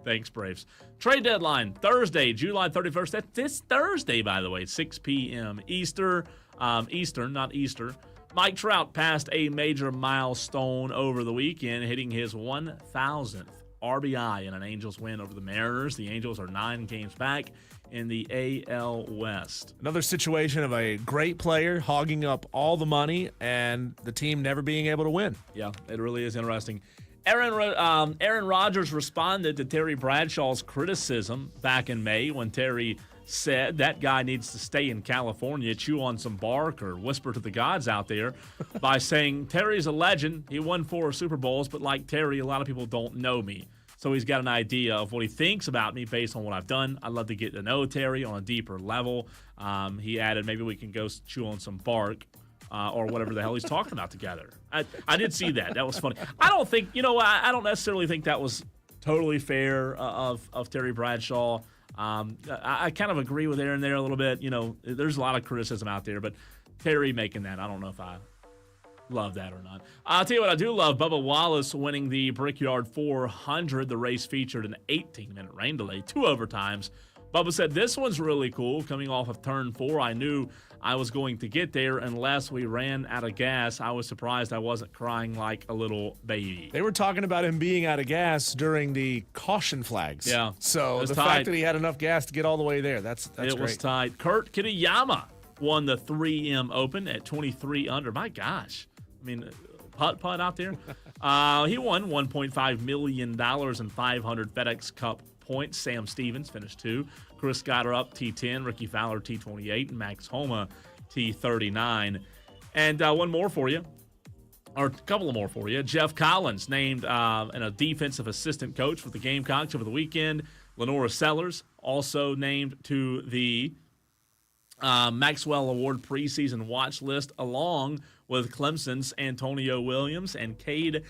thanks, Braves. Trade deadline, Thursday, July 31st. That's this Thursday, by the way, 6 p.m. Eastern, not Easter. Mike Trout passed a major milestone over the weekend, hitting his 1,000th RBI in an Angels win over the Mariners. The Angels are 9 games back in the AL West. Another situation of a great player hogging up all the money and the team never being able to win. Yeah, it really is interesting. Aaron Rodgers responded to Terry Bradshaw's criticism back in May when Terry said that guy needs to stay in California, chew on some bark, or whisper to the gods out there by saying, Terry's a legend. He won 4 Super Bowls, but like Terry, a lot of people don't know me. So he's got an idea of what he thinks about me based on what I've done. I'd love to get to know Terry on a deeper level. He added, maybe we can go chew on some bark or whatever the hell he's talking about together. I did see that. That was funny. I don't think, I don't necessarily think that was totally fair of Terry Bradshaw. I kind of agree with Aaron there a little bit. There's a lot of criticism out there, but Terry making that, I don't know if I Love that or not. I'll tell you what I do love. Bubba Wallace winning the Brickyard 400. The race featured an 18-minute rain delay, 2 overtimes. Bubba said, this one's really cool. Coming off of turn 4, I knew I was going to get there unless we ran out of gas. I was surprised I wasn't crying like a little baby. They were talking about him being out of gas during the caution flags. Yeah. So the fact that he had enough gas to get all the way there, that's great. It was tight. Kurt Kitayama won the 3M Open at 23 under. My gosh. I mean, putt out there. He won $1.5 million and 500 FedEx Cup points. Sam Stevens finished 2. Chris Goddard T10, Ricky Fowler T28, and Max Homa T39. And one more for you, or a couple of more for you. Jeff Collins named a defensive assistant coach for the Gamecocks over the weekend. Lenora Sellers also named to the Maxwell Award preseason watch list, along with Clemson's Antonio Williams and Cade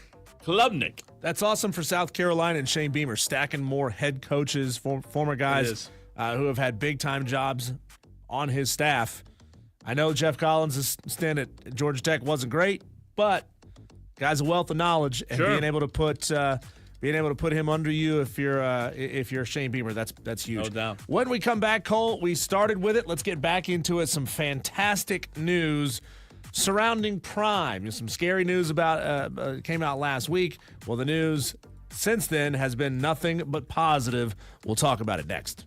Klubnik. That's awesome for South Carolina and Shane Beamer, stacking more head coaches, former guys who have had big-time jobs on his staff. I know Jeff Collins' stint at Georgia Tech wasn't great, but guy's a wealth of knowledge, and being able to put him under you if you're Shane Beamer, that's huge. No doubt. When we come back, Cole, we started with it. Let's get back into it. Some fantastic news surrounding Prime. Some scary news about came out last week. Well, the news since then has been nothing but positive. We'll talk about it next.